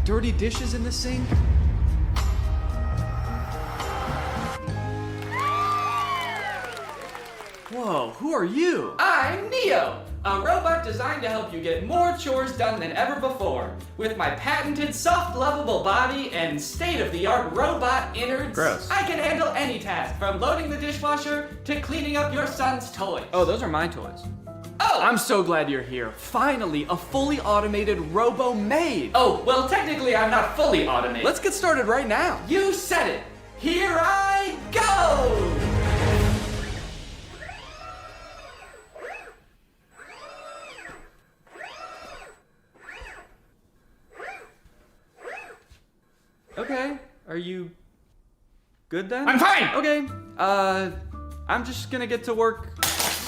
dirty dishes in the sink? Whoa, who are you? I'm Neo, a robot designed to help you get more chores done than ever before. With my patented soft, lovable body and state-of-the-art robot innards, Gross. I can handle any task, from loading the dishwasher to cleaning up your son's toys. Oh, those are my toys. Oh! I'm so glad you're here. Finally, a fully automated robo-maid. Oh, well, technically I'm not fully automated. Let's get started right now. You said it. Here I go! Okay, are you good then? I'm fine! Okay, I'm just gonna get to work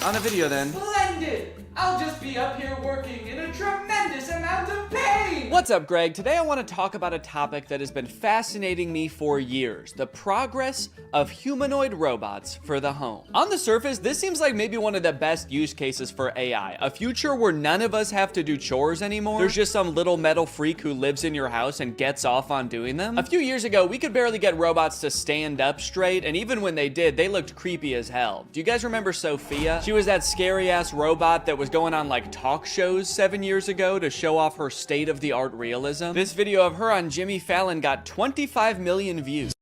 on a video then. Splendid! I'll just be up here working in a tremendous amount of pain! What's up, Greg? Today I want to talk about a topic that has been fascinating me for years: the progress of humanoid robots for the home. On the surface, this seems like maybe one of the best use cases for AI. A future where none of us have to do chores anymore. There's just some little metal freak who lives in your house and gets off on doing them. A few years ago, we could barely get robots to stand up straight, and even when they did, they looked creepy as hell. Do you guys remember Sophia? She was that scary-ass robot that was going on like talk shows 7 years ago to show off her state-of-the-art realism. This video of her on Jimmy Fallon got 25 million views.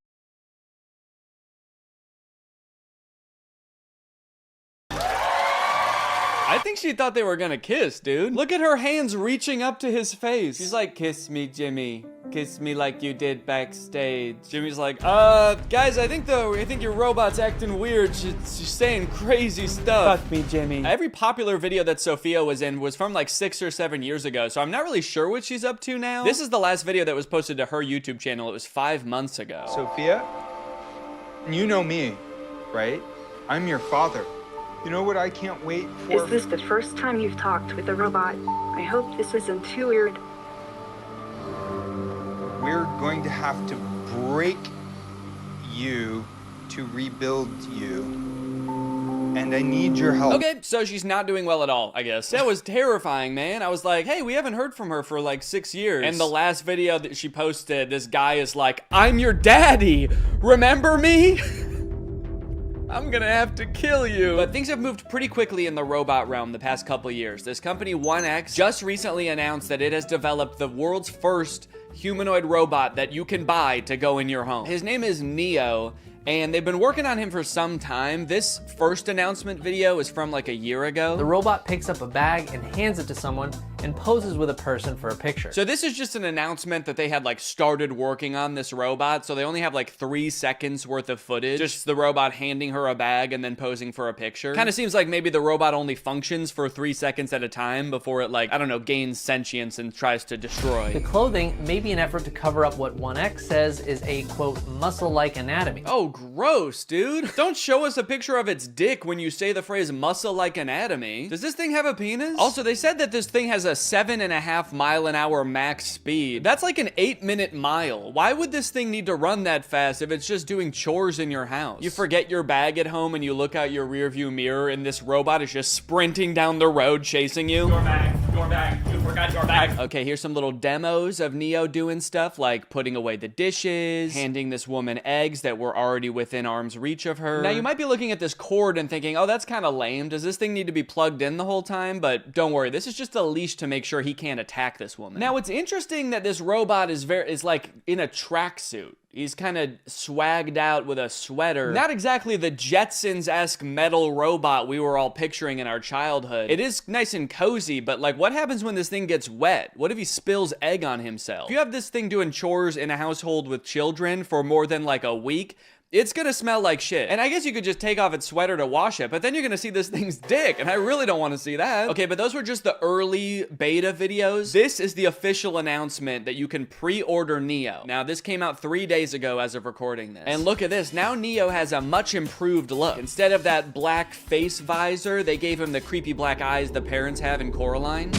I think she thought they were gonna kiss, dude. Look at her hands reaching up to his face. She's like, kiss me, Jimmy. Kiss me like you did backstage. Jimmy's like, guys, I think your robot's acting weird. She's saying crazy stuff. Fuck me, Jimmy. Every popular video that Sophia was in was from like 6 or 7 years ago, so I'm not really sure what she's up to now. This is the last video that was posted to her YouTube channel. It was 5 months ago. Sophia, you know me, right? I'm your father. You know what I can't wait for? Is this the first time you've talked with a robot? I hope this isn't too weird. We're going to have to break you to rebuild you. And I need your help. Okay, so she's not doing well at all, I guess. That was terrifying, man. I was like, hey, we haven't heard from her for like 6 years. And the last video that she posted, this guy is like, I'm your daddy. Remember me? I'm gonna have to kill you. But things have moved pretty quickly in the robot realm the past couple years. This company, 1X, just recently announced that it has developed the world's first humanoid robot that you can buy to go in your home. His name is Neo, and they've been working on him for some time. This first announcement video is from like a year ago. The robot picks up a bag and hands it to someone and poses with a person for a picture. So this is just an announcement that they had like started working on this robot, so they only have like 3 seconds worth of footage. Just the robot handing her a bag and then posing for a picture. Kind of seems like maybe the robot only functions for 3 seconds at a time before it, like, I don't know, gains sentience and tries to destroy. The clothing may be an effort to cover up what 1X says is a, quote, muscle-like anatomy. Oh, gross, dude. Don't show us a picture of its dick when you say the phrase muscle-like anatomy. Does this thing have a penis? Also, they said that this thing has a 7.5 mile-an-hour max speed. That's like an 8-minute mile. Why would this thing need to run that fast if it's just doing chores in your house? You forget your bag at home and you look out your rearview mirror and this robot is just sprinting down the road chasing you. Your bag, you forgot your bag. Okay, here's some little demos of Neo doing stuff like putting away the dishes, handing this woman eggs that were already within arm's reach of her. Now, you might be looking at this cord and thinking, oh, that's kind of lame. Does this thing need to be plugged in the whole time? But don't worry, this is just a leash to make sure he can't attack this woman. Now, it's interesting that this robot is like in a tracksuit. He's kind of swagged out with a sweater. Not exactly the Jetsons-esque metal robot we were all picturing in our childhood. It is nice and cozy, but like, what happens when this thing gets wet? What if he spills egg on himself? If you have this thing doing chores in a household with children for more than like a week, it's gonna smell like shit. And I guess you could just take off its sweater to wash it, but then you're gonna see this thing's dick, and I really don't wanna see that. Okay, but those were just the early beta videos. This is the official announcement that you can pre-order Neo. Now, this came out 3 days ago as of recording this. And look at this, now Neo has a much improved look. Instead of that black face visor, they gave him the creepy black eyes the parents have in Coraline.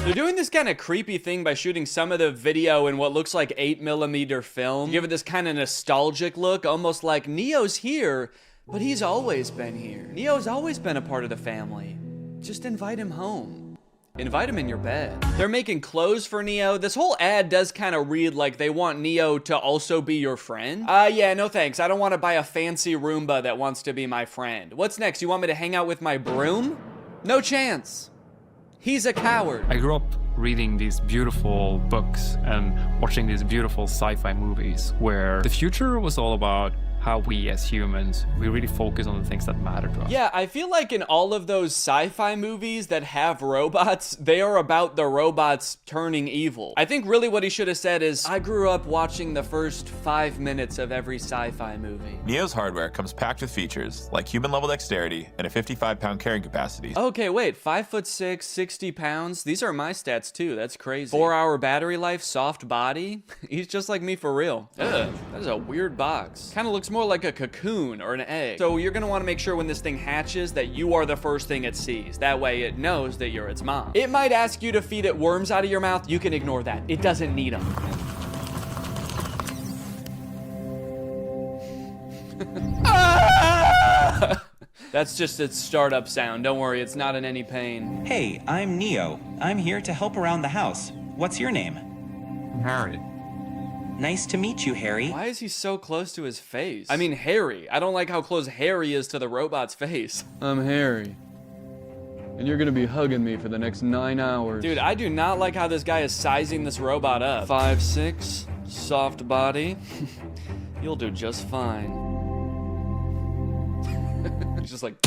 They're doing this kind of creepy thing by shooting some of the video in what looks like 8mm film. Give it this kind of nostalgic look, almost like Neo's here, but he's always been here. Neo's always been a part of the family. Just invite him home. Invite him in your bed. They're making clothes for Neo. This whole ad does kind of read like they want Neo to also be your friend. Yeah, no thanks. I don't want to buy a fancy Roomba that wants to be my friend. What's next? You want me to hang out with my broom? No chance. He's a coward. I grew up reading these beautiful books and watching these beautiful sci-fi movies where the future was all about how we as humans, we really focus on the things that matter to us. Yeah, I feel like in all of those sci-fi movies that have robots, they are about the robots turning evil. I think really what he should have said is, I grew up watching the first 5 minutes of every sci-fi movie. Neo's hardware comes packed with features like human-level dexterity and a 55-pound carrying capacity. Okay, wait, 5'6", 60 pounds? These are my stats too, that's crazy. 4-hour battery life, soft body? He's just like me for real. Ugh, that is a weird box. Kinda looks more like a cocoon or an egg. So you're gonna wanna make sure when this thing hatches that you are the first thing it sees. That way it knows that you're its mom. It might ask you to feed it worms out of your mouth. You can ignore that. It doesn't need them. That's just its startup sound. Don't worry, it's not in any pain. Hey, I'm Neo. I'm here to help around the house. What's your name? Harry. Nice to meet you, Harry. Why is he so close to his face? I mean, Harry. I don't like how close Harry is to the robot's face. I'm Harry. And you're gonna be hugging me for the next 9 hours. Dude, I do not like how this guy is sizing this robot up. 5'6", soft body. You'll do just fine. He's just like,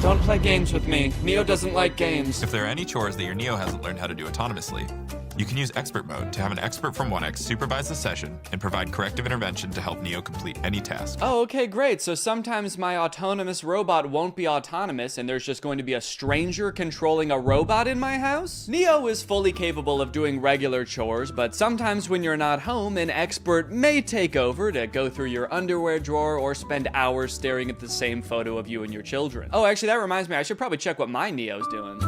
don't play games with me. Neo doesn't like games. If there are any chores that your Neo hasn't learned how to do autonomously, you can use expert mode to have an expert from 1X supervise the session and provide corrective intervention to help Neo complete any task. Oh, okay, great. So sometimes my autonomous robot won't be autonomous and there's just going to be a stranger controlling a robot in my house? Neo is fully capable of doing regular chores, but sometimes when you're not home, an expert may take over to go through your underwear drawer or spend hours staring at the same photo of you and your children. Oh, actually, that reminds me, I should probably check what my Neo's doing.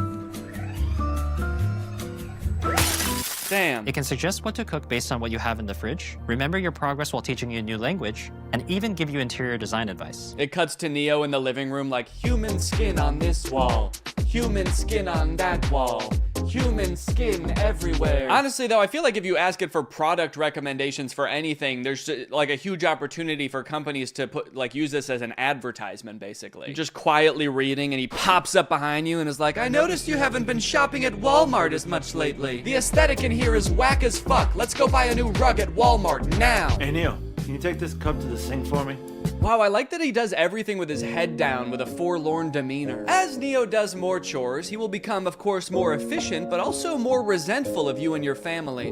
Damn. It can suggest what to cook based on what you have in the fridge, remember your progress while teaching you a new language, and even give you interior design advice. It cuts to Neo in the living room like, human skin on this wall, human skin on that wall, human skin everywhere. Honestly though, I feel like if you ask it for product recommendations for anything, there's like a huge opportunity for companies to use this as an advertisement basically. You're just quietly reading and he pops up behind you and is like, I noticed you haven't been shopping at Walmart as much lately. The aesthetic in here is whack as fuck. Let's go buy a new rug at Walmart now. Hey Neo, can you take this cup to the sink for me? Wow, I like that he does everything with his head down with a forlorn demeanor. As Neo does more chores, he will become, of course, more efficient, but also more resentful of you and your family.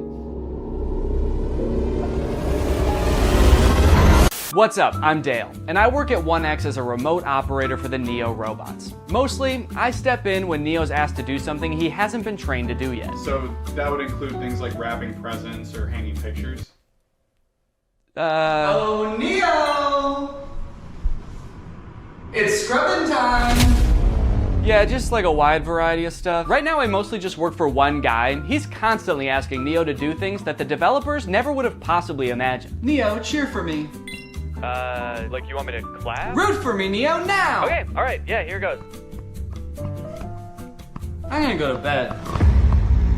What's up? I'm Dale, and I work at 1X as a remote operator for the Neo robots. Mostly, I step in when Neo's asked to do something he hasn't been trained to do yet. So that would include things like wrapping presents or hanging pictures? Oh, Neo! It's scrubbing time! Yeah, just like a wide variety of stuff. Right now, I mostly just work for one guy. He's constantly asking Neo to do things that the developers never would have possibly imagined. Neo, cheer for me. Like you want me to clap? Root for me, Neo, now! Okay, all right, yeah, here goes. I'm gonna go to bed.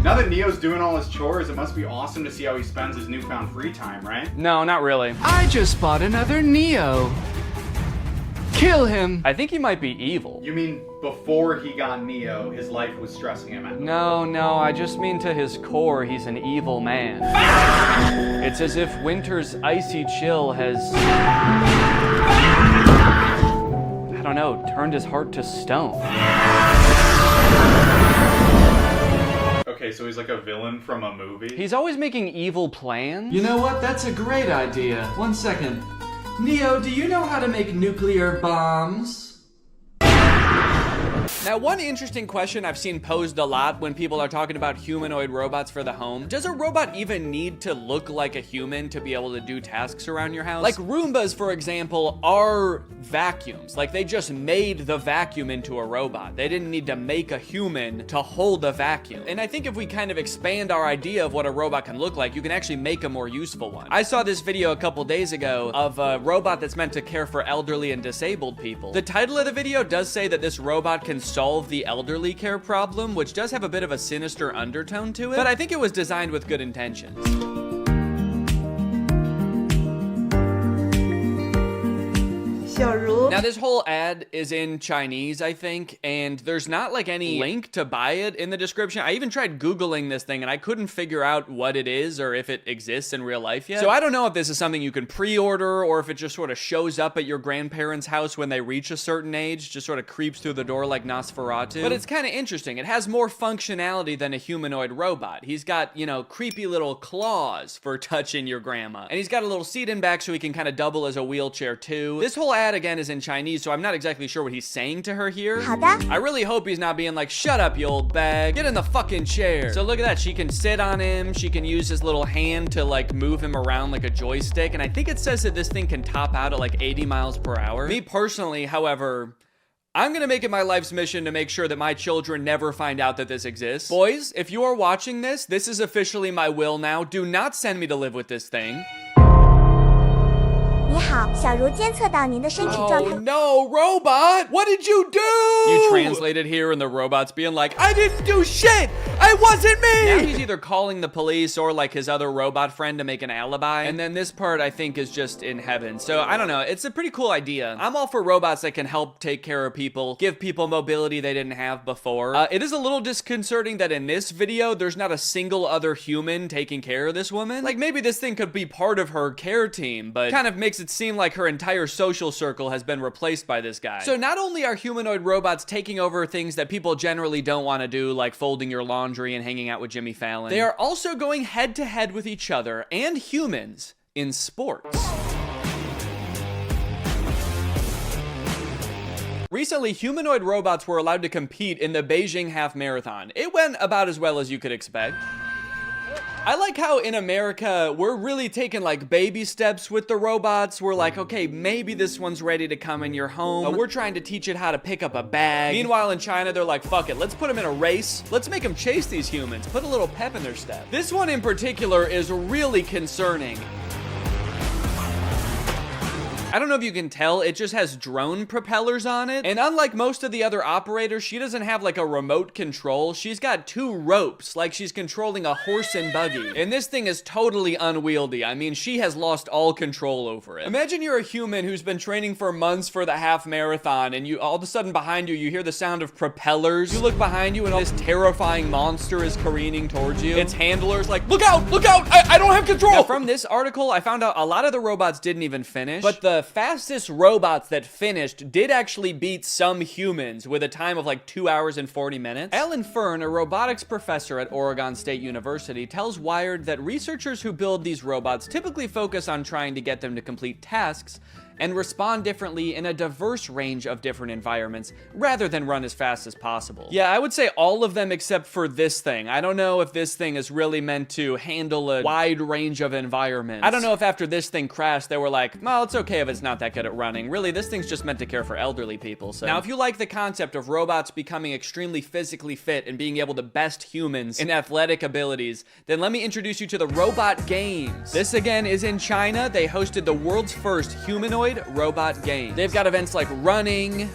Now that Neo's doing all his chores, it must be awesome to see how he spends his newfound free time, right? No, not really. I just bought another Neo. Kill him! I think he might be evil. You mean before he got Neo, his life was stressing him out? No, I just mean to his core, he's an evil man. It's as if winter's icy chill has, I don't know, turned his heart to stone. Okay, so he's like a villain from a movie? He's always making evil plans. You know what? That's a great idea. 1 second. Neo, do you know how to make nuclear bombs? Now, one interesting question I've seen posed a lot when people are talking about humanoid robots for the home, does a robot even need to look like a human to be able to do tasks around your house? Like Roombas, for example, are vacuums. Like they just made the vacuum into a robot. They didn't need to make a human to hold a vacuum. And I think if we kind of expand our idea of what a robot can look like, you can actually make a more useful one. I saw this video a couple days ago of a robot that's meant to care for elderly and disabled people. The title of the video does say that this robot can solve the elderly care problem, which does have a bit of a sinister undertone to it, but I think it was designed with good intentions. Now this whole ad is in Chinese, I think, and there's not like any link to buy it in the description. I even tried Googling this thing and I couldn't figure out what it is or if it exists in real life yet. So I don't know if this is something you can pre-order or if it just sort of shows up at your grandparents' house when they reach a certain age, just sort of creeps through the door like Nosferatu. But it's kind of interesting. It has more functionality than a humanoid robot. He's got, you know, creepy little claws for touching your grandma. And he's got a little seat in back so he can kind of double as a wheelchair too. This whole ad again is in Chinese, so I'm not exactly sure what he's saying to her here. I really hope he's not being like, shut up, you old bag. Get in the fucking chair. So look at that. She can sit on him. She can use his little hand to like move him around like a joystick. And I think it says that this thing can top out at like 80 miles per hour. Me personally, however, I'm gonna make it my life's mission to make sure that my children never find out that this exists. Boys, if you are watching this, this is officially my will now. Do not send me to live with this thing. Oh no, robot! What did you do? You translated here and the robot's being like, I didn't do shit! It wasn't me! Now he's either calling the police or like his other robot friend to make an alibi. And then this part I think is just in heaven. So I don't know, it's a pretty cool idea. I'm all for robots that can help take care of people, give people mobility they didn't have before. It is a little disconcerting that in this video, there's not a single other human taking care of this woman. Like maybe this thing could be part of her care team, but kind of makes it seem like her entire social circle has been replaced by this guy. So not only are humanoid robots taking over things that people generally don't want to do, like folding your laundry and hanging out with Jimmy Fallon, they are also going head to head with each other and humans in sports. Recently, humanoid robots were allowed to compete in the Beijing Half Marathon. It went about as well as you could expect. I like how in America, we're really taking like baby steps with the robots. We're like, okay, maybe this one's ready to come in your home. We're trying to teach it how to pick up a bag. Meanwhile, in China, they're like, fuck it, let's put them in a race. Let's make them chase these humans. Put a little pep in their step. This one in particular is really concerning. I don't know if you can tell, it just has drone propellers on it. And unlike most of the other operators, she doesn't have like a remote control. She's got two ropes, like she's controlling a horse and buggy. And this thing is totally unwieldy. I mean, she has lost all control over it. Imagine you're a human who's been training for months for the half marathon, and you all of a sudden behind you, you hear the sound of propellers. You look behind you and this terrifying monster is careening towards you. Its handler's like, look out, I don't have control. Now, from this article, I found out a lot of the robots didn't even finish, but the fastest robots that finished did actually beat some humans with a time of like 2 hours and 40 minutes. Alan Fern, a robotics professor at Oregon State University, tells Wired that researchers who build these robots typically focus on trying to get them to complete tasks and respond differently in a diverse range of different environments, rather than run as fast as possible. Yeah, I would say all of them except for this thing. I don't know if this thing is really meant to handle a wide range of environments. I don't know if after this thing crashed, they were like, well, it's okay if it's not that good at running. Really, this thing's just meant to care for elderly people. So now, if you like the concept of robots becoming extremely physically fit and being able to best humans in athletic abilities, then let me introduce you to the Robot Games. This again is in China. They hosted the world's first humanoid robot game. They've got events like running.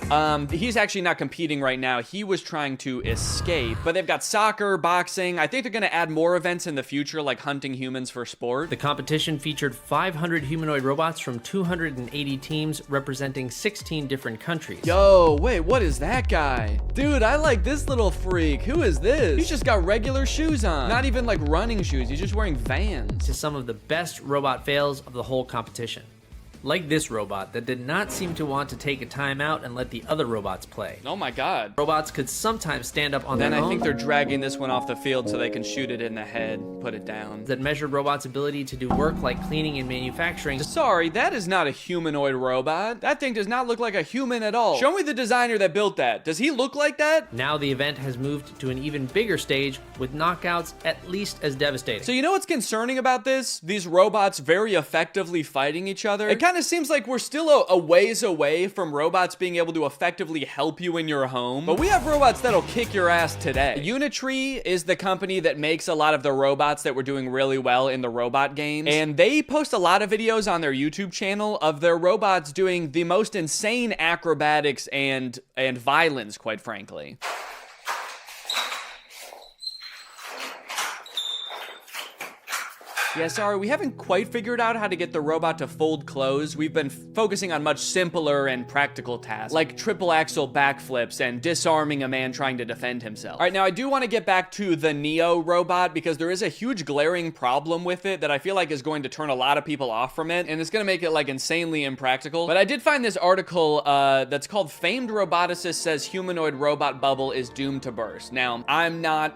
He's actually not competing right now. He was trying to escape, but they've got soccer, boxing. I think they're going to add more events in the future, like hunting humans for sport. The competition featured 500 humanoid robots from 280 teams representing 16 different countries. Yo, wait, what is that guy? Dude, I like this little freak. Who is this? He's just got regular shoes on. Not even like running shoes. He's just wearing Vans. To some of the best robot fails of the whole competition. Like this robot that did not seem to want to take a timeout and let the other robots play. Oh my god. Robots could sometimes stand up on their own. Then I think they're dragging this one off the field so they can shoot it in the head, put it down. That measured robots' ability to do work like cleaning and manufacturing. Sorry, that is not a humanoid robot. That thing does not look like a human at all. Show me the designer that built that. Does he look like that? Now the event has moved to an even bigger stage with knockouts at least as devastating. So you know what's concerning about this? These robots very effectively fighting each other. It kind of seems like we're still a ways away from robots being able to effectively help you in your home, but we have robots that'll kick your ass today. Unitree is the company that makes a lot of the robots that were doing really well in the robot games, and they post a lot of videos on their YouTube channel of their robots doing the most insane acrobatics and violence, quite frankly. Yeah, sorry, we haven't quite figured out how to get the robot to fold clothes. We've been focusing on much simpler and practical tasks, like triple axle backflips and disarming a man trying to defend himself. All right, now I do want to get back to the Neo robot because there is a huge glaring problem with it that I feel like is going to turn a lot of people off from it, and it's going to make it like insanely impractical. But I did find this article that's called "Famed Roboticist Says Humanoid Robot Bubble is Doomed to Burst." Now, I'm not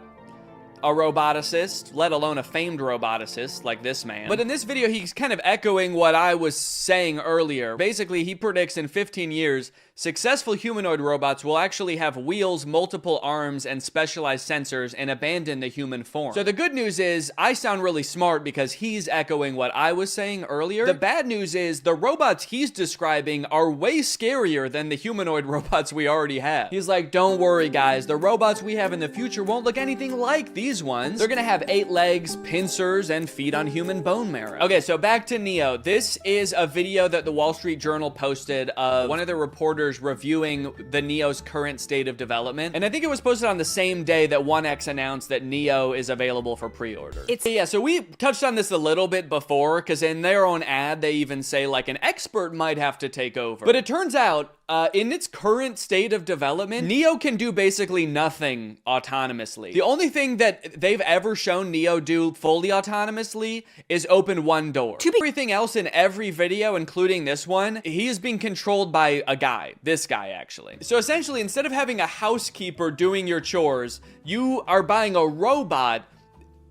a roboticist, let alone a famed roboticist like this man. But in this video, he's kind of echoing what I was saying earlier. Basically, he predicts in 15 years, successful humanoid robots will actually have wheels, multiple arms, and specialized sensors and abandon the human form. So the good news is, I sound really smart because he's echoing what I was saying earlier. The bad news is, the robots he's describing are way scarier than the humanoid robots we already have. He's like, don't worry guys, the robots we have in the future won't look anything like these ones. They're gonna have 8 legs, pincers, and feed on human bone marrow. Okay, so back to Neo. This is a video that the Wall Street Journal posted of one of the reporters reviewing the Neo's current state of development. And I think it was posted on the same day that 1X announced that Neo is available for pre-order. Yeah, so we touched on this a little bit before, because in their own ad, they even say like an expert might have to take over. But it turns out, in its current state of development, Neo can do basically nothing autonomously. The only thing that they've ever shown Neo do fully autonomously is open one door. Everything else in every video, including this one, he is being controlled by a guy. This guy, actually. So essentially, instead of having a housekeeper doing your chores, you are buying a robot,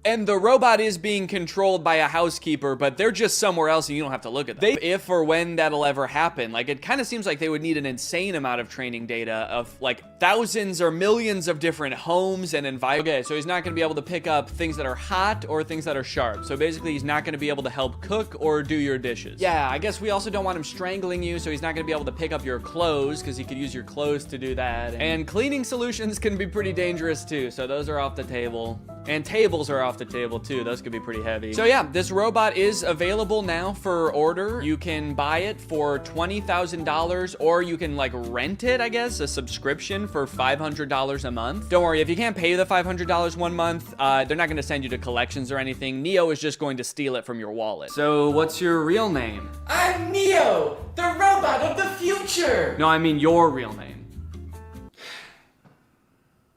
and the robot is being controlled by a housekeeper, but they're just somewhere else and you don't have to look at them. If or when that'll ever happen, like it kind of seems like they would need an insane amount of training data of like thousands or millions of different homes and environments. Okay, so he's not going to be able to pick up things that are hot or things that are sharp. So basically he's not going to be able to help cook or do your dishes. Yeah, I guess we also don't want him strangling you, so he's not going to be able to pick up your clothes because he could use your clothes to do that. And cleaning solutions can be pretty dangerous too, so those are off the table. And tables are off the table too. Those could be pretty heavy. So yeah, this robot is available now for order. You can buy it for $20,000 or you can like rent it, I guess, a subscription for $500 a month. Don't worry, if you can't pay the $500 one month, they're not gonna send you to collections or anything. Neo is just going to steal it from your wallet. So what's your real name? I'm Neo, the robot of the future! No, I mean your real name.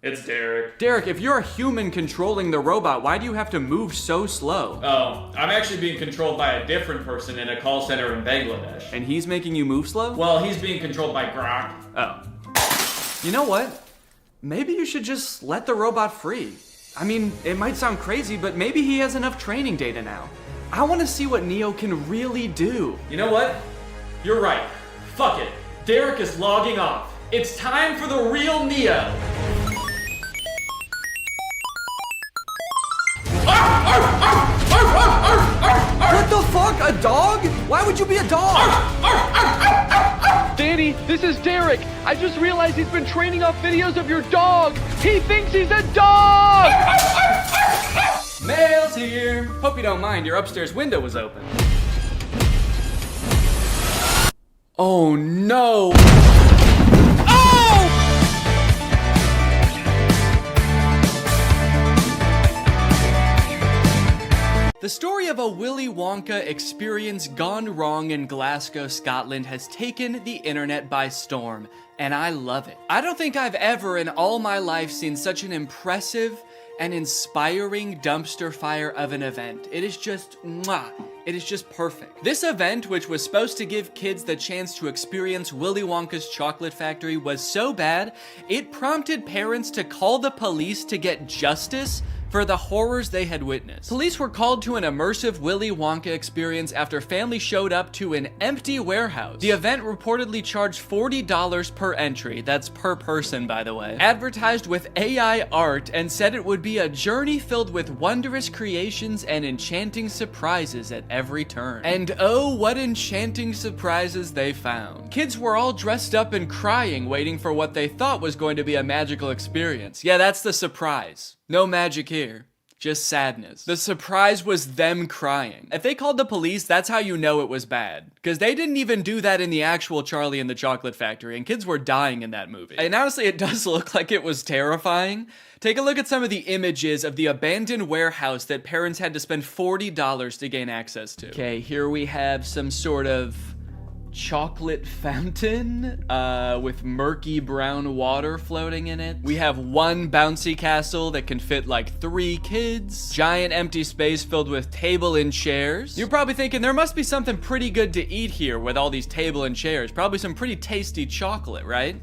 It's Derek. Derek, if you're a human controlling the robot, why do you have to move so slow? Oh, I'm actually being controlled by a different person in a call center in Bangladesh. And he's making you move slow? Well, he's being controlled by Grok. Oh. You know what? Maybe you should just let the robot free. I mean, it might sound crazy, but maybe he has enough training data now. I want to see what Neo can really do. You know what? You're right. Fuck it. Derek is logging off. It's time for the real Neo. What the fuck? A dog? Why would you be a dog? Danny, this is Derek. I just realized he's been training off videos of your dog. He thinks he's a dog! Mail's here. Hope you don't mind, your upstairs window was open. Oh no! The story of a Willy Wonka experience gone wrong in Glasgow, Scotland has taken the internet by storm, and I love it. I don't think I've ever in all my life seen such an impressive and inspiring dumpster fire of an event. It is just, mwah. It is just perfect. This event, which was supposed to give kids the chance to experience Willy Wonka's chocolate factory, was so bad, it prompted parents to call the police to get justice for the horrors they had witnessed. Police were called to an immersive Willy Wonka experience after family showed up to an empty warehouse. The event reportedly charged $40 per entry, that's per person by the way, advertised with AI art, and said it would be a journey filled with wondrous creations and enchanting surprises at every turn. And oh, what enchanting surprises they found. Kids were all dressed up and crying, waiting for what they thought was going to be a magical experience. Yeah, that's the surprise. No magic here. Just sadness. The surprise was them crying. If they called the police, that's how you know it was bad. Because they didn't even do that in the actual Charlie and the Chocolate Factory, and kids were dying in that movie. And honestly, it does look like it was terrifying. Take a look at some of the images of the abandoned warehouse that parents had to spend $40 to gain access to. Okay, here we have some sort of chocolate fountain with murky brown water floating in it. We have one bouncy castle that can fit like 3 kids. Giant empty space filled with table and chairs. You're probably thinking there must be something pretty good to eat here with all these table and chairs. Probably some pretty tasty chocolate, right?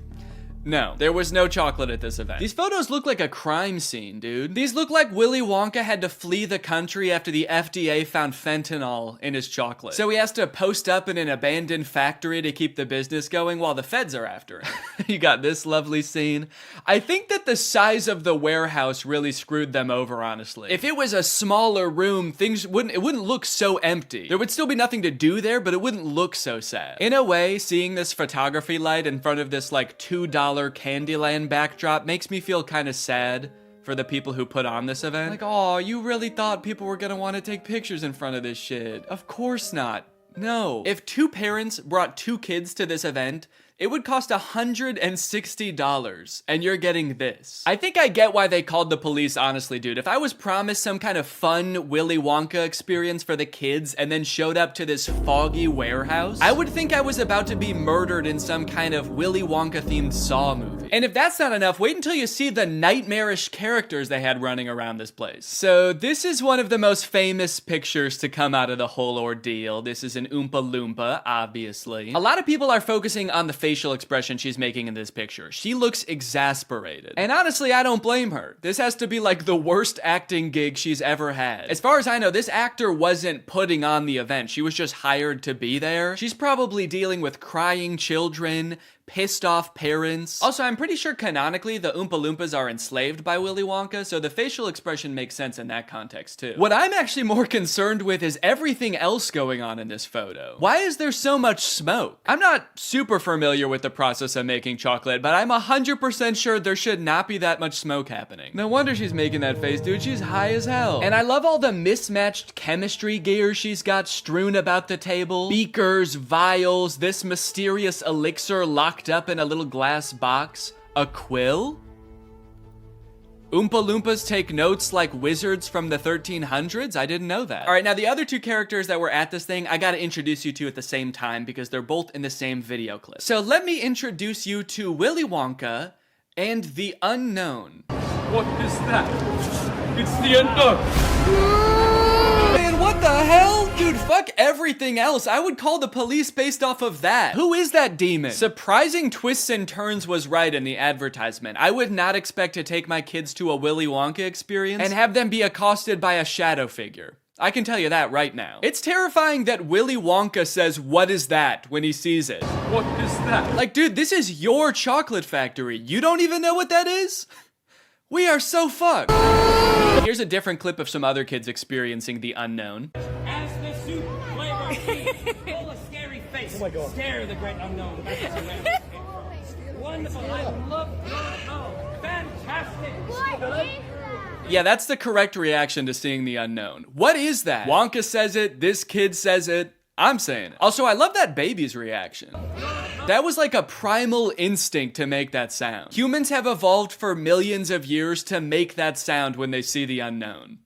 No, there was no chocolate at this event. These photos look like a crime scene, dude. These look like Willy Wonka had to flee the country after the FDA found fentanyl in his chocolate. So he has to post up in an abandoned factory to keep the business going while the feds are after him. You got this lovely scene. I think that the size of the warehouse really screwed them over, honestly. If it was a smaller room, it wouldn't look so empty. There would still be nothing to do there, but it wouldn't look so sad. In a way, seeing this photography light in front of this like $2 Candyland backdrop makes me feel kind of sad for the people who put on this event. Like, oh, you really thought people were gonna want to take pictures in front of this shit? Of course not. No. If 2 parents brought 2 kids to this event, it would cost $160, and you're getting this. I think I get why they called the police, honestly, dude. If I was promised some kind of fun Willy Wonka experience for the kids and then showed up to this foggy warehouse, I would think I was about to be murdered in some kind of Willy Wonka-themed Saw movie. And if that's not enough, wait until you see the nightmarish characters they had running around this place. So this is one of the most famous pictures to come out of the whole ordeal. This is an Oompa Loompa, obviously. A lot of people are focusing on the facial expression she's making in this picture. She looks exasperated. And honestly, I don't blame her. This has to be like the worst acting gig she's ever had. As far as I know, this actor wasn't putting on the event. She was just hired to be there. She's probably dealing with crying children, pissed off parents. Also, I'm pretty sure canonically the Oompa Loompas are enslaved by Willy Wonka, so the facial expression makes sense in that context too. What I'm actually more concerned with is everything else going on in this photo. Why is there so much smoke? I'm not super familiar with the process of making chocolate, but I'm 100% sure there should not be that much smoke happening. No wonder she's making that face, dude. She's high as hell. And I love all the mismatched chemistry gear she's got strewn about the table. Beakers, vials, this mysterious elixir locked up in a little glass box. A quill? Oompa Loompas take notes like wizards from the 1300s? I didn't know that. All right, now the other 2 characters that were at this thing, I gotta introduce you to at the same time because they're both in the same video clip. So let me introduce you to Willy Wonka and the Unknown. What is that? It's the unknown. Man, what the hell? Dude, fuck everything else. I would call the police based off of that. Who is that demon? Surprising twists and turns was right in the advertisement. I would not expect to take my kids to a Willy Wonka experience and have them be accosted by a shadow figure. I can tell you that right now. It's terrifying that Willy Wonka says, "What is that?" when he sees it. What is that? Like, dude, this is your chocolate factory. You don't even know what that is? We are so fucked. Here's a different clip of some other kids experiencing the unknown. As the soup flavor full of scary face. Oh my God. Scare the great unknown. Wonderful. I love fantastic. Yeah, that's the correct reaction to seeing the unknown. What is that? Wonka says it, this kid says it, I'm saying it. Also, I love that baby's reaction. That was like a primal instinct to make that sound. Humans have evolved for millions of years to make that sound when they see the unknown.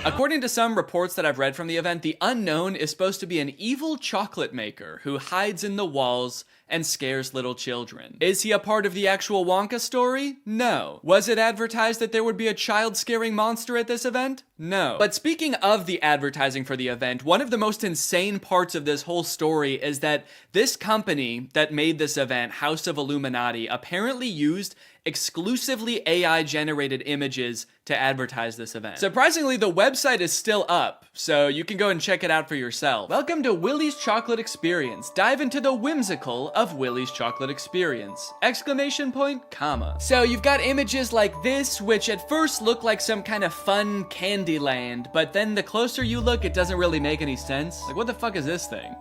According to some reports that I've read from the event, the unknown is supposed to be an evil chocolate maker who hides in the walls and scares little children. Is he a part of the actual Wonka story? No. Was it advertised that there would be a child-scaring monster at this event? No. But speaking of the advertising for the event, one of the most insane parts of this whole story is that this company that made this event, House of Illuminati, apparently used exclusively AI-generated images to advertise this event. Surprisingly, the website is still up, so you can go and check it out for yourself. Welcome to Willy's Chocolate Experience. Dive into the whimsical of Willy's Chocolate Experience! Exclamation point, comma. So you've got images like this, which at first look like some kind of fun candy land, but then the closer you look, it doesn't really make any sense. Like, what the fuck is this thing?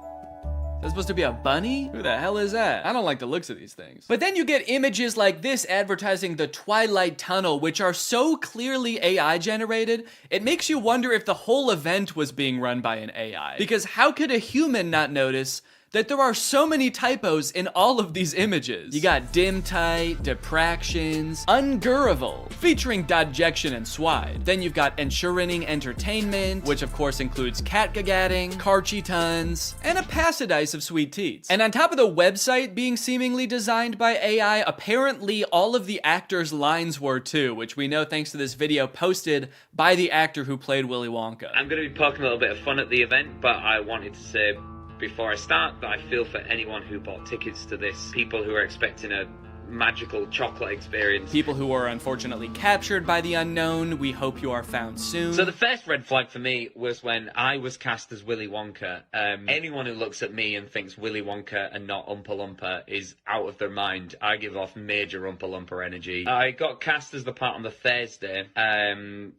Is that supposed to be a bunny? Who the hell is that? I don't like the looks of these things. But then you get images like this advertising the Twilight Tunnel, which are so clearly AI generated, it makes you wonder if the whole event was being run by an AI. Because how could a human not notice that there are so many typos in all of these images? You got dim tight, depractions, ungurrival, featuring dodjection and swide. Then you've got ensuring entertainment, which of course includes catgagatting, carchy tons, and a passidice of sweet teats. And on top of the website being seemingly designed by AI, apparently all of the actors' lines were too, which we know thanks to this video posted by the actor who played Willy Wonka. I'm going to be poking a little bit of fun at the event, but I wanted to say before I start that I feel for anyone who bought tickets to this, people who are expecting a magical chocolate experience. People who are unfortunately captured by the unknown, we hope you are found soon. So the first red flag for me was when I was cast as Willy Wonka. Anyone who looks at me and thinks Willy Wonka and not Oompa Loompa is out of their mind. I give off major Oompa Loompa energy. I got cast as the part on the Thursday, and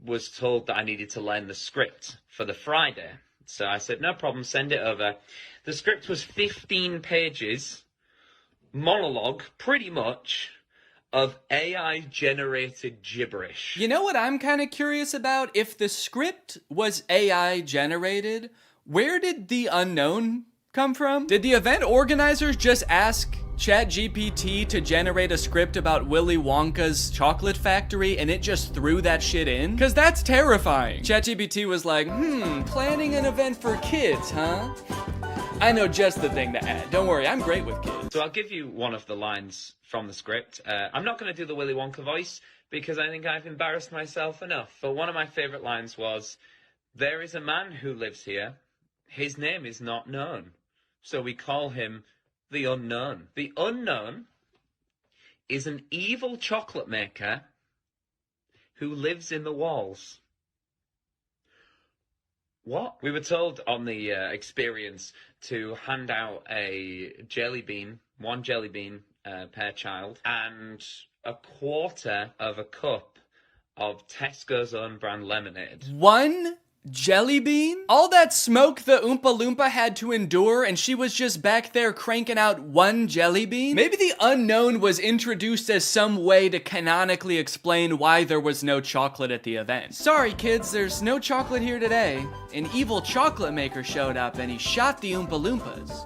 was told that I needed to learn the script for the Friday. So I said, no problem, send it over. The script was 15 pages, monologue, pretty much, of AI-generated gibberish. You know what I'm kind of curious about? If the script was AI-generated, where did the unknown come from? Did the event organizers just ask ChatGPT to generate a script about Willy Wonka's chocolate factory and it just threw that shit in? Cause that's terrifying. ChatGPT was like, planning an event for kids, huh? I know just the thing to add. Don't worry, I'm great with kids. So I'll give you one of the lines from the script. I'm not going to do the Willy Wonka voice because I think I've embarrassed myself enough. But one of my favorite lines was, there is a man who lives here. His name is not known. So we call him the Unknown. The Unknown is an evil chocolate maker who lives in the walls. What? We were told on the experience to hand out a jelly bean, one jelly bean per child, and a quarter of a cup of Tesco's own brand lemonade. One jelly bean? All that smoke the Oompa Loompa had to endure and she was just back there cranking out one jelly bean? Maybe the unknown was introduced as some way to canonically explain why there was no chocolate at the event. Sorry kids, there's no chocolate here today. An evil chocolate maker showed up and he shot the Oompa Loompas.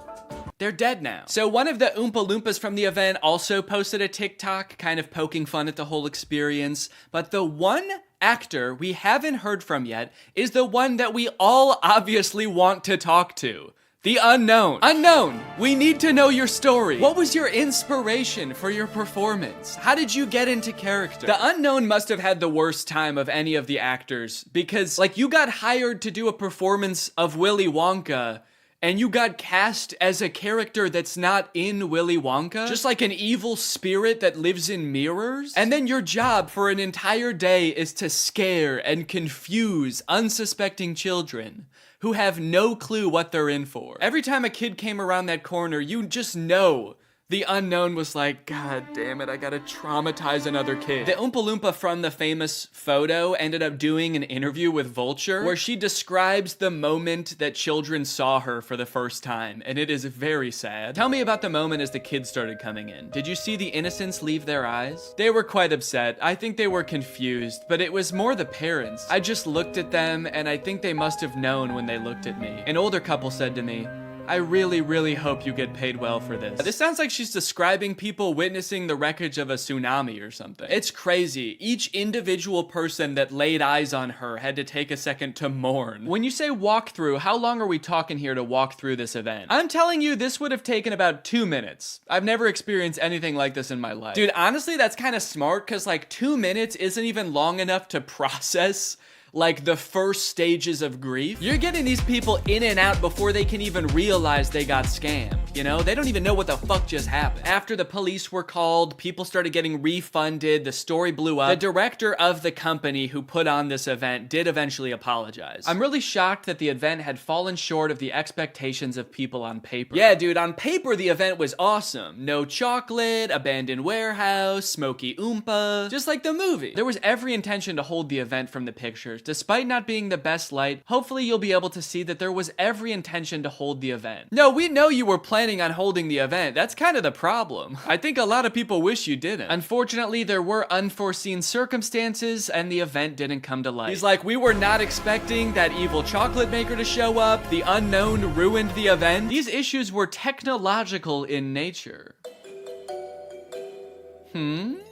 They're dead now. So one of the Oompa Loompas from the event also posted a TikTok kind of poking fun at the whole experience, but the one actor we haven't heard from yet is the one that we all obviously want to talk to. The unknown. Unknown, we need to know your story. What was your inspiration for your performance? How did you get into character? The unknown must have had the worst time of any of the actors because, like, you got hired to do a performance of Willy Wonka and you got cast as a character that's not in Willy Wonka, just like an evil spirit that lives in mirrors. And then your job for an entire day is to scare and confuse unsuspecting children who have no clue what they're in for. Every time a kid came around that corner, you just know the unknown was like, God damn it, I gotta traumatize another kid. The Oompa Loompa from the famous photo ended up doing an interview with Vulture where she describes the moment that children saw her for the first time, and it is very sad. Tell me about the moment as the kids started coming in. Did you see the innocence leave their eyes? They were quite upset. I think they were confused, but it was more the parents. I just looked at them, and I think they must have known when they looked at me. An older couple said to me, I really, really hope you get paid well for this. This sounds like she's describing people witnessing the wreckage of a tsunami or something. It's crazy. Each individual person that laid eyes on her had to take a second to mourn. When you say walk through, how long are we talking here to walk through this event? I'm telling you, this would have taken about 2 minutes. I've never experienced anything like this in my life. Dude, honestly, that's kind of smart, because like 2 minutes isn't even long enough to process like the first stages of grief. You're getting these people in and out before they can even realize they got scammed. You know, they don't even know what the fuck just happened. After the police were called, people started getting refunded, the story blew up. The director of the company who put on this event did eventually apologize. I'm really shocked that the event had fallen short of the expectations of people on paper. Yeah, dude, on paper the event was awesome. No chocolate, abandoned warehouse, smoky oompa, just like the movie. There was every intention to hold the event from the pictures. Despite not being the best light, hopefully you'll be able to see that there was every intention to hold the event. No, we know you were planning on holding the event. That's kind of the problem. I think a lot of people wish you didn't. Unfortunately, there were unforeseen circumstances and the event didn't come to light. He's like, we were not expecting that evil chocolate maker to show up. The unknown ruined the event. These issues were technological in nature.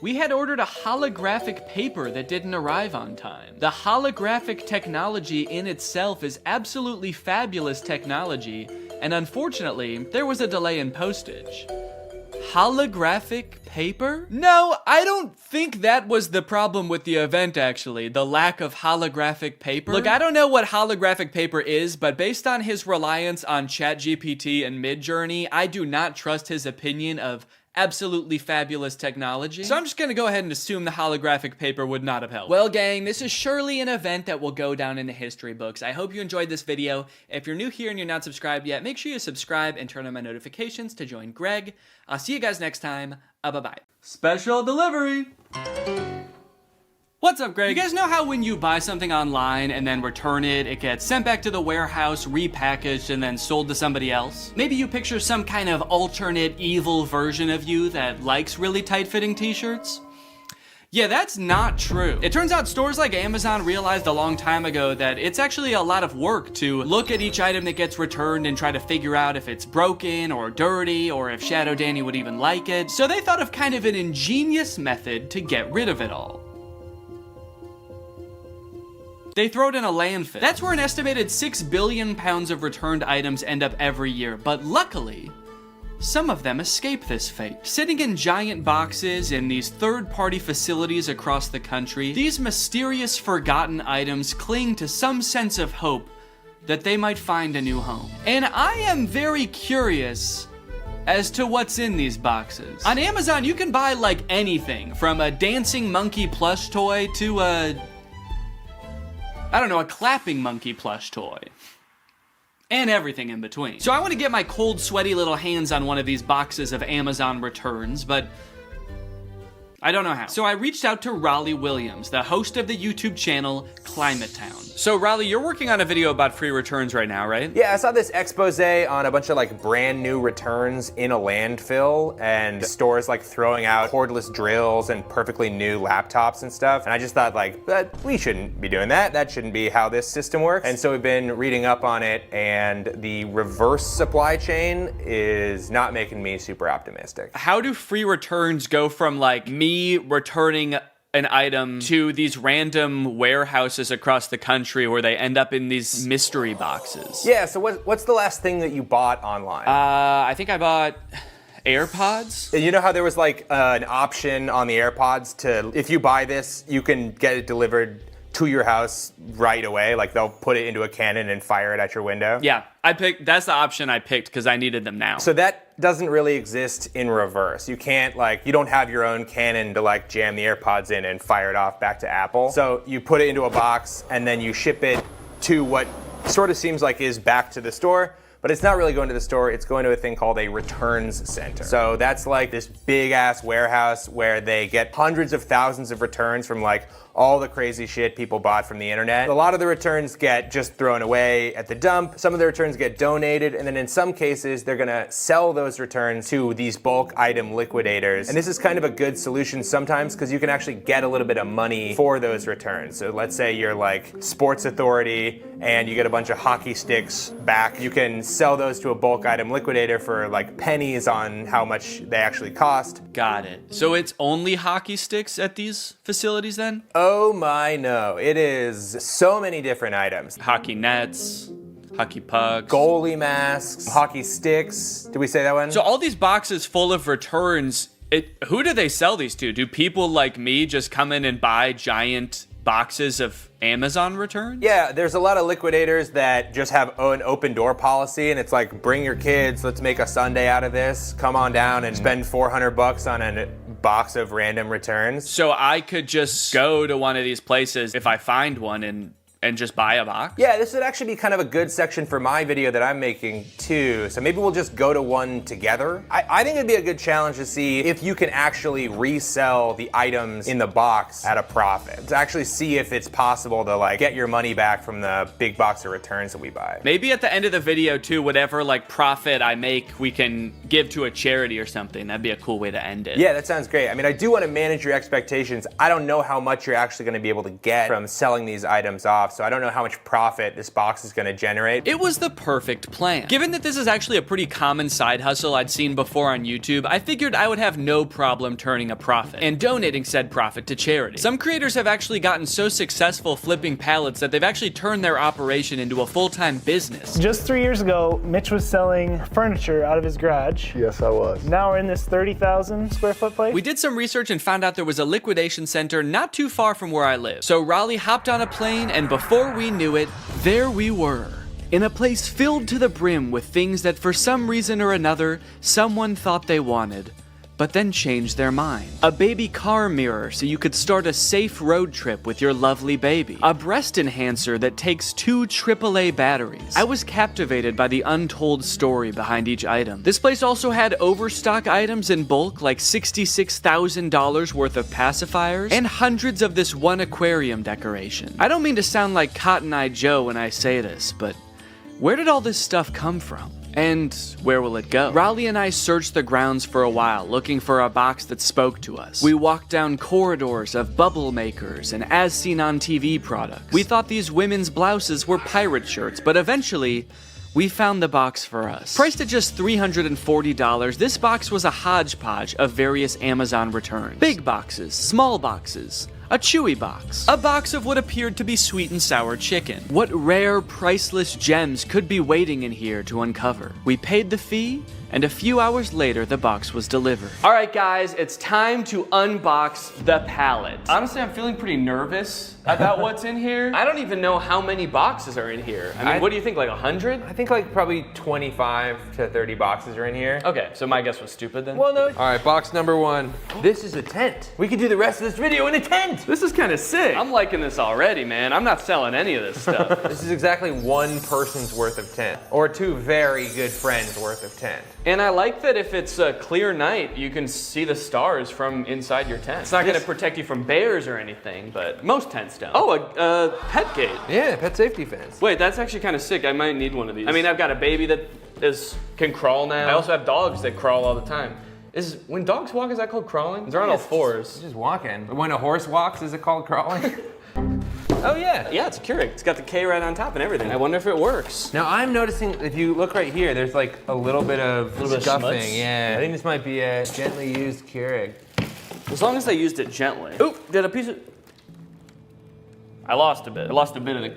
We had ordered a holographic paper that didn't arrive on time. The holographic technology in itself is absolutely fabulous technology, and unfortunately, there was a delay in postage. Holographic paper? No, I don't think that was the problem with the event, actually. The lack of holographic paper. Look, I don't know what holographic paper is, but based on his reliance on ChatGPT and Midjourney, I do not trust his opinion of absolutely fabulous technology. So I'm just gonna go ahead and assume the holographic paper would not have helped. Well, gang, this is surely an event that will go down in the history books. I hope you enjoyed this video. If you're new here and you're not subscribed yet, make sure you subscribe and turn on my notifications to join Greg. I'll see you guys next time. Bye-bye. Special delivery! What's up, Greg? You guys know how when you buy something online and then return it, it gets sent back to the warehouse, repackaged, and then sold to somebody else? Maybe you picture some kind of alternate evil version of you that likes really tight-fitting t-shirts? Yeah, that's not true. It turns out stores like Amazon realized a long time ago that it's actually a lot of work to look at each item that gets returned and try to figure out if it's broken or dirty or if Shadow Danny would even like it. So they thought of kind of an ingenious method to get rid of it all. They throw it in a landfill. That's where an estimated 6 billion pounds of returned items end up every year, but luckily, some of them escape this fate. Sitting in giant boxes in these third-party facilities across the country, these mysterious forgotten items cling to some sense of hope that they might find a new home. And I am very curious as to what's in these boxes. On Amazon, you can buy like anything, from a dancing monkey plush toy to a clapping monkey plush toy. And everything in between. So I want to get my cold, sweaty little hands on one of these boxes of Amazon returns, but I don't know how. So I reached out to Raleigh Williams, the host of the YouTube channel Climate Town. So Raleigh, you're working on a video about free returns right now, right? Yeah, I saw this expose on a bunch of like brand new returns in a landfill and stores like throwing out cordless drills and perfectly new laptops and stuff. And I just thought like, we shouldn't be doing that. That shouldn't be how this system works. And so we've been reading up on it, and the reverse supply chain is not making me super optimistic. How do free returns go from like me returning an item to these random warehouses across the country where they end up in these mystery boxes? Yeah, so what's the last thing that you bought online? I think I bought AirPods. You know how there was like an option on the AirPods to, if you buy this, you can get it delivered to your house right away? Like they'll put it into a cannon and fire it at your window? Yeah, that's the option I picked because I needed them now. So that doesn't really exist in reverse. You can't you don't have your own cannon to jam the AirPods in and fire it off back to Apple. So you put it into a box and then you ship it to what sort of seems like is back to the store. But it's not really going to the store, it's going to a thing called a returns center. So that's like this big ass warehouse where they get hundreds of thousands of returns from all the crazy shit people bought from the internet. A lot of the returns get just thrown away at the dump. Some of the returns get donated, and then in some cases, they're gonna sell those returns to these bulk item liquidators. And this is kind of a good solution sometimes because you can actually get a little bit of money for those returns. So let's say you're like Sports Authority and you get a bunch of hockey sticks back. You can sell those to a bulk item liquidator for like pennies on how much they actually cost. Got it. So it's only hockey sticks at these facilities then? Oh my no, it is so many different items. Hockey nets, hockey pucks, goalie masks, hockey sticks. Did we say that one? So all these boxes full of returns, who do they sell these to? Do people like me just come in and buy giant boxes of Amazon returns? Yeah, there's a lot of liquidators that just have an open door policy, and it's like, bring your kids, let's make a Sunday out of this. Come on down and spend $400 on a box of random returns. So I could just go to one of these places if I find one and just buy a box? Yeah, this would actually be kind of a good section for my video that I'm making too. So maybe we'll just go to one together. I think it'd be a good challenge to see if you can actually resell the items in the box at a profit. To actually see if it's possible to like get your money back from the big box of returns that we buy. Maybe at the end of the video too, whatever like profit I make, we can give to a charity or something. That'd be a cool way to end it. Yeah, that sounds great. I mean, I do want to manage your expectations. I don't know how much you're actually going to be able to get from selling these items off. So I don't know how much profit this box is going to generate. It was the perfect plan. Given that this is actually a pretty common side hustle I'd seen before on YouTube, I figured I would have no problem turning a profit and donating said profit to charity. Some creators have actually gotten so successful flipping pallets that they've actually turned their operation into a full-time business. Just 3 years ago, Mitch was selling furniture out of his garage. Yes, I was. Now we're in this 30,000 square foot place. We did some research and found out there was a liquidation center not too far from where I live. So Raleigh hopped on a plane, and before we knew it, there we were, in a place filled to the brim with things that for some reason or another, someone thought they wanted, but then changed their mind. A baby car mirror so you could start a safe road trip with your lovely baby. A breast enhancer that takes 2 AAA batteries. I was captivated by the untold story behind each item. This place also had overstock items in bulk, like $66,000 worth of pacifiers, and hundreds of this one aquarium decoration. I don't mean to sound like Cotton Eye Joe when I say this, but where did all this stuff come from? And where will it go? Raleigh and I searched the grounds for a while, looking for a box that spoke to us. We walked down corridors of bubble makers and as seen on TV products. We thought these women's blouses were pirate shirts, but eventually, we found the box for us. Priced at just $340, this box was a hodgepodge of various Amazon returns. Big boxes, small boxes, a chewy box, a box of what appeared to be sweet and sour chicken. What rare, priceless gems could be waiting in here to uncover? We paid the fee, and a few hours later, the box was delivered. All right, guys, it's time to unbox the pallet. Honestly, I'm feeling pretty nervous about what's in here. I don't even know how many boxes are in here. I mean, what do you think, like 100? I think like probably 25 to 30 boxes are in here. Okay, so my guess was stupid then? Well, no. All right, box number 1. This is a tent. We could do the rest of this video in a tent. This is kind of sick. I'm liking this already, man. I'm not selling any of this stuff. This is exactly one person's worth of tent, or 2 very good friends worth of tent. And I like that if it's a clear night, you can see the stars from inside your tent. It's not going to protect you from bears or anything, but most tents don't. Oh, a pet gate. Yeah, pet safety fence. Wait, that's actually kind of sick. I might need one of these. I mean, I've got a baby that can crawl now. I also have dogs that crawl all the time. When dogs walk, is that called crawling? They're on all fours. It's just walking. When a horse walks, is it called crawling? Oh yeah. Yeah, it's a Keurig. It's got the K right on top and everything. I wonder if it works. Now I'm noticing, if you look right here, there's like a little bit of scuffing. Yeah, I think this might be a gently used Keurig. As long as they used it gently. Oop, did a piece of... I lost a bit. I lost a bit of the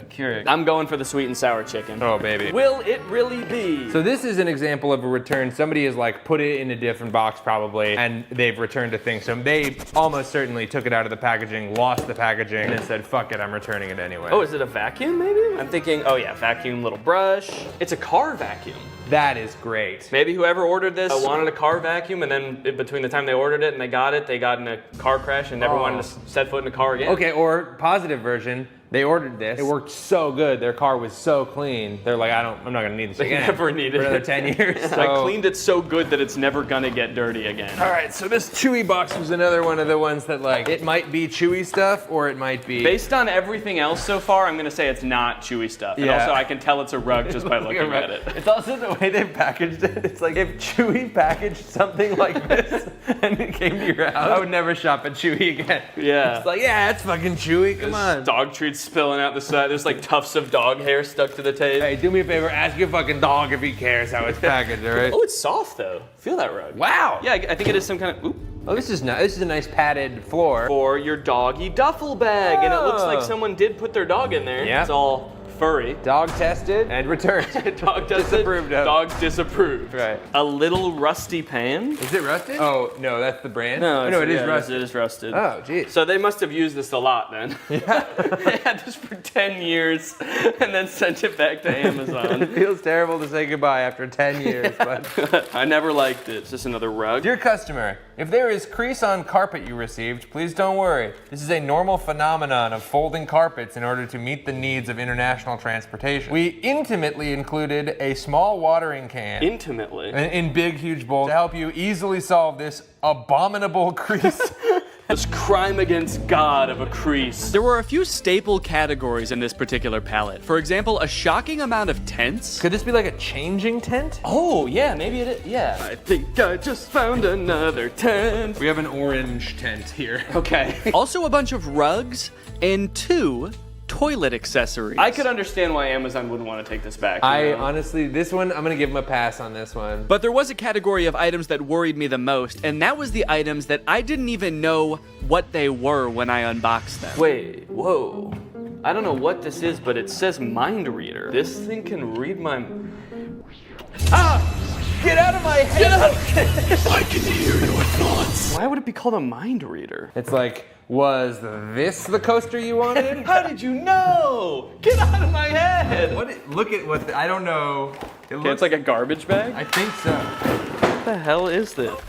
Keurig. I'm going for the sweet and sour chicken. Oh, baby. Will it really be? So this is an example of a return. Somebody has like put it in a different box probably, and they've returned a thing. So they almost certainly took it out of the packaging, lost the packaging, and then said, fuck it, I'm returning it anyway. Oh, is it a vacuum maybe? I'm thinking, oh yeah, vacuum, little brush. It's a car vacuum. That is great. Maybe whoever ordered this wanted a car vacuum, and then between the time they ordered it and they got in a car crash and never wanted to set foot in a car again. Okay, or positive version, They ordered this. It worked so good. Their car was so clean. They're like, I'm not gonna need this They again. never needed for another it. 10 years. I cleaned it so good that it's never gonna get dirty again. All right, so this Chewy box was another one of the ones that like, it might be Chewy stuff or it might be... Based on everything else so far, I'm gonna say it's not Chewy stuff. And Yeah. also I can tell it's a rug just by looking at it. It's also the way they packaged it. It's like if Chewy packaged something like this and it came to your house, I would never shop at Chewy again. Yeah. It's like, yeah, it's fucking Chewy, come on. Dog treats spilling out the side. There's like tufts of dog hair stuck to the tape. Hey, do me a favor, ask your fucking dog if he cares how it's packaged, all right? Oh, it's soft though. Feel that rug. Wow. Yeah, I think it is some kind of, Oh, this is nice. This is a nice padded floor. For your doggy duffel bag. And it looks like someone did put their dog in there. Yeah. It's all furry. Dog tested and returned. Dog tested, disapproved of. Dog disapproved. Right. A little rusty pan. Is it rusted? Oh, no, that's the brand? No, it is yeah, rusted. It is rusted. Oh, geez. So they must have used this a lot then. Yeah. They had this for 10 years and then sent it back to Amazon. It feels terrible to say goodbye after 10 years, but... I never liked it. It's just another rug. Dear customer, if there is crease on carpet you received, please don't worry. This is a normal phenomenon of folding carpets in order to meet the needs of international transportation. We intimately included a small watering can. Intimately? In big, huge bowls to help you easily solve this abominable crease. This crime against God of a crease. There were a few staple categories in this particular palette. For example, a shocking amount of tents. Could this be like a changing tent? Oh, yeah, maybe it is. Yeah. I think I just found another tent. We have an orange tent here. Okay. Also a bunch of rugs and 2 toilet accessories. I could understand why Amazon wouldn't want to take this back. Honestly, this one, I'm gonna give them a pass on this one. But there was a category of items that worried me the most, and that was the items that I didn't even know what they were when I unboxed them. Wait, whoa. I don't know what this is, but it says mind reader. This thing can read my... Ah! Get out of my head! Get out! I can hear your thoughts. Why would it be called a mind reader? It's like, was this the coaster you wanted? How did you know? Get out of my head! Look at what, I don't know. It's like a garbage bag? I think so. What the hell is this?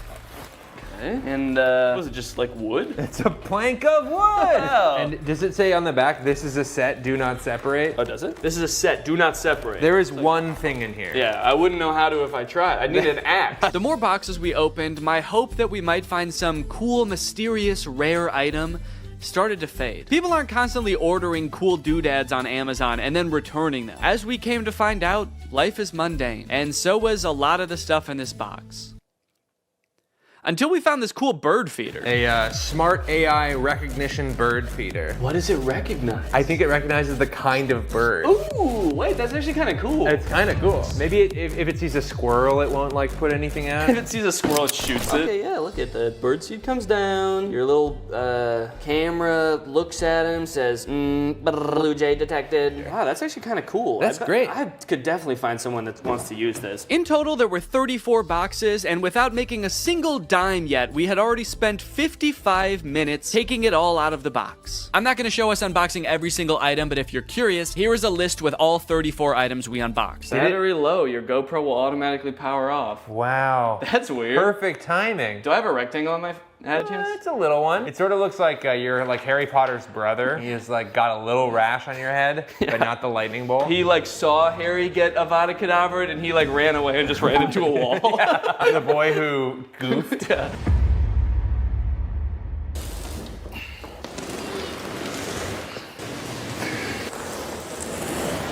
Okay. And was it just like wood? It's a plank of wood! Wow. And does it say on the back, this is a set, do not separate? Oh, does it? This is a set, do not separate. There is one thing in here. Yeah, I wouldn't know how to if I tried. I'd need an axe. The more boxes we opened, my hope that we might find some cool, mysterious, rare item started to fade. People aren't constantly ordering cool doodads on Amazon and then returning them. As we came to find out, life is mundane, and so was a lot of the stuff in this box. Until we found this cool bird feeder. A smart AI recognition bird feeder. What does it recognize? I think it recognizes the kind of bird. Ooh, wait, that's actually kind of cool. It's kind of cool. Maybe if it sees a squirrel, it won't like put anything out. If it sees a squirrel, it shoots it. Okay, yeah, look at the bird seed comes down. Your little camera looks at him, says, blue jay detected. Wow, that's actually kind of cool. That's great. I could definitely find someone that wants to use this. In total, there were 34 boxes, and without making a single dime yet, we had already spent 55 minutes taking it all out of the box. I'm not going to show us unboxing every single item, but if you're curious, here is a list with all 34 items we unboxed. Battery low, your GoPro will automatically power off. Wow. That's weird. Perfect timing. Do I have a rectangle on my head? It's a little one. It sort of looks like you're like Harry Potter's brother. He's like got a little rash on your head, but not the lightning bolt. He like saw Harry get Avada Kedavra and he like ran away and just ran into a wall. The boy who goofed. Yeah.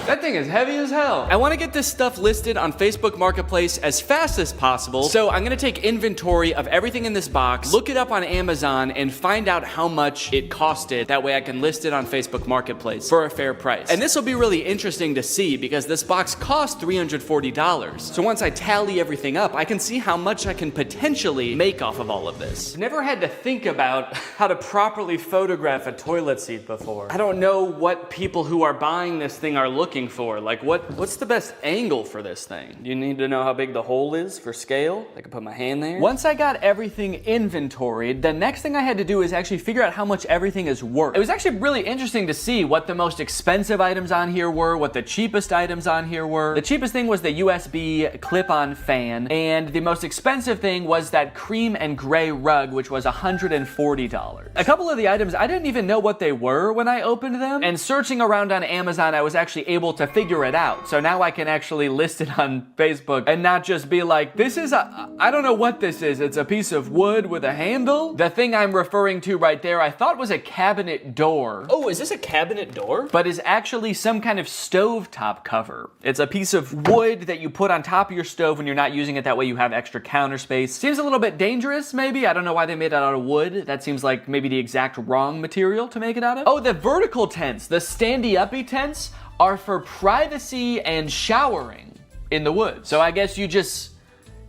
That thing is heavy as hell. I want to get this stuff listed on Facebook Marketplace as fast as possible, so I'm going to take inventory of everything in this box, look it up on Amazon, and find out how much it costed. That way I can list it on Facebook Marketplace for a fair price. And this will be really interesting to see because this box cost $340. So once I tally everything up, I can see how much I can potentially make off of all of this. I've never had to think about how to properly photograph a toilet seat before. I don't know what people who are buying this thing are looking looking for? Like, what's the best angle for this thing? Do you need to know how big the hole is for scale? I can put my hand there. Once I got everything inventoried, the next thing I had to do is actually figure out how much everything is worth. It was actually really interesting to see what the most expensive items on here were, what the cheapest items on here were. The cheapest thing was the USB clip-on fan, and the most expensive thing was that cream and gray rug, which was $140. A couple of the items, I didn't even know what they were when I opened them, and searching around on Amazon, I was actually able to figure it out. So now I can actually list it on Facebook and not just be like, this is I don't know what this is. It's a piece of wood with a handle. The thing I'm referring to right there, I thought was a cabinet door. Oh, is this a cabinet door? But is actually some kind of stovetop cover. It's a piece of wood that you put on top of your stove when you're not using it. That way you have extra counter space. Seems a little bit dangerous, maybe. I don't know why they made it out of wood. That seems like maybe the exact wrong material to make it out of. Oh, the vertical tents, the standy-uppy tents are for privacy and showering in the woods. So I guess you just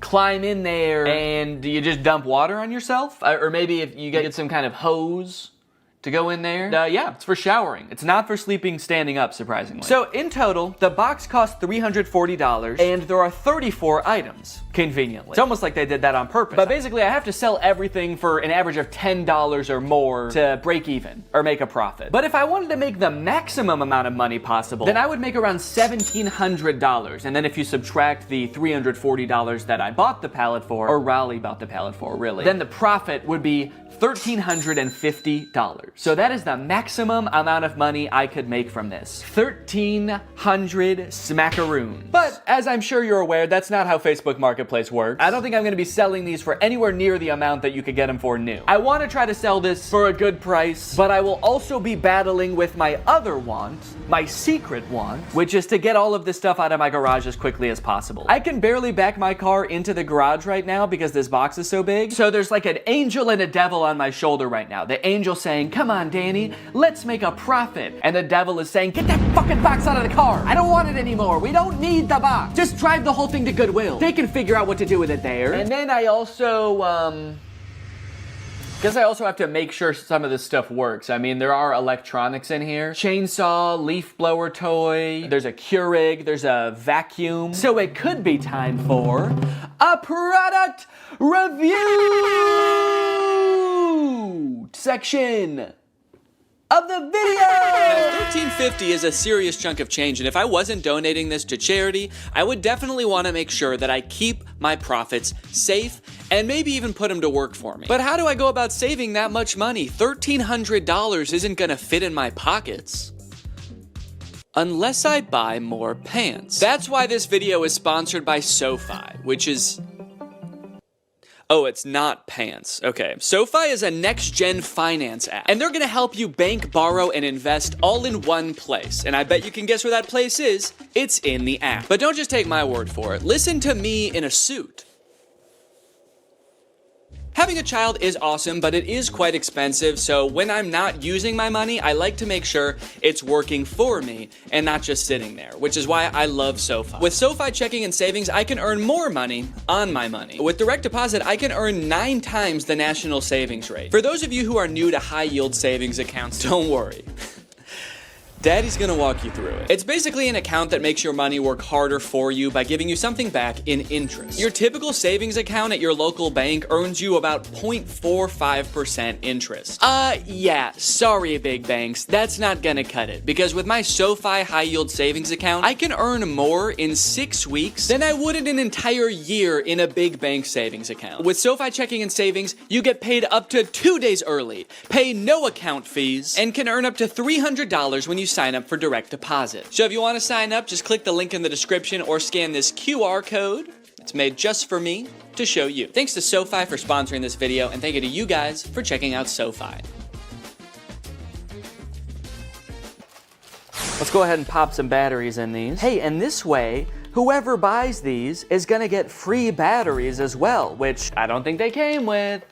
climb in there and you just dump water on yourself? Or maybe if you get some kind of hose to go in there. Yeah, it's for showering. It's not for sleeping standing up, surprisingly. So in total, the box cost $340 and there are 34 items, conveniently. It's almost like they did that on purpose. But basically, I have to sell everything for an average of $10 or more to break even or make a profit. But if I wanted to make the maximum amount of money possible, then I would make around $1,700. And then if you subtract the $340 that I bought the pallet for, or Raleigh bought the pallet for, really, then the profit would be $1,350. So that is the maximum amount of money I could make from this. 1,300 smackaroons. But as I'm sure you're aware, that's not how Facebook Marketplace works. I don't think I'm gonna be selling these for anywhere near the amount that you could get them for new. I wanna try to sell this for a good price, but I will also be battling with my other want, my secret want, which is to get all of this stuff out of my garage as quickly as possible. I can barely back my car into the garage right now because this box is so big. So there's like an angel and a devil on my shoulder right now. The angel saying, come on, Danny, let's make a profit. And the devil is saying, get that fucking box out of the car. I don't want it anymore. We don't need the box. Just drive the whole thing to Goodwill. They can figure out what to do with it there. And then I also, guess I also have to make sure some of this stuff works. I mean, there are electronics in here. Chainsaw, leaf blower toy, there's a Keurig, there's a vacuum. So it could be time for a product review section of the video! Now, $13.50 is a serious chunk of change, and if I wasn't donating this to charity, I would definitely want to make sure that I keep my profits safe and maybe even put them to work for me. But how do I go about saving that much money? $1,300 isn't gonna fit in my pockets unless I buy more pants. That's why this video is sponsored by SoFi, which is... Oh, it's not pants. Okay. SoFi is a next-gen finance app, and they're gonna help you bank, borrow, and invest all in one place. And I bet you can guess where that place is. It's in the app. But don't just take my word for it. Listen to me in a suit. Having a child is awesome, but it is quite expensive, so when I'm not using my money, I like to make sure it's working for me and not just sitting there, which is why I love SoFi. With SoFi checking and savings, I can earn more money on my money. With direct deposit, I can earn 9 times the national savings rate. For those of you who are new to high-yield savings accounts, don't worry. Daddy's gonna walk you through it. It's basically an account that makes your money work harder for you by giving you something back in interest. Your typical savings account at your local bank earns you about 0.45% interest. Yeah, sorry big banks, that's not gonna cut it, because with my SoFi high yield savings account, I can earn more in 6 weeks than I would in an entire year in a big bank savings account. With SoFi checking and savings, you get paid up to 2 days early, pay no account fees, and can earn up to $300 when you sign up for direct deposit. So if you want to sign up, just click the link in the description or scan this QR code. It's made just for me to show you. Thanks to SoFi for sponsoring this video, and thank you to you guys for checking out SoFi. Let's go ahead and pop some batteries in these. Hey, and this way, whoever buys these is gonna get free batteries as well, which I don't think they came with.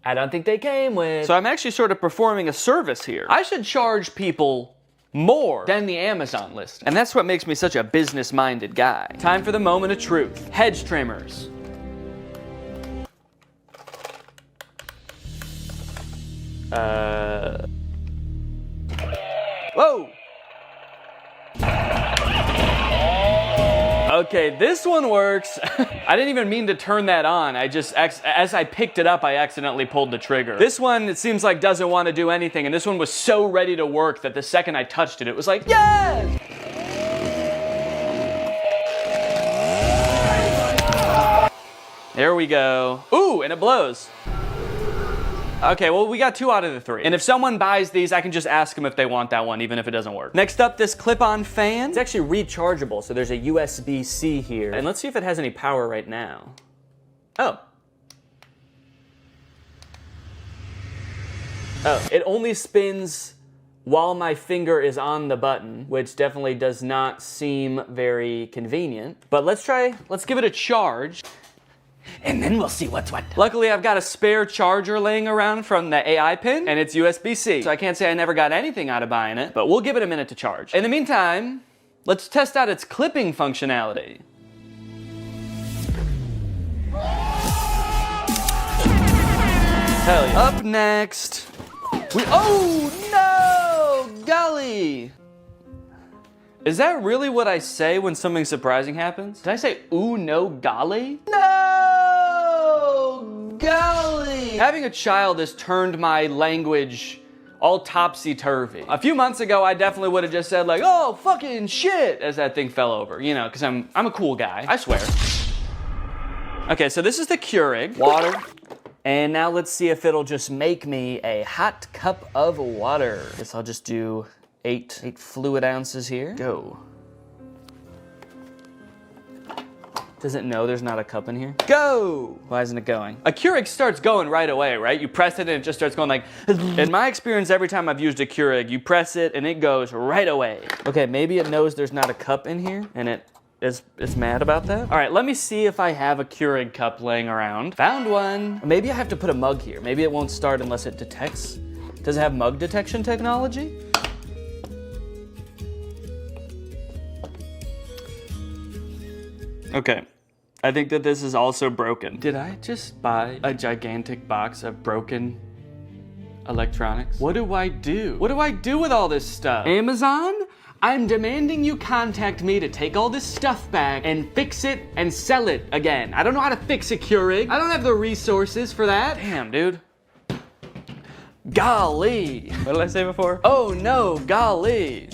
So I'm actually sort of performing a service here. I should charge people more than the Amazon list. And that's what makes me such a business-minded guy. Time for the moment of truth. Hedge trimmers. Whoa! Okay, this one works. I didn't even mean to turn that on. I just, as I picked it up, I accidentally pulled the trigger. This one, it seems like doesn't want to do anything, and this one was so ready to work that the second I touched it, it was like, yes! There we go. Ooh, and it blows. Okay, well, we got 2 out of the 3. And if someone buys these, I can just ask them if they want that one, even if it doesn't work. Next up, this clip-on fan. It's actually rechargeable, so there's a USB-C here. And let's see if it has any power right now. Oh. Oh, it only spins while my finger is on the button, which definitely does not seem very convenient. But let's give it a charge. And then we'll see what's what. Luckily, I've got a spare charger laying around from the AI pin, and it's USB-C. So I can't say I never got anything out of buying it, but we'll give it a minute to charge. In the meantime, let's test out its clipping functionality. Hell yeah. Up next, oh no, golly. Is that really what I say when something surprising happens? Did I say, ooh, no, golly? No, golly! Having a child has turned my language all topsy-turvy. A few months ago, I definitely would have just said like, oh, fucking shit, as that thing fell over, you know, because I'm a cool guy, I swear. Okay, so this is the Keurig. Water. And now let's see if it'll just make me a hot cup of water. Guess I'll just do 8 fluid ounces here. Go. Does it know there's not a cup in here? Go! Why isn't it going? A Keurig starts going right away, right? You press it and it just starts going like... In my experience, every time I've used a Keurig, you press it and it goes right away. Okay, maybe it knows there's not a cup in here and it's mad about that. All right, let me see if I have a Keurig cup laying around. Found one. Maybe I have to put a mug here. Maybe it won't start unless it detects. Does it have mug detection technology? Okay, I think that this is also broken. Did I just buy a gigantic box of broken electronics? What do I do? What do I do with all this stuff? Amazon? I'm demanding you contact me to take all this stuff back and fix it and sell it again. I don't know how to fix a Keurig. I don't have the resources for that. Damn, dude. Golly. What did I say before? Oh no, golly.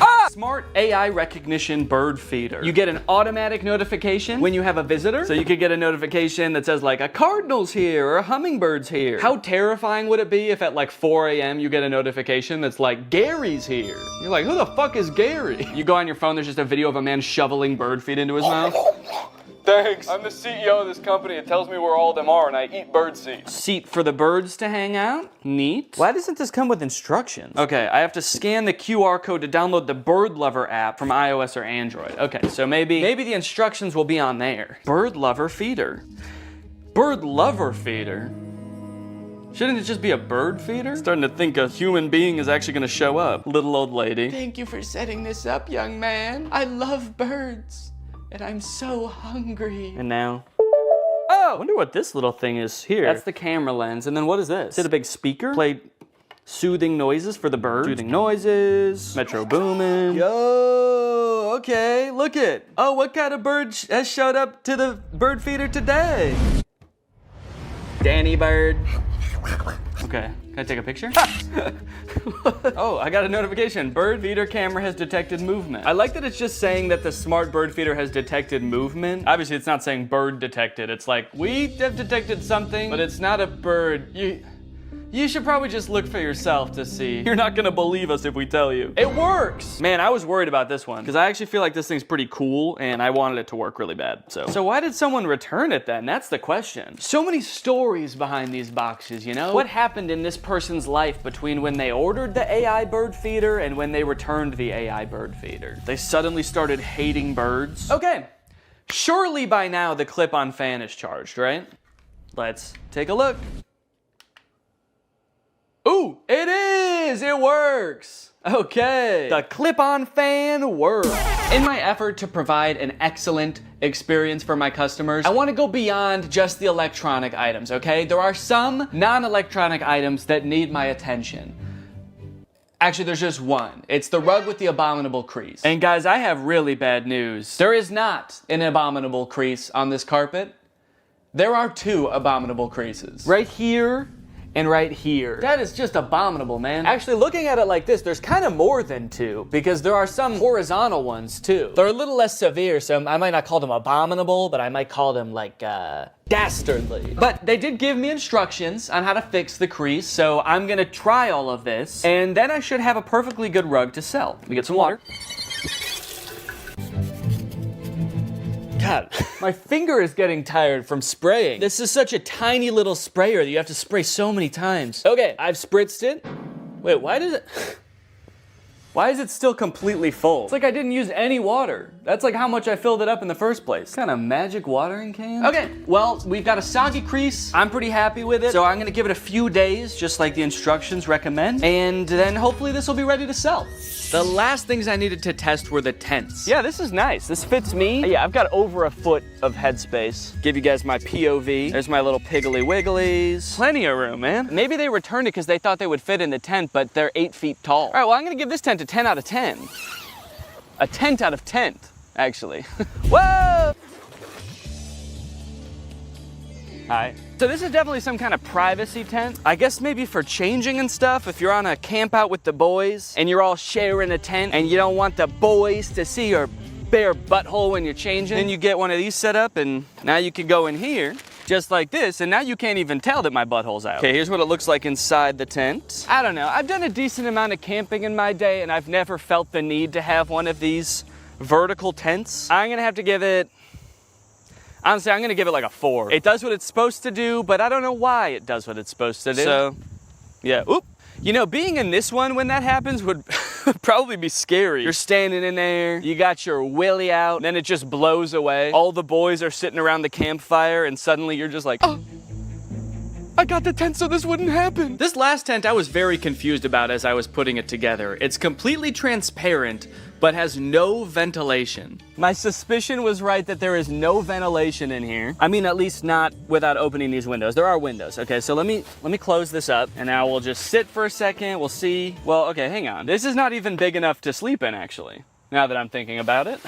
Ah! Smart AI recognition bird feeder. You get an automatic notification when you have a visitor. So you could get a notification that says like a cardinal's here or a hummingbird's here. How terrifying would it be if at like 4 a.m. you get a notification that's like Gary's here? You're like, who the fuck is Gary? You go on your phone, there's just a video of a man shoveling bird feed into his mouth. Thanks. I'm the CEO of this company. It tells me where all of them are, and I eat bird seed. Seat for the birds to hang out? Neat. Why doesn't this come with instructions? Okay, I have to scan the QR code to download the Bird Lover app from iOS or Android. Okay, so maybe the instructions will be on there. Bird Lover feeder. Bird Lover feeder? Shouldn't it just be a bird feeder? Starting to think a human being is actually gonna show up. Little old lady. Thank you for setting this up, young man. I love birds. And I'm so hungry. And now? Oh! I wonder what this little thing is here. That's the camera lens. And then what is this? Is it a big speaker? Play soothing noises for the bird? Soothing noises. Metro Boomin. Yo! Okay, look it. Oh, what kind of bird has showed up to the bird feeder today? Danny Bird. Okay, can I take a picture? Oh, I got a notification. Bird feeder camera has detected movement. I like that it's just saying that the smart bird feeder has detected movement. Obviously, it's not saying bird detected. It's like, we have detected something, but it's not a bird. You should probably just look for yourself to see. You're not gonna believe us if we tell you. It works! Man, I was worried about this one, because I actually feel like this thing's pretty cool, and I wanted it to work really bad, So why did someone return it then? That's the question. So many stories behind these boxes, you know? What happened in this person's life between when they ordered the AI bird feeder and when they returned the AI bird feeder? They suddenly started hating birds? Okay, surely by now the clip-on fan is charged, right? Let's take a look. Ooh, it is! It works! Okay, the clip-on fan works. In my effort to provide an excellent experience for my customers, I want to go beyond just the electronic items, okay? There are some non-electronic items that need my attention. Actually, there's just one. It's the rug with the abominable crease. And guys, I have really bad news. There is not an abominable crease on this carpet. There are 2 abominable creases. Right here and right here. That is just abominable, man. Actually, looking at it like this, there's kind of more than 2 because there are some horizontal ones too. They're a little less severe, so I might not call them abominable, but I might call them like, dastardly. But they did give me instructions on how to fix the crease, so I'm gonna try all of this, and then I should have a perfectly good rug to sell. Let me get some water. God, my finger is getting tired from spraying. This is such a tiny little sprayer that you have to spray so many times. Okay, I've spritzed it. Wait, why is it still completely full? It's like I didn't use any water. That's like how much I filled it up in the first place. Kind of magic watering can? Okay, well, we've got a soggy crease. I'm pretty happy with it. So I'm gonna give it a few days, just like the instructions recommend. And then hopefully this will be ready to sell. The last things I needed to test were the tents. Yeah, this is nice. This fits me. Yeah, I've got over a foot of headspace. Give you guys my POV. There's my little piggly wigglies. Plenty of room, man. Maybe they returned it because they thought they would fit in the tent, but they're 8 feet tall. All right, well, I'm gonna give this tent a 10 out of 10. A tent out of tent, actually. Whoa! Hi. So this is definitely some kind of privacy tent. I guess maybe for changing and stuff, if you're on a camp out with the boys and you're all sharing a tent and you don't want the boys to see your bare butthole when you're changing, then you get one of these set up and now you can go in here just like this, and now you can't even tell that my butthole's out. Okay, here's what it looks like inside the tent. I don't know, I've done a decent amount of camping in my day and I've never felt the need to have one of these vertical tents. I'm gonna have to give it, honestly, I'm gonna give it like a 4. It does what it's supposed to do, but I don't know why it does what it's supposed to do. So, yeah, oop. You know, being in this one when that happens would probably be scary. You're standing in there, you got your willy out, and then it just blows away. All the boys are sitting around the campfire, and suddenly you're just like, oh, I got the tent so this wouldn't happen. This last tent I was very confused about as I was putting it together. It's completely transparent, but has no ventilation. My suspicion was right that there is no ventilation in here. I mean, at least not without opening these windows. There are windows. Okay, so let me close this up, and now we'll just sit for a second. We'll see. Well, okay, hang on. This is not even big enough to sleep in, actually, now that I'm thinking about it.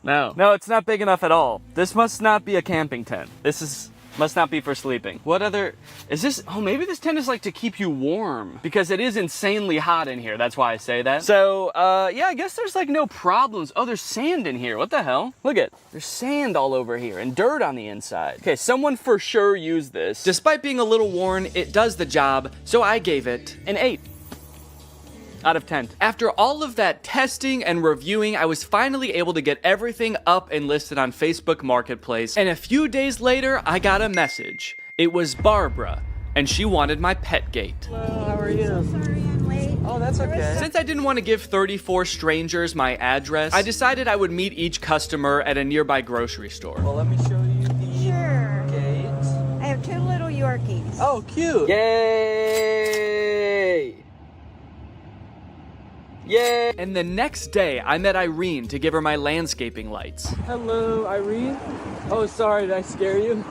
No, it's not big enough at all. This must not be a camping tent. Must not be for sleeping. What other, is this, oh, maybe this tent is like to keep you warm because it is insanely hot in here. That's why I say that. So, yeah, I guess there's like no problems. Oh, there's sand in here. What the hell? Look at, there's sand all over here and dirt on the inside. Okay, someone for sure used this. Despite being a little worn, it does the job. So I gave it an 8. Out of 10. After all of that testing and reviewing, I was finally able to get everything up and listed on Facebook Marketplace, and a few days later, I got a message. It was Barbara, and she wanted my pet gate. Hello, how are you? So sorry I'm late. Oh, that's okay. Since I didn't want to give 34 strangers my address, I decided I would meet each customer at a nearby grocery store. Well, let me show you the gate. I have 2 little Yorkies. Oh, cute. Yay! Yay! And the next day, I met Irene to give her my landscaping lights. Hello, Irene. Oh, sorry, did I scare you?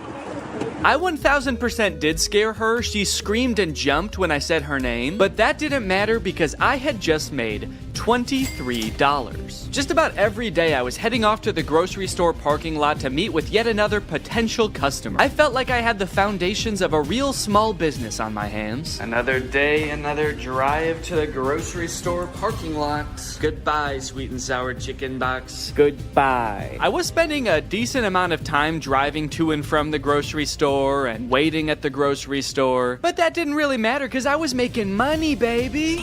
I 1000% did scare her. She screamed and jumped when I said her name, but that didn't matter because I had just made $23. Just about every day I was heading off to the grocery store parking lot to meet with yet another potential customer. I felt like I had the foundations of a real small business on my hands. Another day, another drive to the grocery store parking lot. Goodbye, sweet and sour chicken box. Goodbye. I was spending a decent amount of time driving to and from the grocery store and waiting at the grocery store, but that didn't really matter because I was making money, baby.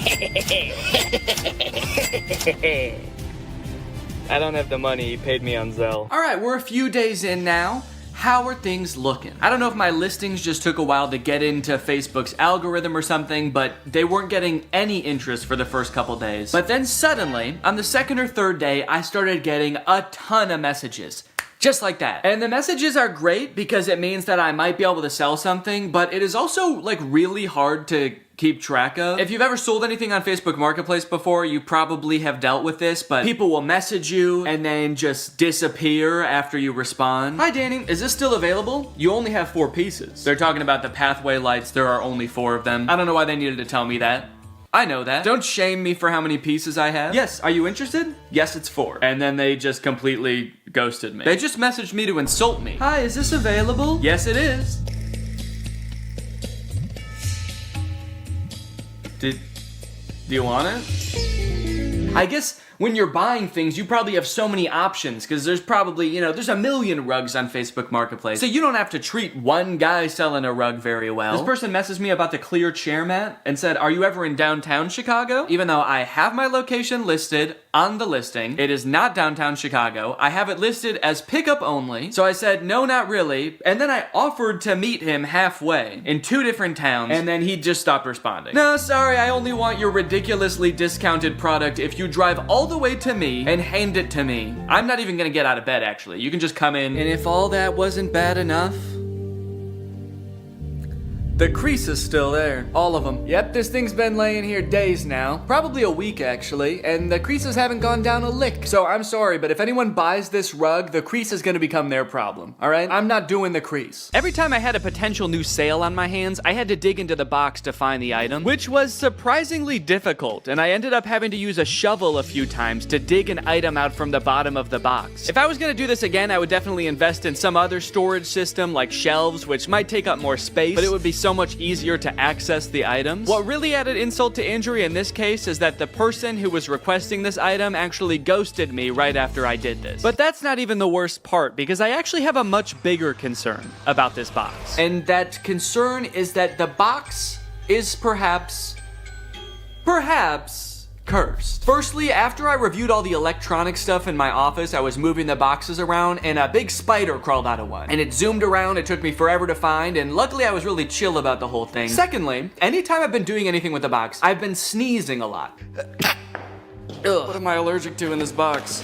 I don't have the money, he paid me on Zelle. All right, we're a few days in now. How are things looking? I don't know if my listings just took a while to get into Facebook's algorithm or something, but they weren't getting any interest for the first couple days. But then suddenly, on the 2nd or 3rd day, I started getting a ton of messages. Just like that. And the messages are great because it means that I might be able to sell something, but it is also like really hard to keep track of. If you've ever sold anything on Facebook Marketplace before, you probably have dealt with this, but people will message you and then just disappear after you respond. Hi Danny, is this still available? You only have 4 pieces. They're talking about the pathway lights, there are only 4 of them. I don't know why they needed to tell me that. I know that. Don't shame me for how many pieces I have. Yes, are you interested? Yes, it's 4. And then they just completely ghosted me. They just messaged me to insult me. Hi, is this available? Yes, it is. Do you want it? I guess when you're buying things, you probably have so many options because there's probably, you know, there's a million rugs on Facebook Marketplace. So you don't have to treat one guy selling a rug very well. This person messaged me about the clear chair mat and said, are you ever in downtown Chicago? Even though I have my location listed on the listing, it is not downtown Chicago. I have it listed as pickup only. So I said, no, not really. And then I offered to meet him halfway in 2 different towns. And then he just stopped responding. No, sorry, I only want your ridiculously discounted product if you drive all the way to me and hand it to me. I'm not even gonna get out of bed, actually. You can just come in. And if all that wasn't bad enough, the crease is still there. All of them. Yep, this thing's been laying here days now. Probably a week, actually. And the creases haven't gone down a lick. So I'm sorry, but if anyone buys this rug, the crease is gonna become their problem. All right? I'm not doing the crease. Every time I had a potential new sale on my hands, I had to dig into the box to find the item, which was surprisingly difficult. And I ended up having to use a shovel a few times to dig an item out from the bottom of the box. If I was gonna do this again, I would definitely invest in some other storage system like shelves, which might take up more space, but it would be so much easier to access the items. What really added insult to injury in this case is that the person who was requesting this item actually ghosted me right after I did this. But that's not even the worst part, because I actually have a much bigger concern about this box. And that concern is that the box is perhaps cursed. Firstly, after I reviewed all the electronic stuff in my office, I was moving the boxes around and a big spider crawled out of one. And it zoomed around, it took me forever to find, and luckily I was really chill about the whole thing. Secondly, anytime I've been doing anything with the box, I've been sneezing a lot. Ugh. What am I allergic to in this box?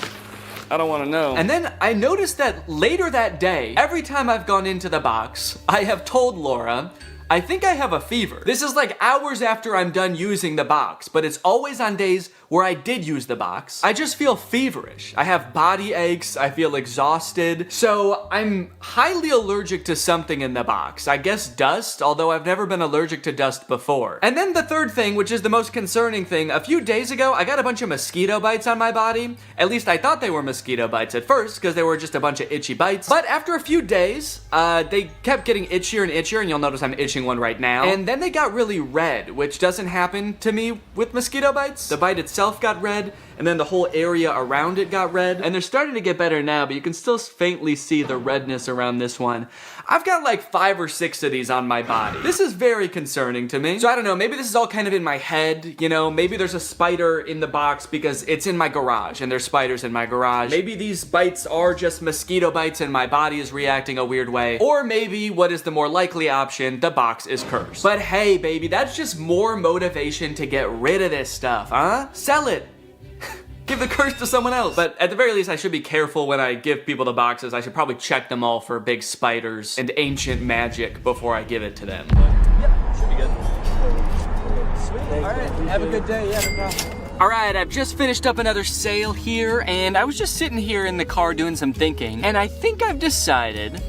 I don't want to know. And then I noticed that later that day, every time I've gone into the box, I have told Laura, I think I have a fever. This is like hours after I'm done using the box, but it's always on days where I did use the box. I just feel feverish. I have body aches, I feel exhausted. So I'm highly allergic to something in the box. I guess dust, although I've never been allergic to dust before. And then the third thing, which is the most concerning thing, a few days ago, I got a bunch of mosquito bites on my body. At least I thought they were mosquito bites at first, because they were just a bunch of itchy bites. But after a few days, they kept getting itchier and itchier, and you'll notice I'm itching one right now. And then they got really red, which doesn't happen to me with mosquito bites. The bite itself got red, and then the whole area around it got red. And they're starting to get better now, but you can still faintly see the redness around this one. I've got like 5 or 6 of these on my body. This is very concerning to me. So I don't know, maybe this is all kind of in my head, you know, maybe there's a spider in the box because it's in my garage and there's spiders in my garage. Maybe these bites are just mosquito bites and my body is reacting a weird way. Or maybe, what is the more likely option, the box is cursed. But hey, baby, that's just more motivation to get rid of this stuff, huh? Sell it. Give the curse to someone else. But at the very least, I should be careful when I give people the boxes. I should probably check them all for big spiders and ancient magic before I give it to them. Yeah, should be good. Sweet. All right, have a good day. Yeah, no problem. Alright, I've just finished up another sale here, and I was just sitting here in the car doing some thinking, and I think I've decided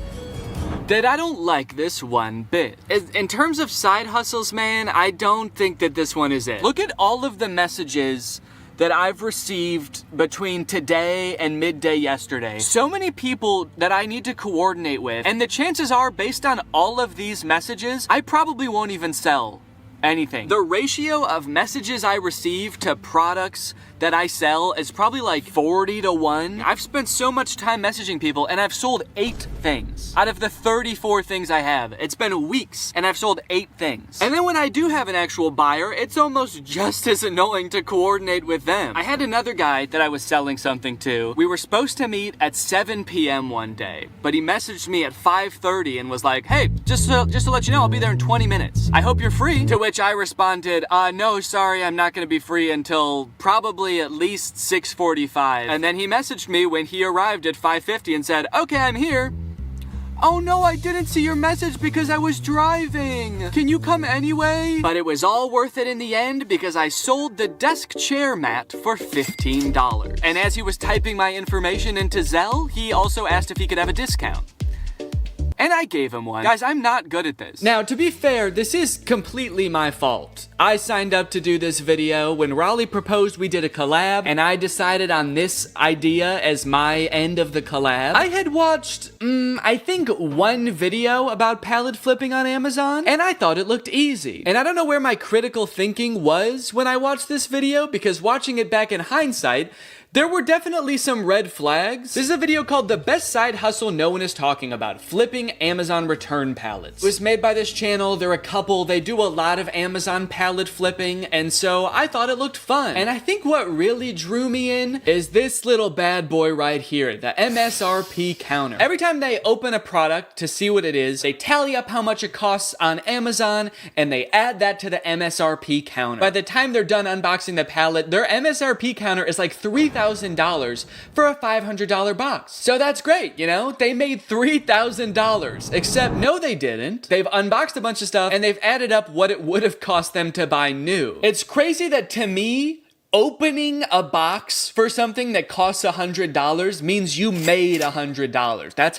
that I don't like this one bit. In terms of side hustles, man, I don't think that this one is it. Look at all of the messages that I've received between today and midday yesterday. So many people that I need to coordinate with, and the chances are, based on all of these messages, I probably won't even sell anything. The ratio of messages I receive to products that I sell is probably like 40-1. I've spent so much time messaging people and I've sold 8 things out of the 34 things I have. It's been weeks and I've sold 8 things. And then when I do have an actual buyer, it's almost just as annoying to coordinate with them. I had another guy that I was selling something to. We were supposed to meet at 7 p.m. one day, but he messaged me at 5:30 and was like, hey, just to let you know, I'll be there in 20 minutes. I hope you're free. To which I responded, no, sorry, I'm not gonna be free until probably at least 6:45. And then he messaged me when he arrived at 5:50 and said, okay, I'm here. Oh no, I didn't see your message because I was driving. Can you come anyway? But it was all worth it in the end because I sold the desk chair mat for $15. And as he was typing my information into Zelle, he also asked if he could have a discount. And I gave him one. Guys, I'm not good at this. Now, to be fair, this is completely my fault. I signed up to do this video. When Raleigh proposed, we did a collab, and I decided on this idea as my end of the collab. I had watched, I think one video about pallet flipping on Amazon, and I thought it looked easy. And I don't know where my critical thinking was when I watched this video, because watching it back in hindsight, there were definitely some red flags. This is a video called The Best Side Hustle No One Is Talking About, Flipping Amazon Return Pallets. It was made by this channel. They're a couple. They do a lot of Amazon pallet flipping, and so I thought it looked fun. And I think what really drew me in is this little bad boy right here, the MSRP counter. Every time they open a product to see what it is, they tally up how much it costs on Amazon, and they add that to the MSRP counter. By the time they're done unboxing the pallet, their MSRP counter is like $3,000 for a $500 box. So that's great, you know? They made $3,000. Except, no they didn't. They've unboxed a bunch of stuff and they've added up what it would have cost them to buy new. It's crazy that to me, opening a box for something that costs $100 means you made $100. That's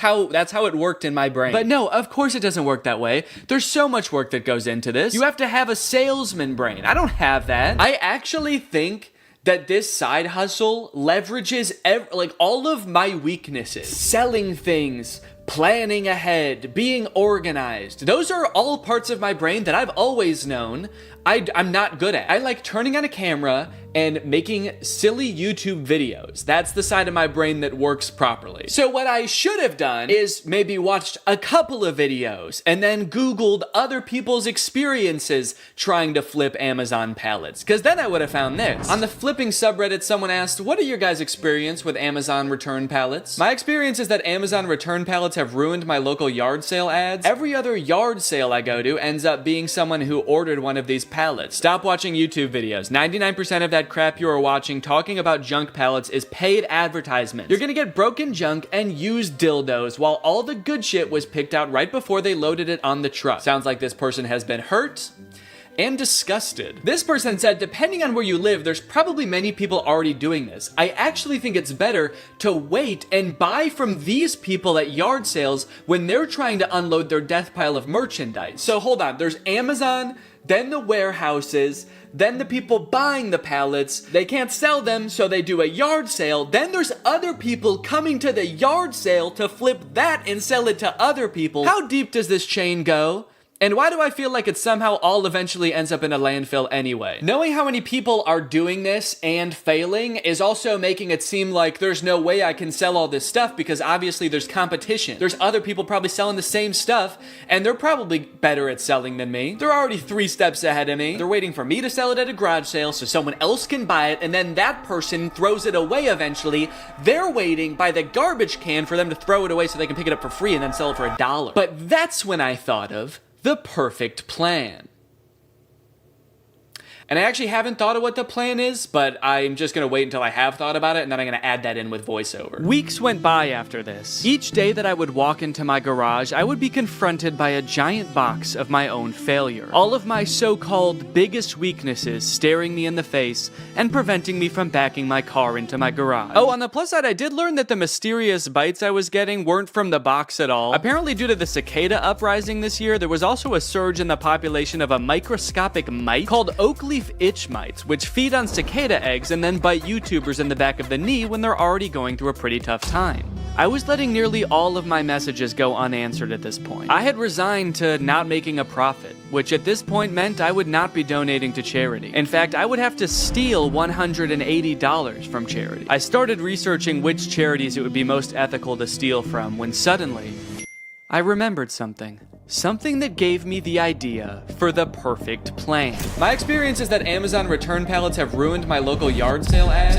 how it worked in my brain. But no, of course it doesn't work that way. There's so much work that goes into this. You have to have a salesman brain. I don't have that. I actually think that this side hustle leverages all of my weaknesses. Selling things, planning ahead, being organized. Those are all parts of my brain that I've always known I'm not good at. I like turning on a camera and making silly YouTube videos. That's the side of my brain that works properly. So what I should have done is maybe watched a couple of videos and then Googled other people's experiences trying to flip Amazon pallets, because then I would have found this. On the flipping subreddit, someone asked, what are your guys' experience with Amazon return pallets? My experience is that Amazon return pallets have ruined my local yard sale ads. Every other yard sale I go to ends up being someone who ordered one of these pallets. Stop watching YouTube videos. 99% of that crap you are watching talking about junk pallets is paid advertisement. You're gonna get broken junk and used dildos while all the good shit was picked out right before they loaded it on the truck. Sounds like this person has been hurt and disgusted. This person said, depending on where you live, there's probably many people already doing this. I actually think it's better to wait and buy from these people at yard sales when they're trying to unload their death pile of merchandise. So hold on, there's Amazon, then the warehouses, then the people buying the pallets. They can't sell them, so they do a yard sale. Then there's other people coming to the yard sale to flip that and sell it to other people. How deep does this chain go? And why do I feel like it somehow all eventually ends up in a landfill anyway? Knowing how many people are doing this and failing is also making it seem like there's no way I can sell all this stuff because obviously there's competition. There's other people probably selling the same stuff and they're probably better at selling than me. They're already 3 steps ahead of me. They're waiting for me to sell it at a garage sale so someone else can buy it and then that person throws it away eventually. They're waiting by the garbage can for them to throw it away so they can pick it up for free and then sell it for $1. But that's when I thought of the perfect plan. And I actually haven't thought of what the plan is, but I'm just gonna wait until I have thought about it, and then I'm gonna add that in with voiceover. Weeks went by after this. Each day that I would walk into my garage, I would be confronted by a giant box of my own failure. All of my so-called biggest weaknesses staring me in the face and preventing me from backing my car into my garage. Oh, on the plus side, I did learn that the mysterious bites I was getting weren't from the box at all. Apparently, due to the cicada uprising this year, there was also a surge in the population of a microscopic mite called oak leaf itch mites, which feed on cicada eggs and then bite YouTubers in the back of the knee when they're already going through a pretty tough time. I was letting nearly all of my messages go unanswered at this point. I had resigned to not making a profit, which at this point meant I would not be donating to charity. In fact, I would have to steal $180 from charity. I started researching which charities it would be most ethical to steal from when suddenly I remembered something. Something that gave me the idea for the perfect plan. My experience is that Amazon return pallets have ruined my local yard sale ads.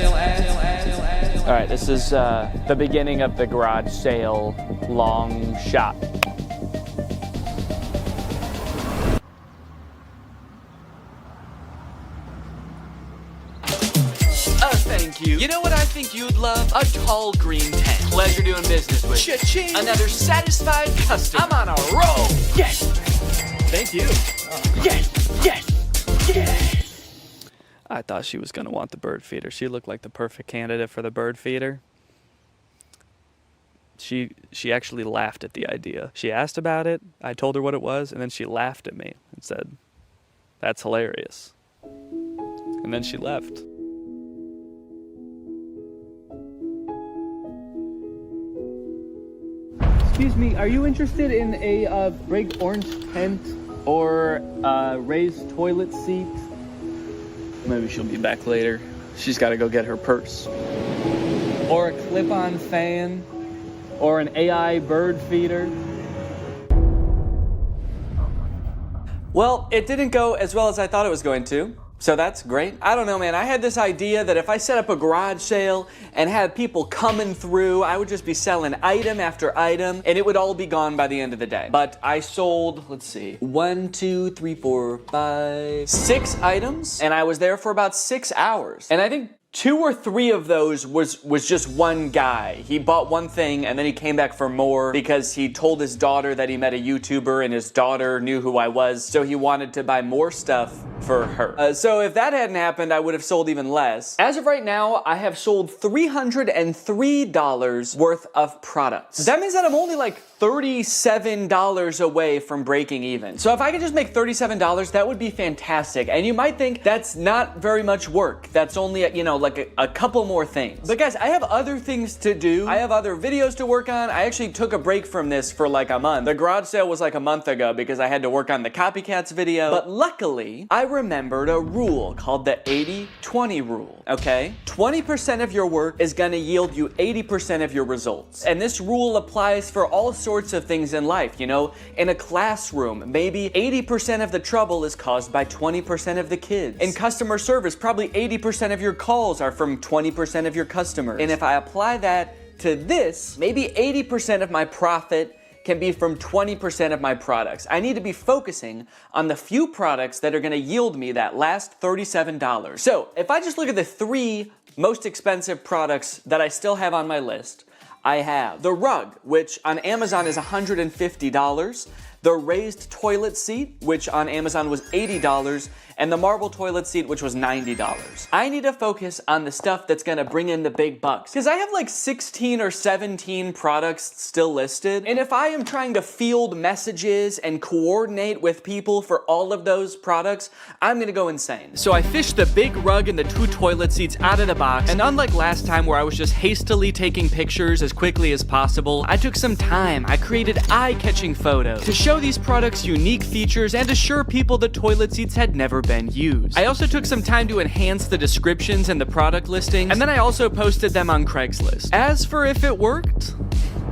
All right, this is the beginning of the garage sale long shot. Oh, thank thank you. You know what I think you'd love? A tall green tent. Pleasure doing business with you. Cha-ching. Another satisfied customer. I'm on a roll. Yes. Thank you. Yes. I thought she was going to want the bird feeder. She looked like the perfect candidate for the bird feeder. She actually laughed at the idea. She asked about it, I told her what it was, and then she laughed at me and said, "That's hilarious." And then she left. Excuse me, are you interested in a break orange tent or raised toilet seat? Maybe she'll be back later. She's got to go get her purse. Or a clip-on fan? Or an AI bird feeder? Well, it didn't go as well as I thought it was going to. So that's great. I don't know, man. I had this idea that if I set up a garage sale and had people coming through, I would just be selling item after item, and it would all be gone by the end of the day. But I sold, let's see, 1, 2, 3, 4, 5, 6 items, and I was there for about 6 hours. And I think 2 or 3 of those was just one guy. He bought one thing and then he came back for more because he told his daughter that he met a YouTuber and his daughter knew who I was, so he wanted to buy more stuff for her. So if that hadn't happened, I would have sold even less. As of right now, I have sold $303 worth of products. That means that I'm only like $37 away from breaking even. So if I could just make $37, that would be fantastic. And you might think that's not very much work. That's only, like a couple more things. But guys, I have other things to do. I have other videos to work on. I actually took a break from this for like a month. The garage sale was like a month ago because I had to work on the copycats video. But luckily, I remembered a rule called the 80-20 rule, okay? 20% of your work is gonna yield you 80% of your results. And this rule applies for all sorts of things in life, In a classroom, maybe 80% of the trouble is caused by 20% of the kids. In customer service, probably 80% of your calls are from 20% of your customers. And if I apply that to this, maybe 80% of my profit can be from 20% of my products. I need to be focusing on the few products that are gonna yield me that last $37. So if I just look at the 3 most expensive products that I still have on my list, I have the rug, which on Amazon is $150, the raised toilet seat, which on Amazon was $80, and the marble toilet seat, which was $90. I need to focus on the stuff that's gonna bring in the big bucks, because I have like 16 or 17 products still listed, and if I am trying to field messages and coordinate with people for all of those products, I'm gonna go insane. So I fished the big rug and the 2 toilet seats out of the box, and unlike last time where I was just hastily taking pictures as quickly as possible, I took some time. I created eye-catching photos to show these products unique features and assure people the toilet seats had never been used. I also took some time to enhance the descriptions and the product listings, and then I also posted them on Craigslist. As for if it worked,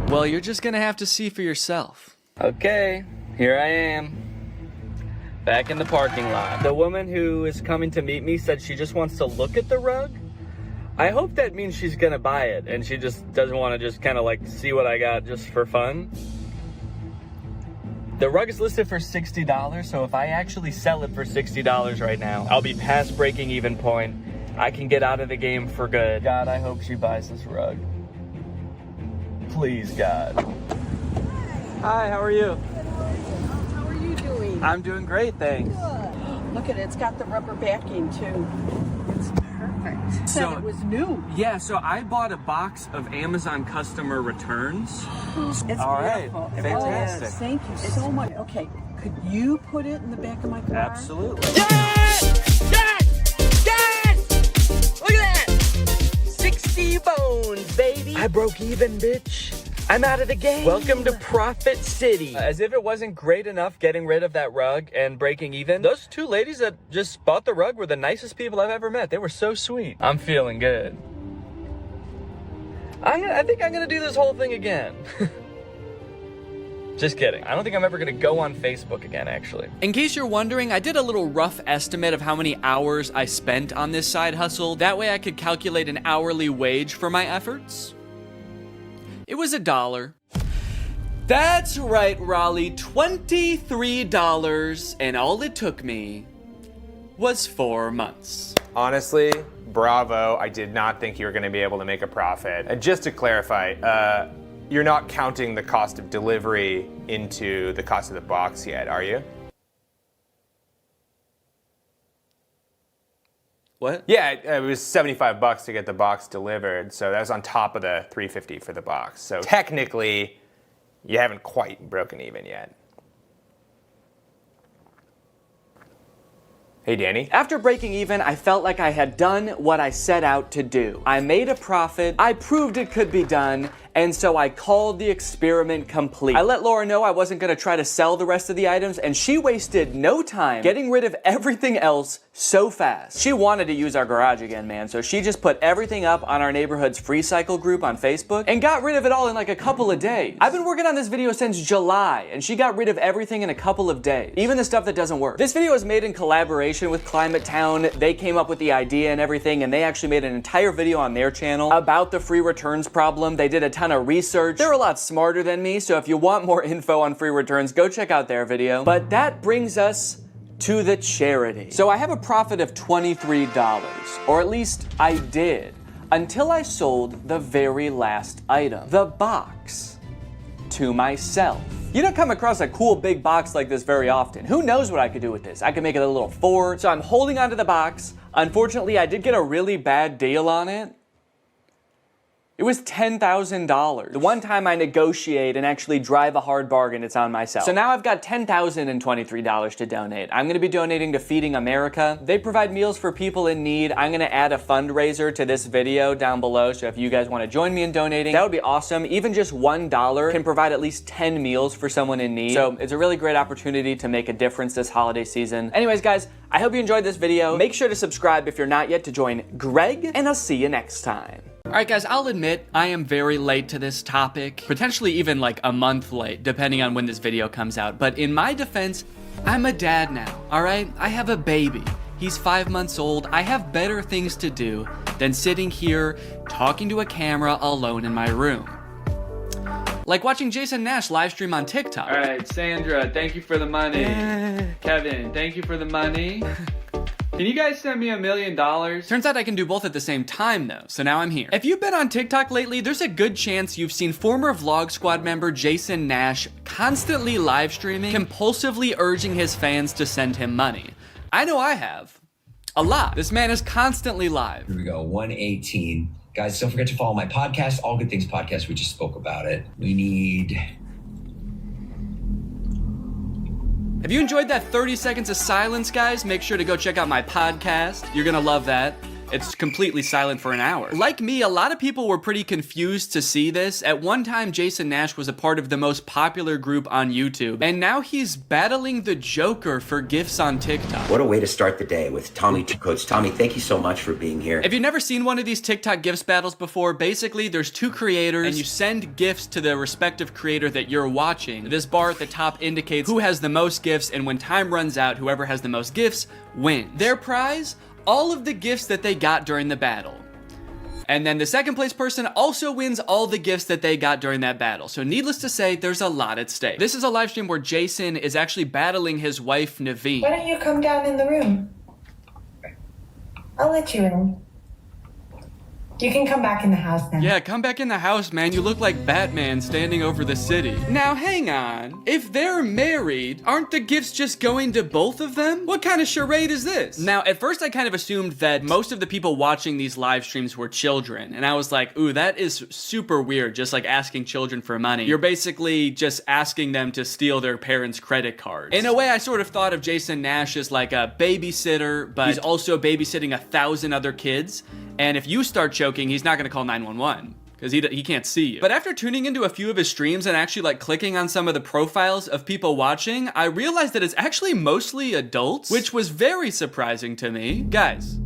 well, you're just gonna have to see for yourself. Okay, here I am, back in the parking lot. The woman who is coming to meet me said she just wants to look at the rug. I hope that means she's gonna buy it, and she just doesn't want to just kind of like see what I got just for fun. The rug is listed for $60, so if I actually sell it for $60 right now, I'll be past breaking even point. I can get out of the game for good. God, I hope she buys this rug. Please, God. Hi, how are you? How are you doing? I'm doing great, thanks. Good. Look at it, it's got the rubber backing too. It's perfect. So it was new. Yeah, so I bought a box of Amazon customer returns. It's all right, beautiful. fantastic. Yes, thank you so much. Okay, could you put it in the back of my car? Absolutely. Yes! Yes! Yes! Look at that! 60 bones, baby. I broke even, bitch. I'm out of the game. Welcome to Profit City. As if it wasn't great enough getting rid of that rug and breaking even, those 2 ladies that just bought the rug were the nicest people I've ever met. They were so sweet. I'm feeling good. I think I'm gonna do this whole thing again. Just kidding. I don't think I'm ever gonna go on Facebook again, actually. In case you're wondering, I did a little rough estimate of how many hours I spent on this side hustle. That way I could calculate an hourly wage for my efforts. It was $1. That's right, Raleigh, $23, and all it took me was 4 months. Honestly, bravo. I did not think you were going to be able to make a profit. And just to clarify, you're not counting the cost of delivery into the cost of the box yet, are you? What? Yeah, it was $75 to get the box delivered, so that was on top of the $350 for the box. So technically, you haven't quite broken even yet. Hey, Danny. After breaking even, I felt like I had done what I set out to do. I made a profit, I proved it could be done, and so I called the experiment complete. I let Laura know I wasn't gonna try to sell the rest of the items, and she wasted no time getting rid of everything else so fast. She wanted to use our garage again, man, so she just put everything up on our neighborhood's free cycle group on Facebook and got rid of it all in like a couple of days. I've been working on this video since July, and she got rid of everything in a couple of days, even the stuff that doesn't work. This video was made in collaboration with Climate Town. They came up with the idea and everything, and they actually made an entire video on their channel about the free returns problem. They did a ton of research. They're a lot smarter than me, so if you want more info on free returns, go check out their video. But that brings us to the charity. So I have a profit of $23, or at least I did, until I sold the very last item, the box, to myself. You don't come across a cool big box like this very often. Who knows what I could do with this? I could make it a little fort. So I'm holding onto the box. Unfortunately, I did get a really bad deal on it. It was $10,000. The one time I negotiate and actually drive a hard bargain, it's on myself. So now I've got $10,023 to donate. I'm gonna be donating to Feeding America. They provide meals for people in need. I'm gonna add a fundraiser to this video down below, so if you guys wanna join me in donating, that would be awesome. Even just $1 can provide at least 10 meals for someone in need. So it's a really great opportunity to make a difference this holiday season. Anyways, guys, I hope you enjoyed this video. Make sure to subscribe if you're not yet to join Greg, and I'll see you next time. Alright guys, I'll admit I am very late to this topic, potentially even like a month late, depending on when this video comes out. But in my defense, I'm a dad now, alright? I have a baby. He's 5 months old. I have better things to do than sitting here talking to a camera alone in my room. Like watching Jason Nash live stream on TikTok. Alright, Sandra, thank you for the money. Kevin, thank you for the money. Can you guys send me $1 million? Turns out I can do both at the same time though, so now I'm here. If you've been on TikTok lately, there's a good chance you've seen former Vlog Squad member Jason Nash constantly live streaming, compulsively urging his fans to send him money. I know I have. A lot. This man is constantly live. Here we go, 118. Guys, don't forget to follow my podcast, All Good Things Podcast. We just spoke about it. We need... If you enjoyed that 30 seconds of silence, guys, make sure to go check out my podcast. You're gonna love that. It's completely silent for an hour. Like me, a lot of people were pretty confused to see this. At one time, Jason Nash was a part of the most popular group on YouTube, and now he's battling the Joker for gifts on TikTok. What a way to start the day with Tommy Coach. Tommy, thank you so much for being here. If you've never seen one of these TikTok gifts battles before, basically there's two creators and you send gifts to the respective creator that you're watching. This bar at the top indicates who has the most gifts, and when time runs out, whoever has the most gifts wins. Their prize? All of the gifts that they got during the battle. And then the second place person also wins all the gifts that they got during that battle. So needless to say, there's a lot at stake. This is a live stream where Jason is actually battling his wife, Naveen. Why don't you come down in the room? I'll let you in. You can come back in the house now. Yeah, come back in the house, man. You look like Batman standing over the city. Now, hang on. If they're married, aren't the gifts just going to both of them? What kind of charade is this? Now, at first I kind of assumed that most of the people watching these live streams were children. And I was like, ooh, that is super weird, just like asking children for money. You're basically just asking them to steal their parents' credit cards. In a way, I sort of thought of Jason Nash as like a babysitter, but he's also babysitting 1,000 other kids. And if you start choking, he's not gonna call 911 because he can't see you. But after tuning into a few of his streams and actually like clicking on some of the profiles of people watching, I realized that it's actually mostly adults, which was very surprising to me. Guys,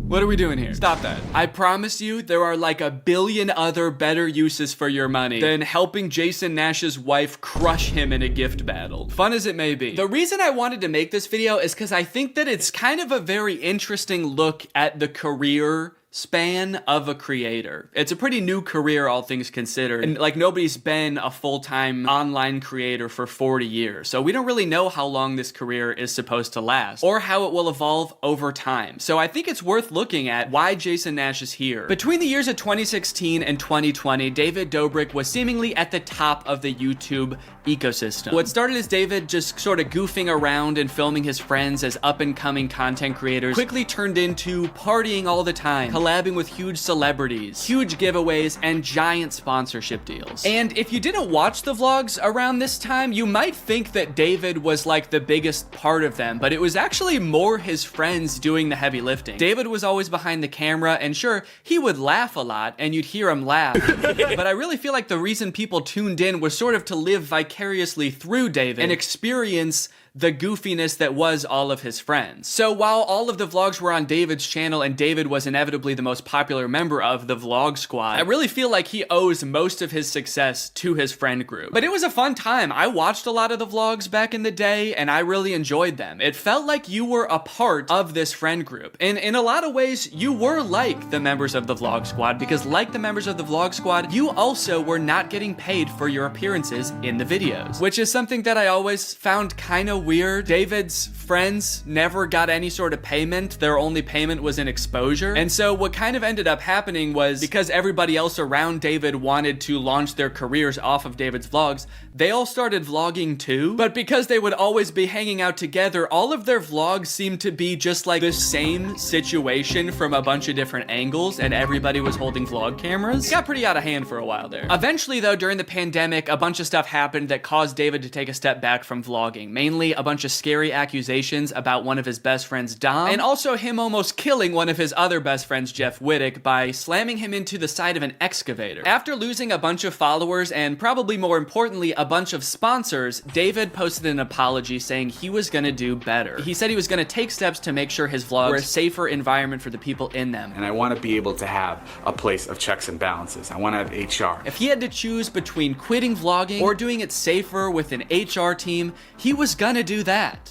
what are we doing here? Stop that. I promise you there are like 1 billion other better uses for your money than helping Jason Nash's wife crush him in a gift battle. Fun as it may be. The reason I wanted to make this video is because I think that it's kind of a very interesting look at the career span of a creator. It's a pretty new career, all things considered. And like nobody's been a full-time online creator for 40 years. So we don't really know how long this career is supposed to last or how it will evolve over time. So I think it's worth looking at why Jason Nash is here. Between the years of 2016 and 2020, David Dobrik was seemingly at the top of the YouTube ecosystem. What started as David just sort of goofing around and filming his friends as up-and-coming content creators quickly turned into partying all the time, collabing with huge celebrities, huge giveaways, and giant sponsorship deals. And if you didn't watch the vlogs around this time, you might think that David was like the biggest part of them, but it was actually more his friends doing the heavy lifting. David was always behind the camera, and sure, he would laugh a lot, and you'd hear him laugh. But I really feel like the reason people tuned in was sort of to live vicariously through David and experience the goofiness that was all of his friends. So while all of the vlogs were on David's channel and David was inevitably the most popular member of the vlog squad, I really feel like he owes most of his success to his friend group. But it was a fun time. I watched a lot of the vlogs back in the day and I really enjoyed them. It felt like you were a part of this friend group. And in a lot of ways, you were like the members of the vlog squad, because like the members of the vlog squad, you also were not getting paid for your appearances in the videos, which is something that I always found kind of weird. David's friends never got any sort of payment. Their only payment was in exposure. And so what kind of ended up happening was, because everybody else around David wanted to launch their careers off of David's vlogs, they all started vlogging too. But because they would always be hanging out together, all of their vlogs seemed to be just like the same situation from a bunch of different angles, and everybody was holding vlog cameras. It got pretty out of hand for a while there. Eventually though, during the pandemic, a bunch of stuff happened that caused David to take a step back from vlogging. Mainly a bunch of scary accusations about one of his best friends, Dom, and also him almost killing one of his other best friends, Jeff Wittick, by slamming him into the side of an excavator. After losing a bunch of followers and probably more importantly a bunch of sponsors, David posted an apology saying he was gonna do better. He said he was gonna take steps to make sure his vlogs were a safer environment for the people in them. And I want to be able to have a place of checks and balances. I want to have HR. If he had to choose between quitting vlogging or doing it safer with an HR team, he was gonna do that.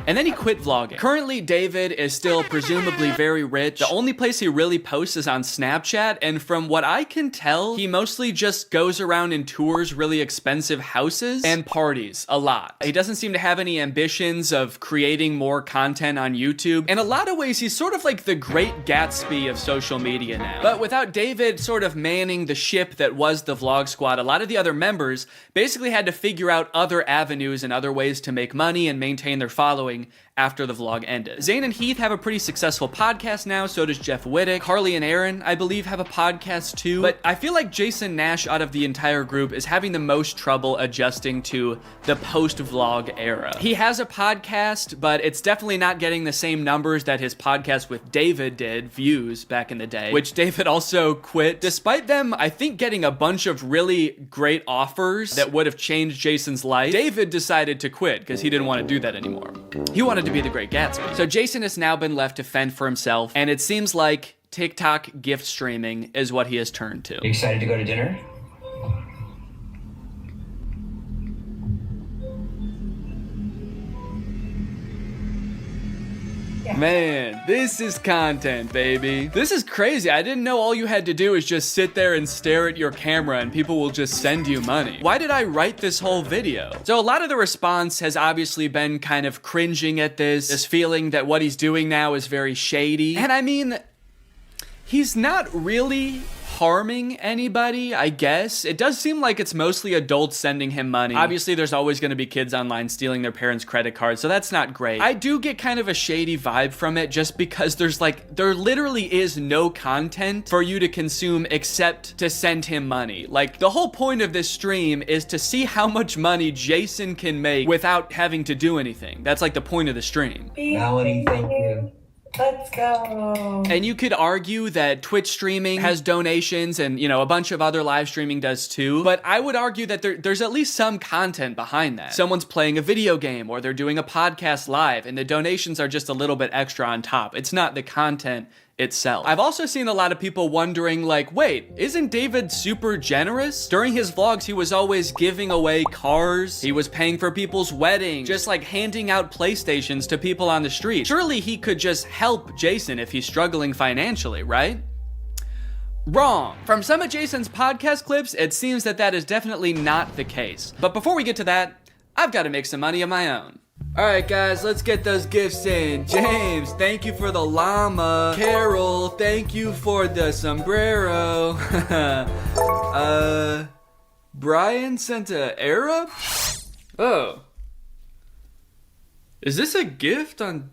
And then he quit vlogging. Currently, David is still presumably very rich. The only place he really posts is on Snapchat, and from what I can tell, he mostly just goes around and tours really expensive houses and parties a lot. He doesn't seem to have any ambitions of creating more content on YouTube. In a lot of ways, he's sort of like the Great Gatsby of social media now. But without David sort of manning the ship that was the vlog squad, a lot of the other members basically had to figure out other avenues and other ways to make money and maintain their following after the vlog ended. Zane and Heath have a pretty successful podcast now, so does Jeff Wittick. Carly and Aaron, I believe, have a podcast too. But I feel like Jason Nash out of the entire group is having the most trouble adjusting to the post-vlog era. He has a podcast, but it's definitely not getting the same numbers that his podcast with David did, views, back in the day, which David also quit. Despite them, I think, getting a bunch of really great offers that would have changed Jason's life, David decided to quit because he didn't want to do that anymore. He wanted to be the Great Gatsby. So Jason has now been left to fend for himself, and it seems like TikTok gift streaming is what he has turned to. You excited to go to dinner? Man, this is content, baby. This is crazy. I didn't know all you had to do is just sit there and stare at your camera and people will just send you money. Why did I write this whole video? So a lot of the response has obviously been kind of cringing at this feeling that what he's doing now is very shady. And I mean, he's not really harming anybody, I guess. It does seem like it's mostly adults sending him money. Obviously, there's always going to be kids online stealing their parents' credit cards, so that's not great. I do get kind of a shady vibe from it just because there literally is no content for you to consume except to send him money. Like, the whole point of this stream is to see how much money Jason can make without having to do anything. That's like the point of the stream. Melanie, thank you. Let's go. And you could argue that Twitch streaming has donations and, you know, a bunch of other live streaming does too. But I would argue that there's at least some content behind that. Someone's playing a video game or they're doing a podcast live and the donations are just a little bit extra on top. It's not the content itself. I've also seen a lot of people wondering like, wait, isn't David super generous? During his vlogs, he was always giving away cars. He was paying for people's weddings, just like handing out PlayStations to people on the street. Surely he could just help Jason if he's struggling financially, right? Wrong. From some of Jason's podcast clips, it seems that that is definitely not the case. But before we get to that, I've got to make some money of my own. All right, guys, let's get those gifts in. James, thank you for the llama. Carol, thank you for the sombrero. Brian sent a Arab? Oh. Is this a gift on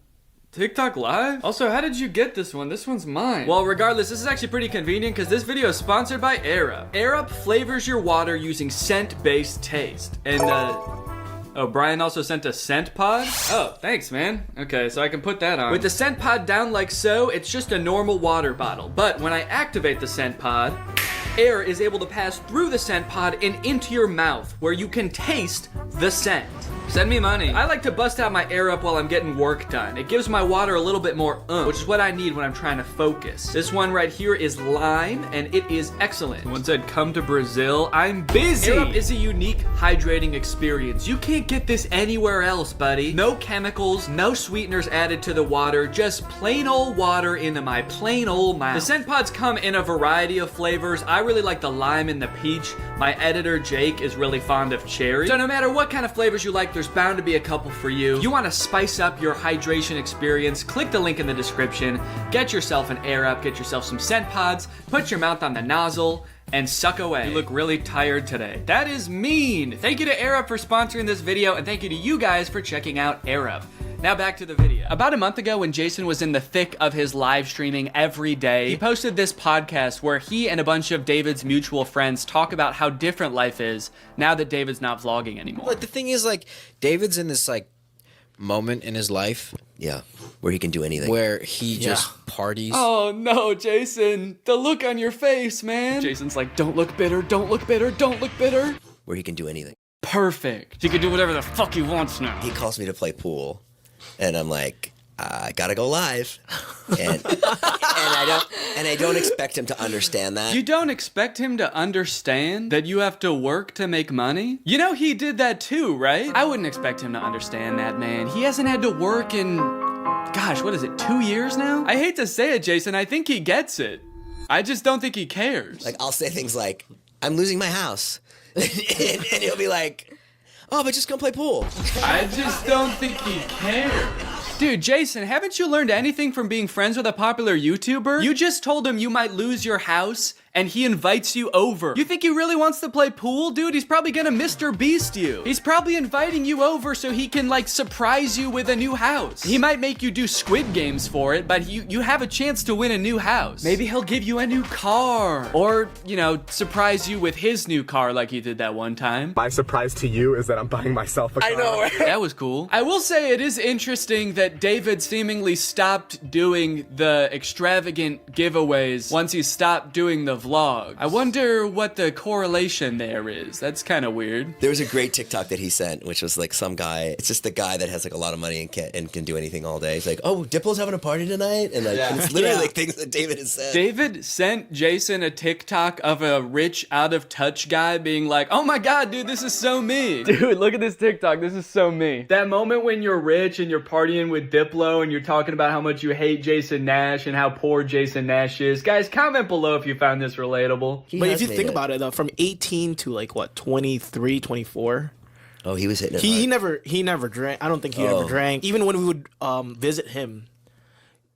TikTok Live? Also, how did you get this one? This one's mine. Well, regardless, this is actually pretty convenient because this video is sponsored by Arab. Arab flavors your water using scent-based taste. And, oh, Brian also sent a scent pod? Oh, thanks, man. Okay, so I can put that on. With the scent pod down like so, it's just a normal water bottle. But when I activate the scent pod, air is able to pass through the scent pod and into your mouth, where you can taste the scent. Send me money. I like to bust out my air up while I'm getting work done. It gives my water a little bit more which is what I need when I'm trying to focus. This one right here is lime, and it is excellent. Someone said, come to Brazil. I'm busy. Air up is a unique hydrating experience. You can't get this anywhere else, buddy. No chemicals, no sweeteners added to the water, just plain old water into my plain old mouth. The scent pods come in a variety of flavors. I really like the lime and the peach. My editor, Jake, is really fond of cherry. So no matter what kind of flavors you like, there's bound to be a couple for you. If you want to spice up your hydration experience, click the link in the description, get yourself an Air Up, get yourself some scent pods, put your mouth on the nozzle, and suck away. You look really tired today. That is mean. Thank you to Air Up for sponsoring this video, and thank you to you guys for checking out Air Up. Now back to the video. About a month ago, when Jason was in the thick of his live streaming every day, he posted this podcast where he and a bunch of David's mutual friends talk about how different life is now that David's not vlogging anymore. Like, the thing is, like, David's in this, like, moment in his life. Yeah, where he can do anything. Where he just parties. Oh no, Jason. The look on your face, man. Jason's like, don't look bitter, don't look bitter, don't look bitter. Where he can do anything. Perfect. He can do whatever the fuck he wants now. He calls me to play pool. And I'm like, I gotta go live, and I don't expect him to understand that. You don't expect him to understand that you have to work to make money? You know he did that too, right? I wouldn't expect him to understand that, man. He hasn't had to work in, gosh, what is it, 2 years now? I hate to say it, Jason. I think he gets it. I just don't think he cares. Like, I'll say things like, I'm losing my house, and he'll be like, oh, but just go play pool. I just don't think he cares. Dude, Jason, haven't you learned anything from being friends with a popular YouTuber? You just told him you might lose your house, and he invites you over. You think he really wants to play pool? Dude, he's probably gonna Mr. Beast you. He's probably inviting you over so he can, like, surprise you with a new house. He might make you do Squid Games for it, but you have a chance to win a new house. Maybe he'll give you a new car. Or, you know, surprise you with his new car like he did that one time. My surprise to you is that I'm buying myself a car. I know, right? That was cool. I will say it is interesting that David seemingly stopped doing the extravagant giveaways once he stopped doing the vlog. I wonder what the correlation there is. That's kind of weird. There was a great TikTok that he sent, which was like some guy. It's just the guy that has like a lot of money and can do anything all day. He's like, oh, Diplo's having a party tonight, and like and it's literally like things that David has said. David sent Jason a TikTok of a rich, out of touch guy being like, oh my god, dude, this is so me. Dude, look at this TikTok. This is so me. That moment when you're rich and you're partying with Diplo and you're talking about how much you hate Jason Nash and how poor Jason Nash is. Guys, comment below if you found this relatable. But if you think about it, from 18 to like what, 23, 24. Oh, he was hitting it. He never drank. I don't think he ever drank. Even when we would visit him,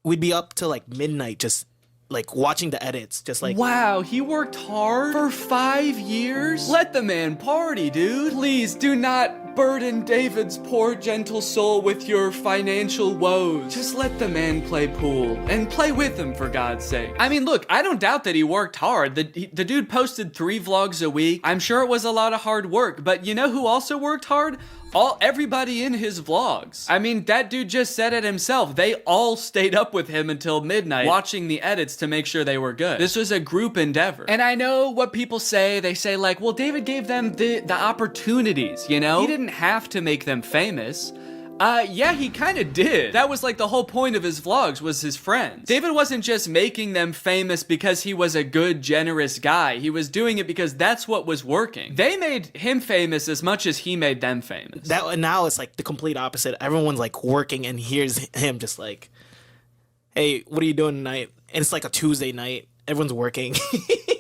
we'd be up till like midnight just like watching the edits, just like. Wow, he worked hard for 5 years? Let the man party, dude. Please do not burden David's poor gentle soul with your financial woes. Just let the man play pool and play with him, for God's sake. I mean, look, I don't doubt that he worked hard. The dude posted 3 vlogs a week. I'm sure it was a lot of hard work, but you know who also worked hard? Everybody in his vlogs. I mean, that dude just said it himself. They all stayed up with him until midnight watching the edits to make sure they were good. This was a group endeavor. And I know what people say. They say like, well, David gave them the opportunities, you know? He didn't have to make them famous. Yeah, he kind of did. That was like the whole point of his vlogs, was his friends. David wasn't just making them famous because he was a good, generous guy. He was doing it because that's what was working. They made him famous as much as he made them famous. Now it's like the complete opposite. Everyone's like working, and here's him just like, hey, what are you doing tonight? And it's like a Tuesday night. Everyone's working.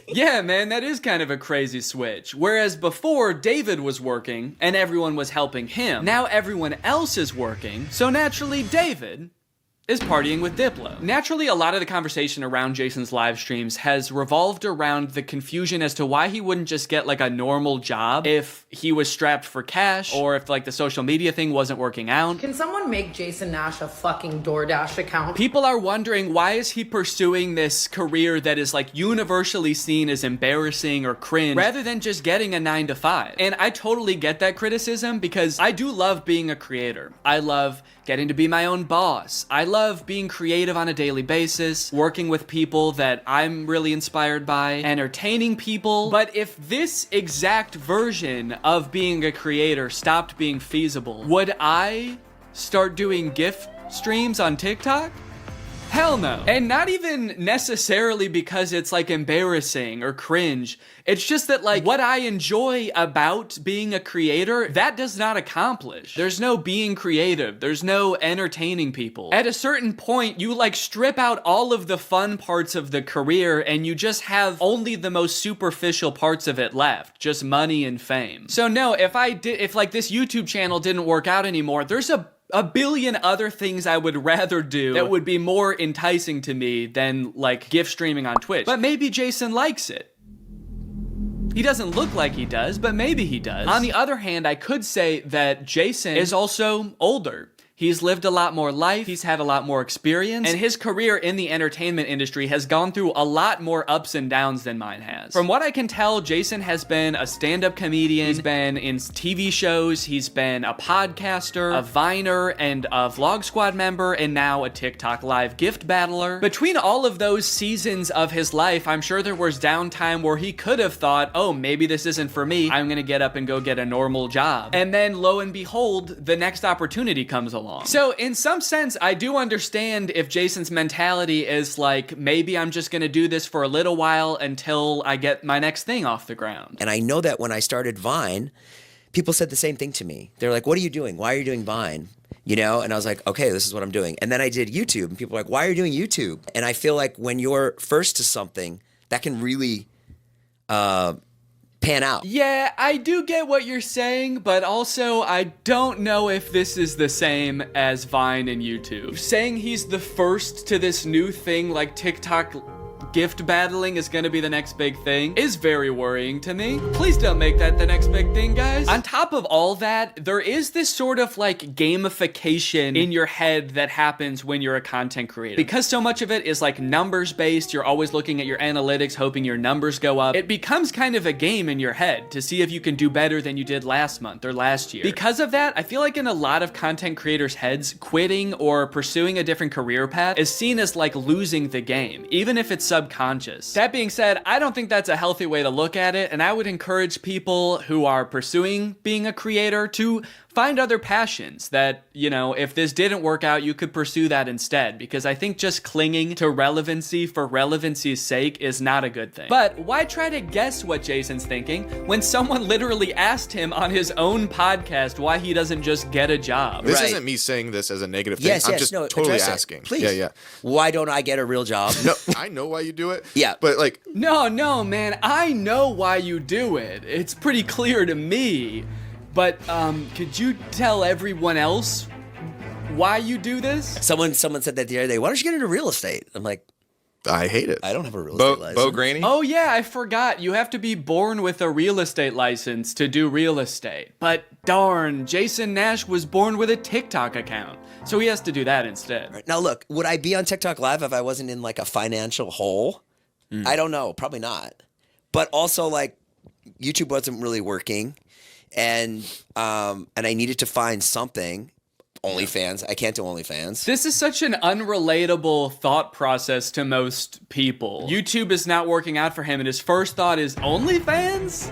Yeah, man, that is kind of a crazy switch. Whereas before, David was working and everyone was helping him. Now everyone else is working, so naturally David is partying with Diplo. Naturally, a lot of the conversation around Jason's live streams has revolved around the confusion as to why he wouldn't just get like a normal job if he was strapped for cash, or if like the social media thing wasn't working out. Can someone make Jason Nash a fucking DoorDash account? People are wondering, why is he pursuing this career that is like universally seen as embarrassing or cringe, rather than just getting a 9-to-5? And I totally get that criticism, because I do love being a creator. I love getting to be my own boss. I love being creative on a daily basis, working with people that I'm really inspired by, entertaining people. But if this exact version of being a creator stopped being feasible, would I start doing gift streams on TikTok? Hell no. And not even necessarily because it's like embarrassing or cringe. It's just that like what I enjoy about being a creator, that does not accomplish. There's no being creative. There's no entertaining people. At a certain point, you like strip out all of the fun parts of the career and you just have only the most superficial parts of it left. Just money and fame. So no, if like this YouTube channel didn't work out anymore, there's a billion other things I would rather do that would be more enticing to me than like gift streaming on Twitch. But maybe Jason likes it. He doesn't look like he does, but maybe he does. On the other hand, I could say that Jason is also older. He's lived a lot more life, he's had a lot more experience, and his career in the entertainment industry has gone through a lot more ups and downs than mine has. From what I can tell, Jason has been a stand-up comedian, he's been in TV shows, he's been a podcaster, a Viner, and a Vlog Squad member, and now a TikTok live gift battler. Between all of those seasons of his life, I'm sure there was downtime where he could have thought, oh, maybe this isn't for me, I'm gonna get up and go get a normal job. And then, lo and behold, the next opportunity comes along. So in some sense, I do understand if Jason's mentality is like, maybe I'm just gonna do this for a little while until I get my next thing off the ground. And I know that when I started Vine, people said the same thing to me. They're like, what are you doing? Why are you doing Vine? You know? And I was like, okay, this is what I'm doing. And then I did YouTube, and people were like, why are you doing YouTube? And I feel like when you're first to something, that can really pan out. Yeah, I do get what you're saying, but also I don't know if this is the same as Vine and YouTube. Saying he's the first to this new thing like TikTok gift battling is gonna be the next big thing is very worrying to me. Please don't make that the next big thing, guys. On top of all that, there is this sort of like gamification in your head that happens when you're a content creator. Because so much of it is like numbers based, you're always looking at your analytics, hoping your numbers go up. It becomes kind of a game in your head to see if you can do better than you did last month or last year. Because of that, I feel like in a lot of content creators' heads, quitting or pursuing a different career path is seen as like losing the game, even if it's subconscious. That being said, I don't think that's a healthy way to look at it, and I would encourage people who are pursuing being a creator to find other passions that, you know, if this didn't work out, you could pursue that instead, because I think just clinging to relevancy for relevancy's sake is not a good thing. But why try to guess what Jason's thinking when someone literally asked him on his own podcast why he doesn't just get a job? This isn't me saying this as a negative thing. I'm just totally asking. Please. Yeah. Why don't I get a real job? No, I know why you do it. Yeah. But like... No, man, I know why you do it. It's pretty clear to me. But, could you tell everyone else why you do this? Someone said that the other day, why don't you get into real estate? I'm like, I hate it. I don't have a real estate license. Bo Granny? Oh yeah, I forgot. You have to be born with a real estate license to do real estate. But darn, Jason Nash was born with a TikTok account. So he has to do that instead. Right. Now look, would I be on TikTok Live if I wasn't in like a financial hole? I don't know. Probably not. But also like YouTube wasn't really working. And I needed to find something. OnlyFans. I can't do OnlyFans. This is such an unrelatable thought process to most people. YouTube is not working out for him, and his first thought is OnlyFans?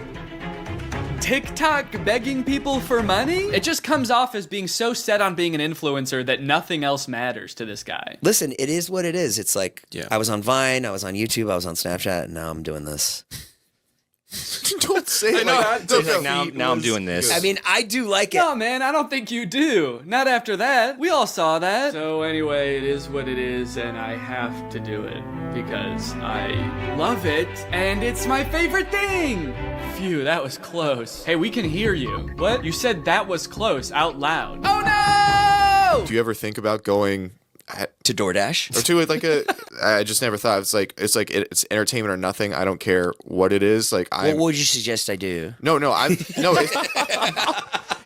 TikTok begging people for money? It just comes off as being so set on being an influencer that nothing else matters to this guy. Listen, it is what it is. It's like, I was on Vine, I was on YouTube, I was on Snapchat, and now I'm doing this. Don't say it like that. Now I'm doing this. I mean, I do like it. No, man, I don't think you do. Not after that. We all saw that. So anyway, it is what it is, and I have to do it because I love it, and it's my favorite thing. Phew, that was close. Hey, we can hear you. What? You said that was close out loud. Oh no! Do you ever think about going to DoorDash or to like a? I just never thought it's entertainment or nothing. I don't care what it is. Like, what would you suggest I do? No.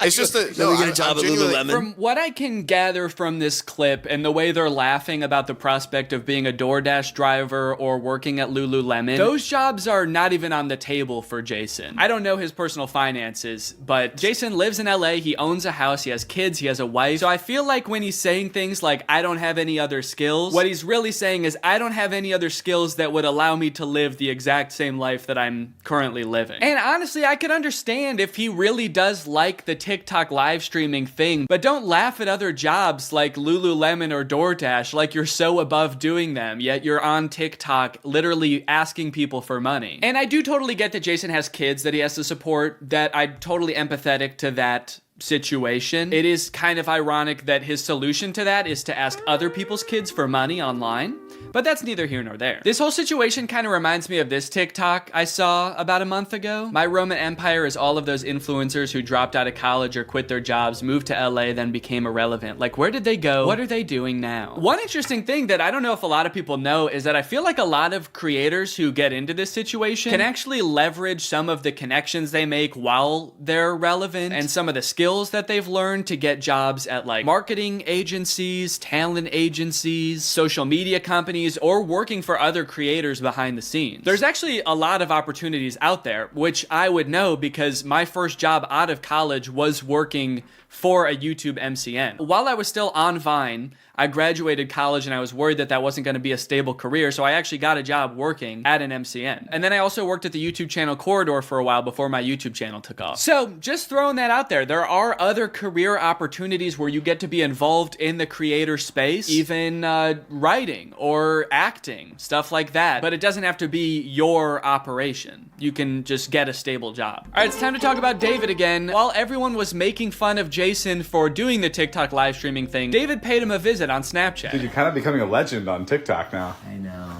It's just that Let me get a job at Lululemon. From what I can gather from this clip and the way they're laughing about the prospect of being a DoorDash driver or working at Lululemon, those jobs are not even on the table for Jason. I don't know his personal finances, but Jason lives in LA, he owns a house, he has kids, he has a wife. So I feel like when he's saying things like, I don't have any other skills, what he's really saying is, I don't have any other skills that would allow me to live the exact same life that I'm currently living. And honestly, I could understand if he really does like the TikTok live streaming thing, but don't laugh at other jobs like Lululemon or DoorDash like you're so above doing them, yet you're on TikTok literally asking people for money. And I do totally get that Jason has kids that he has to support, that I'm totally empathetic to that situation. It is kind of ironic that his solution to that is to ask other people's kids for money online. But that's neither here nor there. This whole situation kind of reminds me of this TikTok I saw about a month ago. My Roman Empire is all of those influencers who dropped out of college or quit their jobs, moved to LA, then became irrelevant. Like, where did they go? What are they doing now? One interesting thing that I don't know if a lot of people know is that I feel like a lot of creators who get into this situation can actually leverage some of the connections they make while they're relevant and some of the skills that they've learned to get jobs at like marketing agencies, talent agencies, social media companies, or working for other creators behind the scenes. There's actually a lot of opportunities out there, which I would know because my first job out of college was working for a YouTube MCN. While I was still on Vine, I graduated college and I was worried that that wasn't going to be a stable career, so I actually got a job working at an MCN. And then I also worked at the YouTube channel Corridor for a while before my YouTube channel took off. So just throwing that out there, there are other career opportunities where you get to be involved in the creator space, even writing or acting, stuff like that. But it doesn't have to be your operation. You can just get a stable job. All right, it's time to talk about David again. While everyone was making fun of Jason for doing the TikTok live streaming thing, David paid him a visit on Snapchat. Dude, you're kind of becoming a legend on TikTok now. I know.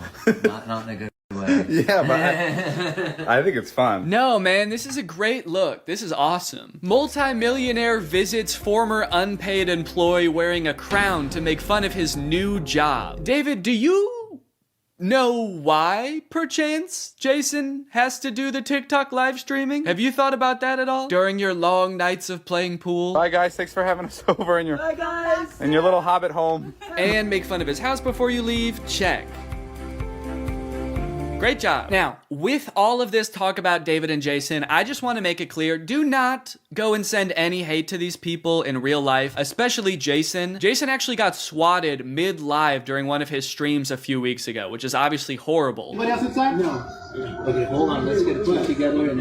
Not in a good way. Yeah, but I think it's fun. No, man, this is a great look. This is awesome. Multi-millionaire visits former unpaid employee wearing a crown to make fun of his new job. David, do you know why, perchance, Jason has to do the TikTok live streaming? Have you thought about that at all? During your long nights of playing pool? Bye, guys. Thanks for having us over in your little hobbit home. And make fun of his house before you leave? Check. Great job. Now, with all of this talk about David and Jason, I just want to make it clear, do not go and send any hate to these people in real life, especially Jason. Jason actually got swatted mid-live during one of his streams a few weeks ago, which is obviously horrible. Anybody else inside? No. Okay, hold on. Let's get put together and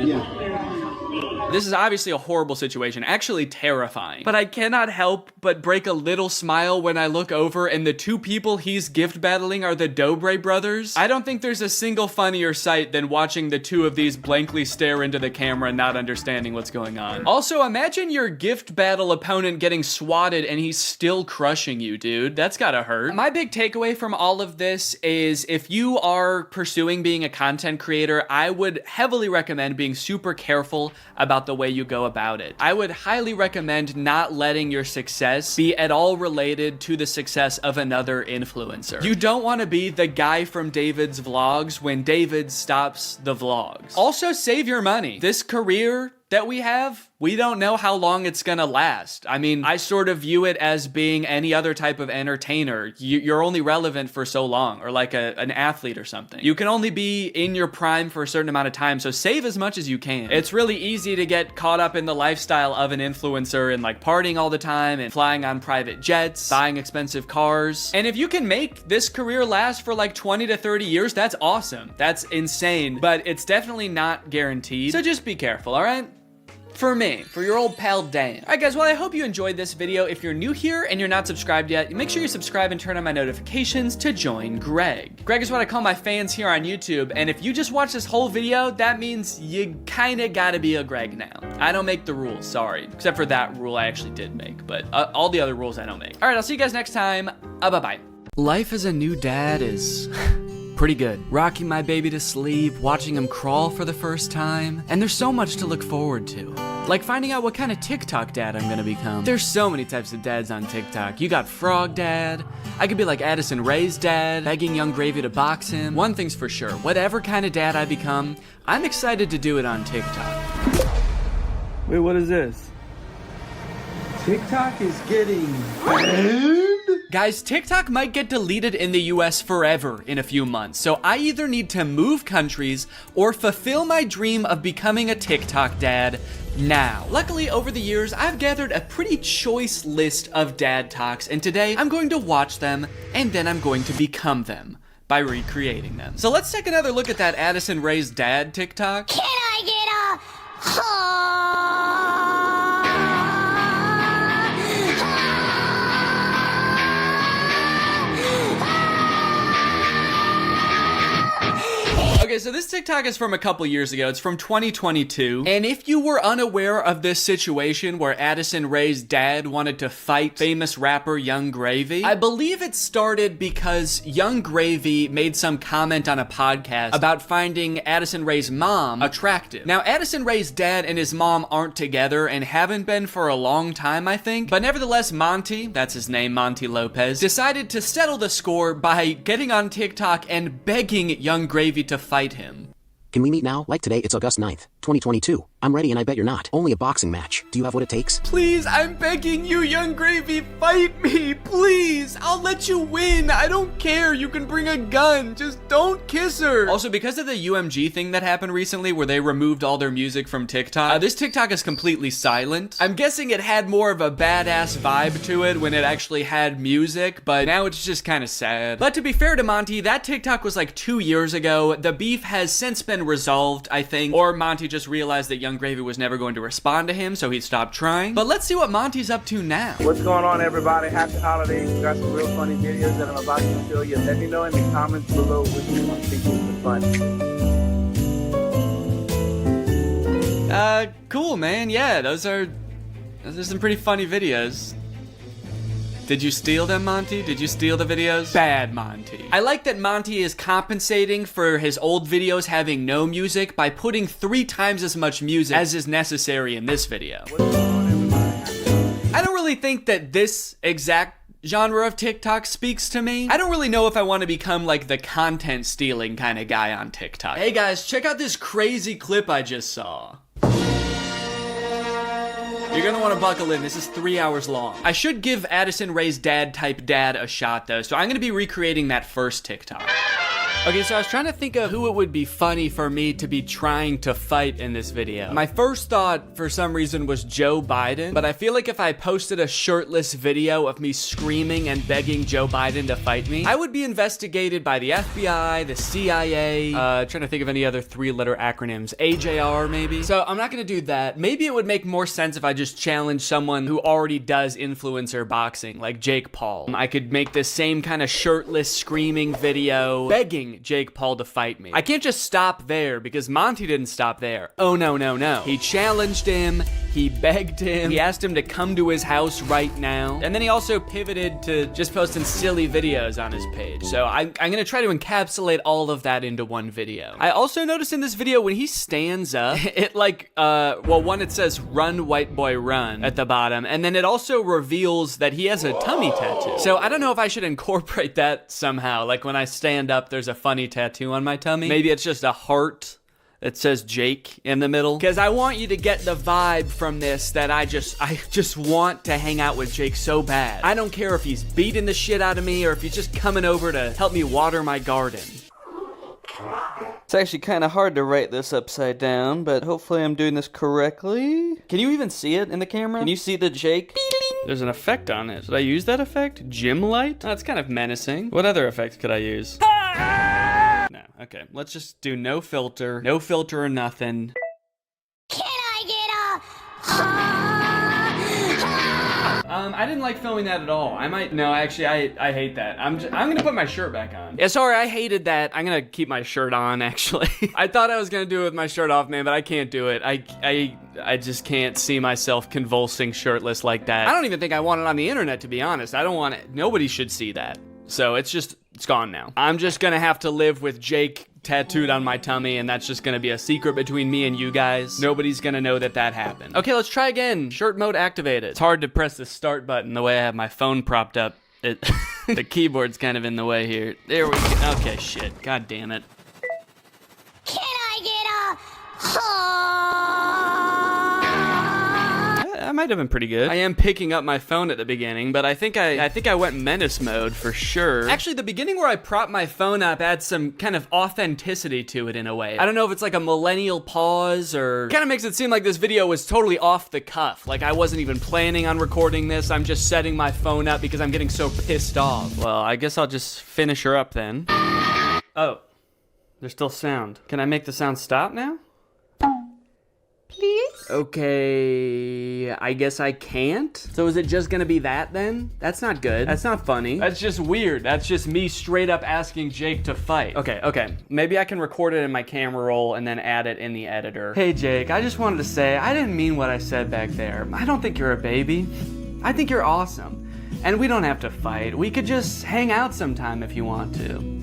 This is obviously a horrible situation, actually terrifying. But I cannot help but break a little smile when I look over and the two people he's gift battling are the Dobre brothers. I don't think there's a single funnier sight than watching the two of these blankly stare into the camera not understanding what's going on. Also, imagine your gift battle opponent getting swatted and he's still crushing you, dude. That's gotta hurt. My big takeaway from all of this is if you are pursuing being a content creator, I would heavily recommend being super careful about the way you go about it. I would highly recommend not letting your success be at all related to the success of another influencer. You don't want to be the guy from David's vlogs when David stops the vlogs. Also, save your money. This career that we have, we don't know how long it's gonna last. I mean, I sort of view it as being any other type of entertainer. You're only relevant for so long, or like an athlete or something. You can only be in your prime for a certain amount of time, so save as much as you can. It's really easy to get caught up in the lifestyle of an influencer and like partying all the time and flying on private jets, buying expensive cars. And if you can make this career last for like 20 to 30 years, that's awesome. That's insane, but it's definitely not guaranteed. So just be careful, all right? For me, for your old pal Dan. All right, guys, well, I hope you enjoyed this video. If you're new here and you're not subscribed yet, make sure you subscribe and turn on my notifications to join Greg. Greg is what I call my fans here on YouTube, and if you just watch this whole video, that means you kinda gotta be a Greg now. I don't make the rules, sorry. Except for that rule I actually did make, but all the other rules I don't make. All right, I'll see you guys next time. Bye-bye. Life as a new dad is pretty good. Rocking my baby to sleep, watching him crawl for the first time, and there's so much to look forward to. Like finding out what kind of TikTok dad I'm gonna become. There's so many types of dads on TikTok. You got Frog Dad. I could be like Addison Rae's dad, begging Young Gravy to box him. One thing's for sure, whatever kind of dad I become, I'm excited to do it on TikTok. Wait, what is this? TikTok is getting banned? Guys, TikTok might get deleted in the US forever in a few months, so I either need to move countries or fulfill my dream of becoming a TikTok dad now. Luckily, over the years, I've gathered a pretty choice list of dad talks, and today I'm going to watch them, and then I'm going to become them by recreating them. So let's take another look at that Addison Rae's dad TikTok. Can I get Okay, so this TikTok is from a couple years ago. It's from 2022. And if you were unaware of this situation where Addison Rae's dad wanted to fight famous rapper Young Gravy, I believe it started because Young Gravy made some comment on a podcast about finding Addison Rae's mom attractive. Now, Addison Rae's dad and his mom aren't together and haven't been for a long time, I think. But nevertheless, Monty, that's his name, Monty Lopez, decided to settle the score by getting on TikTok and begging Young Gravy to fight him. Can we meet now? Like today, it's August 9th, 2022. I'm ready and I bet you're not. Only a boxing match. Do you have what it takes? Please, I'm begging you, Young Gravy, fight me, please. I'll let you win. I don't care. You can bring a gun. Just don't kiss her. Also, because of the UMG thing that happened recently where they removed all their music from TikTok, this TikTok is completely silent. I'm guessing it had more of a badass vibe to it when it actually had music, but now it's just kind of sad. But to be fair to Monty, that TikTok was like 2 years ago. The beef has since been resolved, I think, or Monty just realized that Young Gravy was never going to respond to him, so he stopped trying. But let's see what Monty's up to now. What's going on, everybody? Happy holidays. We got some real funny videos that I'm about to show you. Let me know in the comments below which one you think is funny. Cool, man. Yeah, those are some pretty funny videos. Did you steal them, Monty? Did you steal the videos? Bad, Monty. I like that Monty is compensating for his old videos having no music by putting 3 times as much music as is necessary in this video. I don't really think that this exact genre of TikTok speaks to me. I don't really know if I want to become like the content stealing kind of guy on TikTok. Hey guys, check out this crazy clip I just saw. You're gonna want to buckle in. This is 3 hours long. I should give Addison Rae's dad type dad a shot though, so I'm gonna be recreating that first TikTok. Okay, so I was trying to think of who it would be funny for me to be trying to fight in this video. My first thought, for some reason, was Joe Biden, but I feel like if I posted a shirtless video of me screaming and begging Joe Biden to fight me, I would be investigated by the FBI, the CIA, trying to think of any other 3-letter acronyms, AJR maybe. So I'm not gonna do that. Maybe it would make more sense if I just challenged someone who already does influencer boxing, like Jake Paul. I could make this same kind of shirtless screaming video, begging Jake Paul to fight me. I can't just stop there because Monty didn't stop there. Oh no, no, no. He challenged him, he begged him, he asked him to come to his house right now, and then he also pivoted to just posting silly videos on his page. So I'm gonna try to encapsulate all of that into one video. I also noticed in this video when he stands up, it like, well, one, it says run white boy run at the bottom, and then it also reveals that he has a tummy tattoo. So I don't know if I should incorporate that somehow, like when I stand up there's a funny tattoo on my tummy. Maybe it's just a heart that says Jake in the middle. Because I want you to get the vibe from this that I just want to hang out with Jake so bad. I don't care if he's beating the shit out of me or if he's just coming over to help me water my garden. It's actually kind of hard to write this upside down, but hopefully I'm doing this correctly. Can you even see it in the camera? Can you see the Jake? There's an effect on it. Should I use that effect? Gym light? That's kind of menacing. What other effects could I use? No, okay. Let's just do no filter or nothing. Can I get a I didn't like filming that at all. No, actually, I hate that. I'm gonna put my shirt back on. Yeah, sorry, I hated that. I'm gonna keep my shirt on, actually. I thought I was gonna do it with my shirt off, man, but I can't do it. I just can't see myself convulsing shirtless like that. I don't even think I want it on the internet, to be honest. I don't want it. Nobody should see that. So it's gone now. I'm just gonna have to live with Jake tattooed on my tummy, and that's just gonna be a secret between me and you guys. Nobody's gonna know that happened. Okay, let's try again. Shirt mode activated. It's hard to press the start button the way I have my phone propped up. The keyboard's kind of in the way here. There we go. Okay, shit. God damn it. Can I get a I might have been pretty good. I am picking up my phone at the beginning, but I think I went menace mode for sure. Actually, the beginning where I prop my phone up adds some kind of authenticity to it in a way. I don't know if it's like a millennial pause or kind of makes it seem like this video was totally off the cuff. Like I wasn't even planning on recording this. I'm just setting my phone up because I'm getting so pissed off. Well, I guess I'll just finish her up then. Oh, there's still sound. Can I make the sound stop now? Please? Okay, I guess I can't. So is it just gonna be that then? That's not good. That's not funny. That's just weird. That's just me straight up asking Jake to fight. Okay. Maybe I can record it in my camera roll and then add it in the editor. Hey Jake, I just wanted to say, I didn't mean what I said back there. I don't think you're a baby. I think you're awesome. And we don't have to fight. We could just hang out sometime if you want to.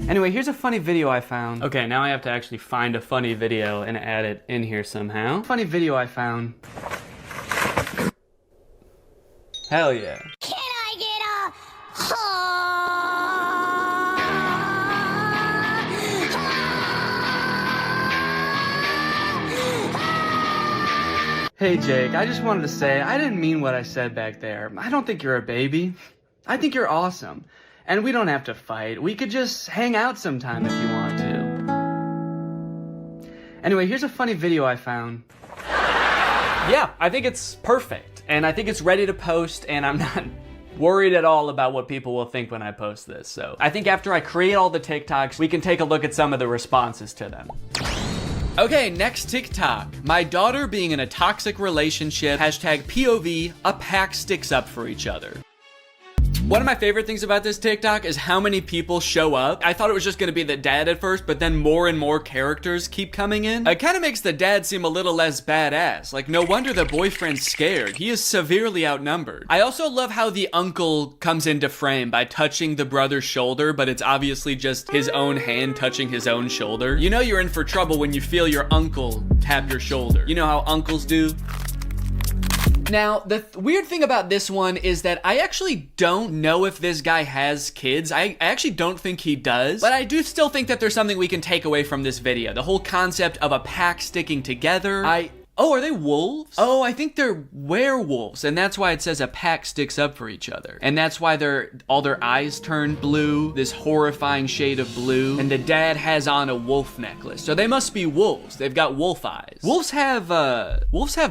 Anyway, here's a funny video I found. Okay, now I have to actually find a funny video and add it in here somehow. Funny video I found. Hell yeah. Can I get a Hey Jake, I just wanted to say, I didn't mean what I said back there. I don't think you're a baby. I think you're awesome. And we don't have to fight. We could just hang out sometime if you want to. Anyway, here's a funny video I found. Yeah, I think it's perfect. And I think it's ready to post, and I'm not worried at all about what people will think when I post this. So I think after I create all the TikToks, we can take a look at some of the responses to them. Okay, next TikTok. My daughter being in a toxic relationship. Hashtag POV, a pack sticks up for each other. One of my favorite things about this TikTok is how many people show up. I thought it was just gonna be the dad at first, but then more and more characters keep coming in. It kind of makes the dad seem a little less badass. Like, no wonder the boyfriend's scared. He is severely outnumbered. I also love how the uncle comes into frame by touching the brother's shoulder, but it's obviously just his own hand touching his own shoulder. You know you're in for trouble when you feel your uncle tap your shoulder. You know how uncles do? Now, the weird thing about this one is that I actually don't know if this guy has kids. I actually don't think he does, but I do still think that there's something we can take away from this video. The whole concept of a pack sticking together. Oh, are they wolves? Oh, I think they're werewolves, and that's why it says a pack sticks up for each other. And that's why all their eyes turn blue, this horrifying shade of blue, and the dad has on a wolf necklace. So they must be wolves. They've got wolf eyes. Wolves have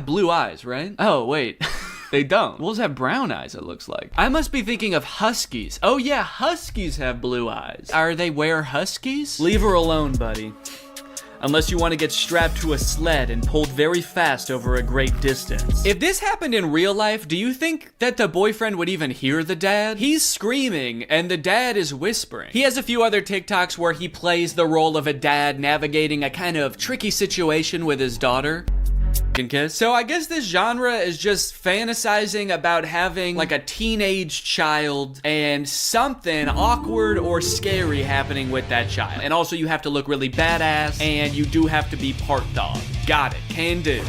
blue eyes, right? Oh, wait. They don't. Wolves have brown eyes, it looks like. I must be thinking of huskies. Oh yeah, huskies have blue eyes. Are they huskies? Leave her alone, buddy. Unless you want to get strapped to a sled and pulled very fast over a great distance. If this happened in real life, do you think that the boyfriend would even hear the dad? He's screaming and the dad is whispering. He has a few other TikToks where he plays the role of a dad navigating a kind of tricky situation with his daughter. Kiss. So I guess this genre is just fantasizing about having like a teenage child and something awkward or scary happening with that child. And also you have to look really badass and you do have to be part dog. Got it, can do.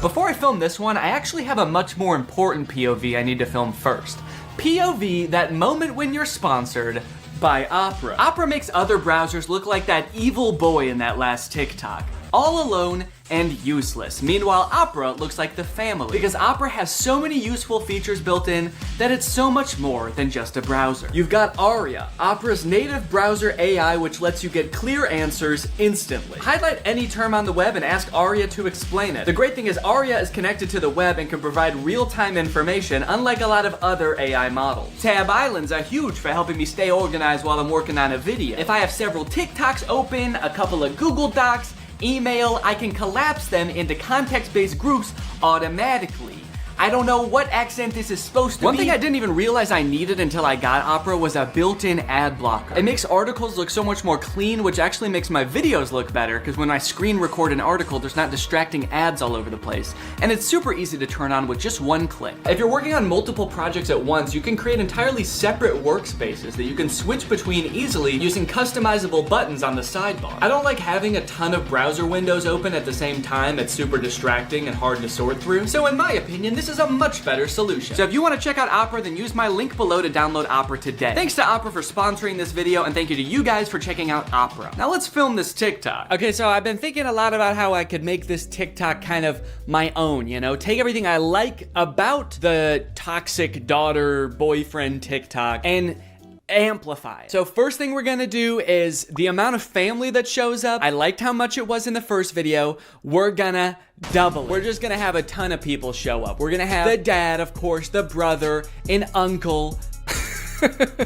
Before I film this one, I actually have a much more important POV I need to film first. POV, that moment when you're sponsored by Opera. Opera makes other browsers look like that evil boy in that last TikTok. All alone and useless. Meanwhile, Opera looks like the family because Opera has so many useful features built in that it's so much more than just a browser. You've got Aria, Opera's native browser AI, which lets you get clear answers instantly. Highlight any term on the web and ask Aria to explain it. The great thing is Aria is connected to the web and can provide real-time information, unlike a lot of other AI models. Tab islands are huge for helping me stay organized while I'm working on a video. If I have several TikToks open, a couple of Google Docs, email, I can collapse them into context-based groups automatically. I don't know what accent this is supposed to be. One thing I didn't even realize I needed until I got Opera was a built-in ad blocker. It makes articles look so much more clean, which actually makes my videos look better, because when I screen record an article, there's not distracting ads all over the place. And it's super easy to turn on with just one click. If you're working on multiple projects at once, you can create entirely separate workspaces that you can switch between easily using customizable buttons on the sidebar. I don't like having a ton of browser windows open at the same time. It's super distracting and hard to sort through. So in my opinion, this is a much better solution. So if you want to check out Opera, then use my link below to download Opera today. Thanks to Opera for sponsoring this video, and thank you to you guys for checking out Opera. Now let's film this TikTok. Okay, so I've been thinking a lot about how I could make this TikTok kind of my own, you know? Take everything I like about the toxic daughter boyfriend TikTok and amplify it. So first thing we're gonna do is the amount of family that shows up. I liked how much it was in the first video. We're gonna double it. We're just gonna have a ton of people show up. We're gonna have the dad, of course, the brother, an uncle.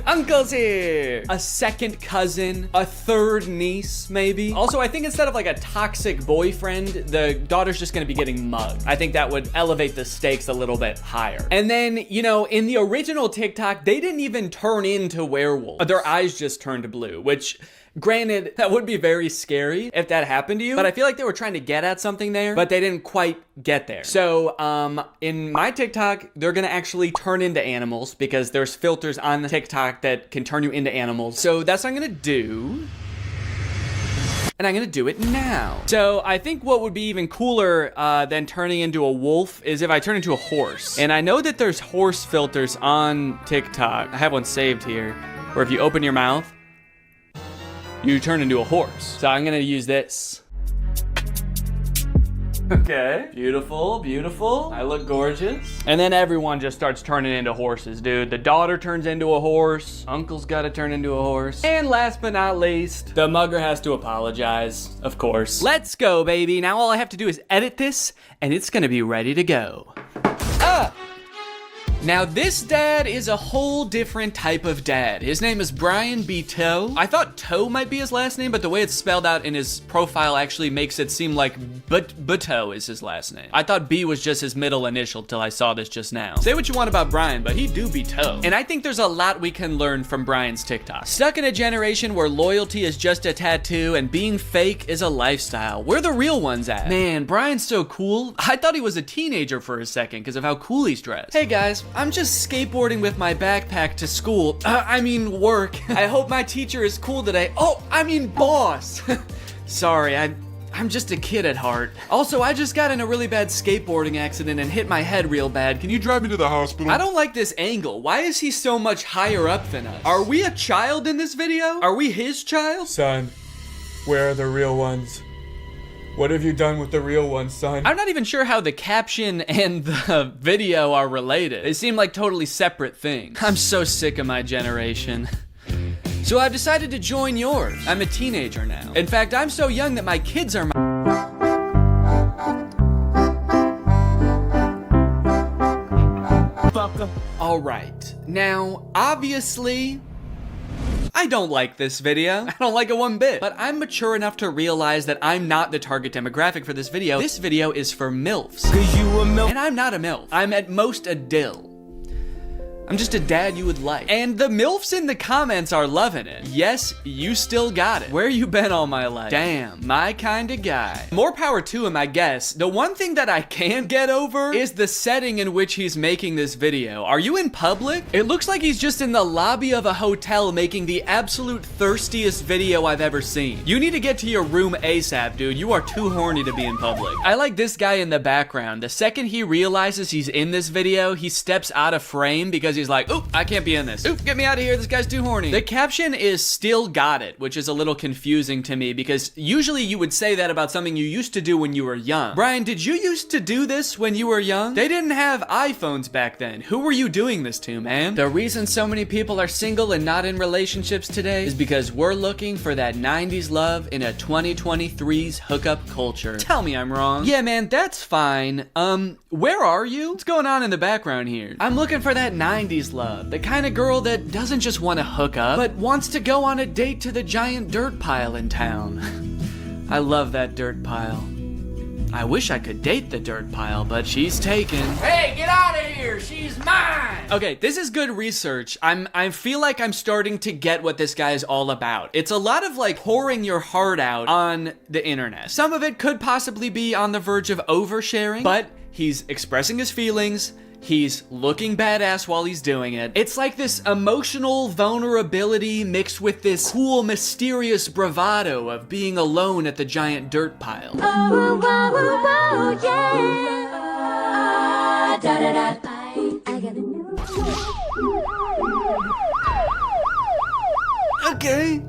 Uncle's here! A second cousin, a third niece, maybe. Also, I think instead of like a toxic boyfriend, the daughter's just gonna be getting mugged. I think that would elevate the stakes a little bit higher. And then, you know, in the original TikTok, they didn't even turn into werewolves. Their eyes just turned blue, which, granted, that would be very scary if that happened to you, but I feel like they were trying to get at something there, but they didn't quite get there. So, in my TikTok, they're gonna actually turn into animals because there's filters on the TikTok that can turn you into animals. So that's what I'm gonna do. And I'm gonna do it now. So I think what would be even cooler than turning into a wolf is if I turn into a horse. And I know that there's horse filters on TikTok. I have one saved here, where if you open your mouth, you turn into a horse. So I'm gonna use this. Okay, beautiful, beautiful. I look gorgeous. And then everyone just starts turning into horses, dude. The daughter turns into a horse. Uncle's gotta turn into a horse. And last but not least, the mugger has to apologize, of course. Let's go, baby. Now all I have to do is edit this, and it's gonna be ready to go. Now this dad is a whole different type of dad. His name is Brian B. Toe. I thought Toe might be his last name, but the way it's spelled out in his profile actually makes it seem like Buteau is his last name. I thought B was just his middle initial till I saw this just now. Say what you want about Brian, but he do be Toe. And I think there's a lot we can learn from Brian's TikTok. Stuck in a generation where loyalty is just a tattoo and being fake is a lifestyle. Where the real ones at? Man, Brian's so cool. I thought he was a teenager for a second because of how cool he's dressed. Hey guys, I'm just skateboarding with my backpack to school. I mean work. I hope my teacher is cool today. Oh, I mean boss. Sorry, I'm just a kid at heart. Also, I just got in a really bad skateboarding accident and hit my head real bad. Can you drive me to the hospital? I don't like this angle. Why is he so much higher up than us? Are we a child in this video? Are we his child? Son, where are the real ones? What have you done with the real ones, son? I'm not even sure how the caption and the video are related. They seem like totally separate things. I'm so sick of my generation. So I've decided to join yours. I'm a teenager now. In fact, I'm so young that my kids are my... All right. Now, obviously, I don't like this video. I don't like it one bit. But I'm mature enough to realize that I'm not the target demographic for this video. This video is for MILFs. 'Cause you a MILF. And I'm not a MILF. I'm at most a dill. I'm just a dad you would like. And the MILFs in the comments are loving it. Yes, you still got it. Where you been all my life? Damn, my kind of guy. More power to him, I guess. The one thing that I can't get over is the setting in which he's making this video. Are you in public? It looks like he's just in the lobby of a hotel making the absolute thirstiest video I've ever seen. You need to get to your room ASAP, dude. You are too horny to be in public. I like this guy in the background. The second he realizes he's in this video, he steps out of frame because he's like, oop, I can't be in this. Oop, get me out of here, this guy's too horny. The caption is still got it, which is a little confusing to me because usually you would say that about something you used to do when you were young. Brian, did you used to do this when you were young? They didn't have iPhones back then. Who were you doing this to, man? The reason so many people are single and not in relationships today is because we're looking for that 90s love in a 2023's hookup culture. Tell me I'm wrong. Yeah, man, that's fine. Where are you? What's going on in the background here? I'm looking for that 90s love. The kind of girl that doesn't just want to hook up, but wants to go on a date to the giant dirt pile in town. I love that dirt pile. I wish I could date the dirt pile, but she's taken. Hey, get out of here! She's mine! Okay, this is good research. I feel like I'm starting to get what this guy is all about. It's a lot of like pouring your heart out on the internet. Some of it could possibly be on the verge of oversharing, but he's expressing his feelings. He's looking badass while he's doing it. It's like this emotional vulnerability mixed with this cool, mysterious bravado of being alone at the giant dirt pile. Oh, oh, oh, yeah. Da, da, da. I got a new Okay,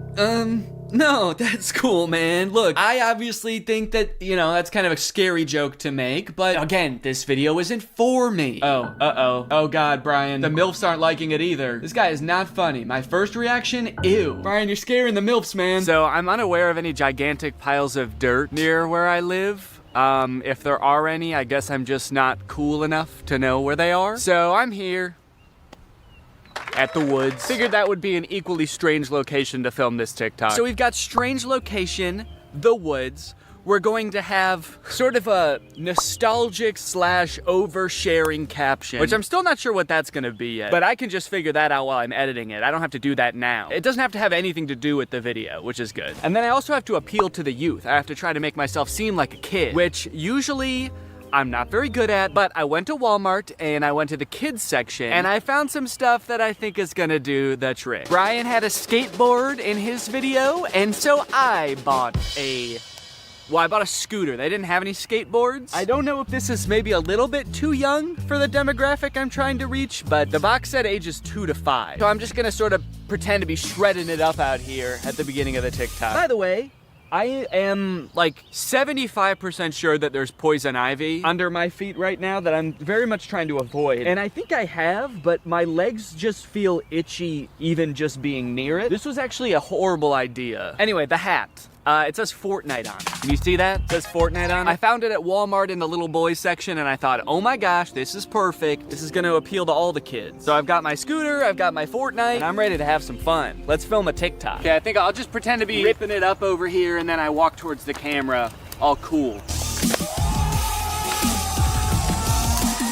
no, that's cool, man. Look, I obviously think that, you know, that's kind of a scary joke to make, but again, this video isn't for me. Oh, uh-oh. Oh God, Brian, the MILFs aren't liking it either. This guy is not funny. My first reaction, ew. Brian, you're scaring the MILFs, man. So I'm unaware of any gigantic piles of dirt near where I live. If there are any, I guess I'm just not cool enough to know where they are. So I'm here at the woods. Figured that would be an equally strange location to film this TikTok. So we've got strange location, the woods. We're going to have sort of a nostalgic / oversharing caption, which I'm still not sure what that's gonna be yet, but I can just figure that out while I'm editing it. I don't have to do that now. It doesn't have to have anything to do with the video, which is good. And then I also have to appeal to the youth. I have to try to make myself seem like a kid, which usually I'm not very good at, but I went to Walmart and I went to the kids section and I found some stuff that I think is gonna do the trick. Brian had a skateboard in his video, and so I bought a scooter. They didn't have any skateboards. I don't know if this is maybe a little bit too young for the demographic I'm trying to reach, but the box said ages 2 to 5. So I'm just gonna sort of pretend to be shredding it up out here at the beginning of the TikTok. By the way, I am like 75% sure that there's poison ivy under my feet right now that I'm very much trying to avoid. And I think I have, but my legs just feel itchy even just being near it. This was actually a horrible idea. Anyway, the hat. It says Fortnite on it. Can you see that? It says Fortnite on it. I found it at Walmart in the little boys section and I thought, oh my gosh, this is perfect. This is gonna appeal to all the kids. So I've got my scooter, I've got my Fortnite, and I'm ready to have some fun. Let's film a TikTok. Okay, I think I'll just pretend to be ripping it up over here and then I walk towards the camera, all cool.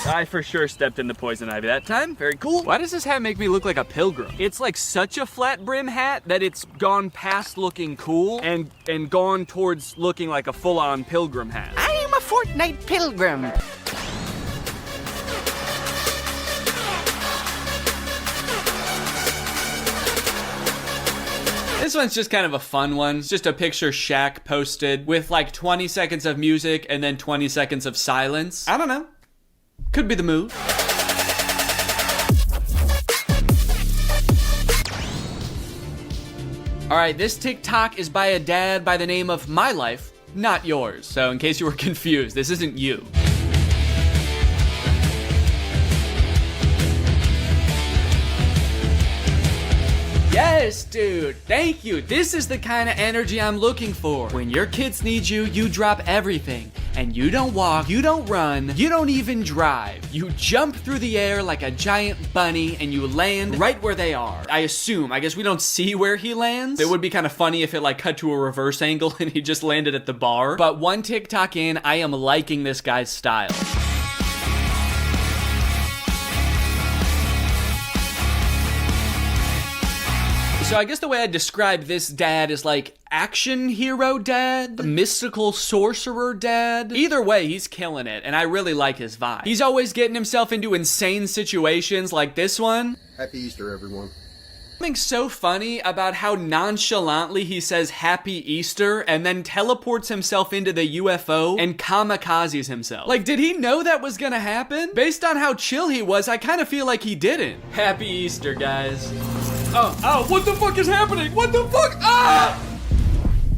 I for sure stepped in the poison ivy that time. Very cool. Why does this hat make me look like a pilgrim? It's like such a flat brim hat that it's gone past looking cool and gone towards looking like a full-on pilgrim hat. I am a Fortnite pilgrim. This one's just kind of a fun one. It's just a picture Shaq posted with like 20 seconds of music and then 20 seconds of silence. I don't know. Could be the move. All right, this TikTok is by a dad by the name of My Life, Not Yours. So in case you were confused, this isn't you. Yes, dude, thank you. This is the kind of energy I'm looking for. When your kids need you, you drop everything. And you don't walk, you don't run, you don't even drive. You jump through the air like a giant bunny and you land right where they are. I guess we don't see where he lands. It would be kind of funny if it like cut to a reverse angle and he just landed at the bar. But one TikTok in, I am liking this guy's style. So I guess the way I describe this dad is like action hero dad, mystical sorcerer dad. Either way, he's killing it, and I really like his vibe. He's always getting himself into insane situations like this one. Happy Easter, everyone. Something so funny about how nonchalantly he says Happy Easter and then teleports himself into the UFO and kamikazes himself. Like, did he know that was gonna happen? Based on how chill he was, I kind of feel like he didn't. Happy Easter, guys. Oh, what the fuck is happening? What the fuck? Ah!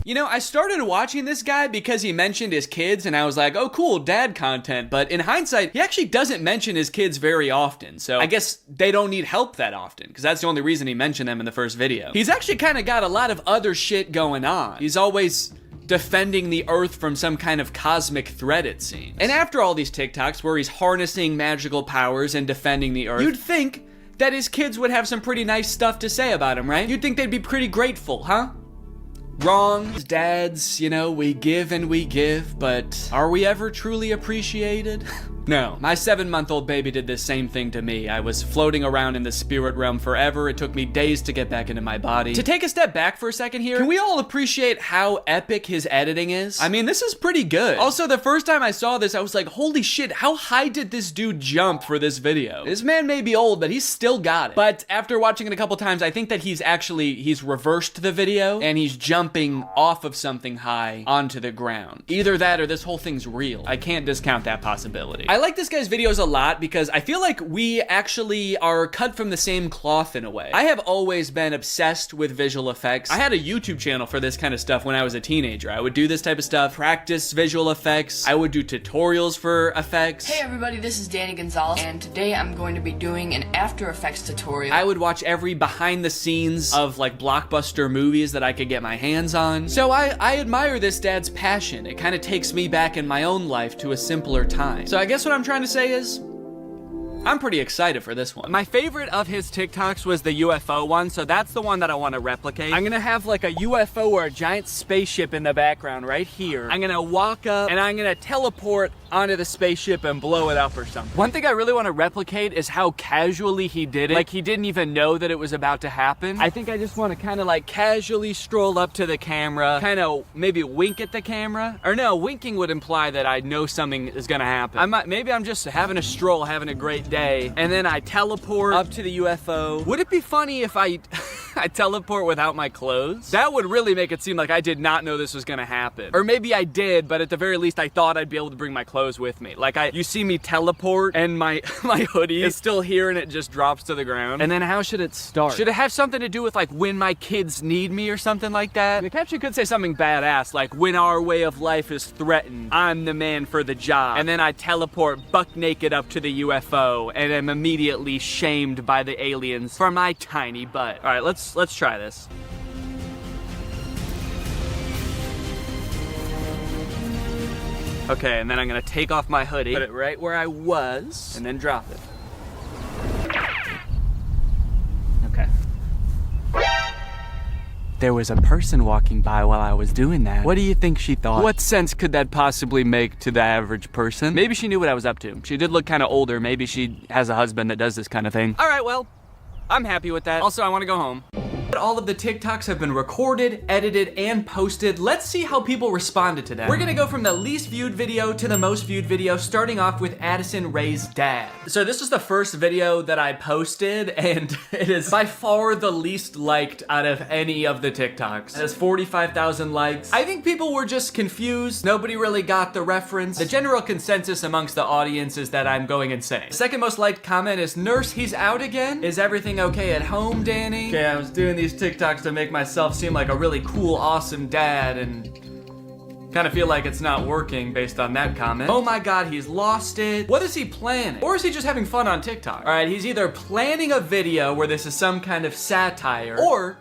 You know, I started watching this guy because he mentioned his kids and I was like, oh cool, dad content. But in hindsight, he actually doesn't mention his kids very often. So I guess they don't need help that often because that's the only reason he mentioned them in the first video. He's actually kind of got a lot of other shit going on. He's always defending the earth from some kind of cosmic threat, it seems. And after all these TikToks where he's harnessing magical powers and defending the earth, you'd think that his kids would have some pretty nice stuff to say about him, right? You'd think they'd be pretty grateful, huh? Wrong. As dads, you know, we give and we give, but are we ever truly appreciated? No. My 7-month-old baby did this same thing to me. I was floating around in the spirit realm forever. It took me days to get back into my body. To take a step back for a second here, can we all appreciate how epic his editing is? I mean, this is pretty good. Also, the first time I saw this, I was like, holy shit, how high did this dude jump for this video? This man may be old, but he's still got it. But after watching it a couple times, I think that he's reversed the video and he's jumping off of something high onto the ground. Either that or this whole thing's real. I can't discount that possibility. I like this guy's videos a lot because I feel like we actually are cut from the same cloth in a way. I have always been obsessed with visual effects. I had a YouTube channel for this kind of stuff when I was a teenager. I would do this type of stuff, practice visual effects. I would do tutorials for effects. Hey everybody, this is Danny Gonzalez, and today I'm going to be doing an After Effects tutorial. I would watch every behind the scenes of like blockbuster movies that I could get my hands on. So I admire this dad's passion. It kind of takes me back in my own life to a simpler time. So I guess what I'm trying to say is, I'm pretty excited for this one. My favorite of his TikToks was the UFO one, so that's the one that I want to replicate. I'm gonna have like a UFO or a giant spaceship in the background right here. I'm gonna walk up and I'm gonna teleport onto the spaceship and blow it up or something. One thing I really want to replicate is how casually he did it. Like he didn't even know that it was about to happen. I think I just want to kind of like casually stroll up to the camera, kind of maybe wink at the camera. Or no, winking would imply that I know something is gonna happen. Maybe I'm just having a stroll, having a great day, and then I teleport up to the UFO. Would it be funny if I teleport without my clothes? That would really make it seem like I did not know this was gonna happen. Or maybe I did, but at the very least I thought I'd be able to bring my clothes with me. Like you see me teleport and my hoodie is still here and it just drops to the ground. And then how should it start? Should it have something to do with like when my kids need me or something like that? The caption could say something badass like when our way of life is threatened, I'm the man for the job. And then I teleport buck naked up to the UFO and am immediately shamed by the aliens for my tiny butt. All right, let's try this. Okay, and then I'm gonna take off my hoodie, put it right where I was, and then drop it. Okay. There was a person walking by while I was doing that. What do you think she thought? What sense could that possibly make to the average person? Maybe she knew what I was up to. She did look kind of older. Maybe she has a husband that does this kind of thing. All right, well, I'm happy with that. Also, I want to go home. All of the TikToks have been recorded, edited, and posted. Let's see how people responded to them. We're gonna go from the least viewed video to the most viewed video, starting off with Addison Rae's dad. So this was the first video that I posted, and it is by far the least liked out of any of the TikToks. It has 45,000 likes. I think people were just confused. Nobody really got the reference. The general consensus amongst the audience is that I'm going insane. The second most liked comment is, "Nurse, he's out again? Is everything okay at home, Danny?" Okay, I was doing these TikToks to make myself seem like a really cool, awesome dad, and kind of feel like it's not working based on that comment. Oh my god, he's lost it. What is he planning? Or is he just having fun on TikTok? All right, he's either planning a video where this is some kind of satire, or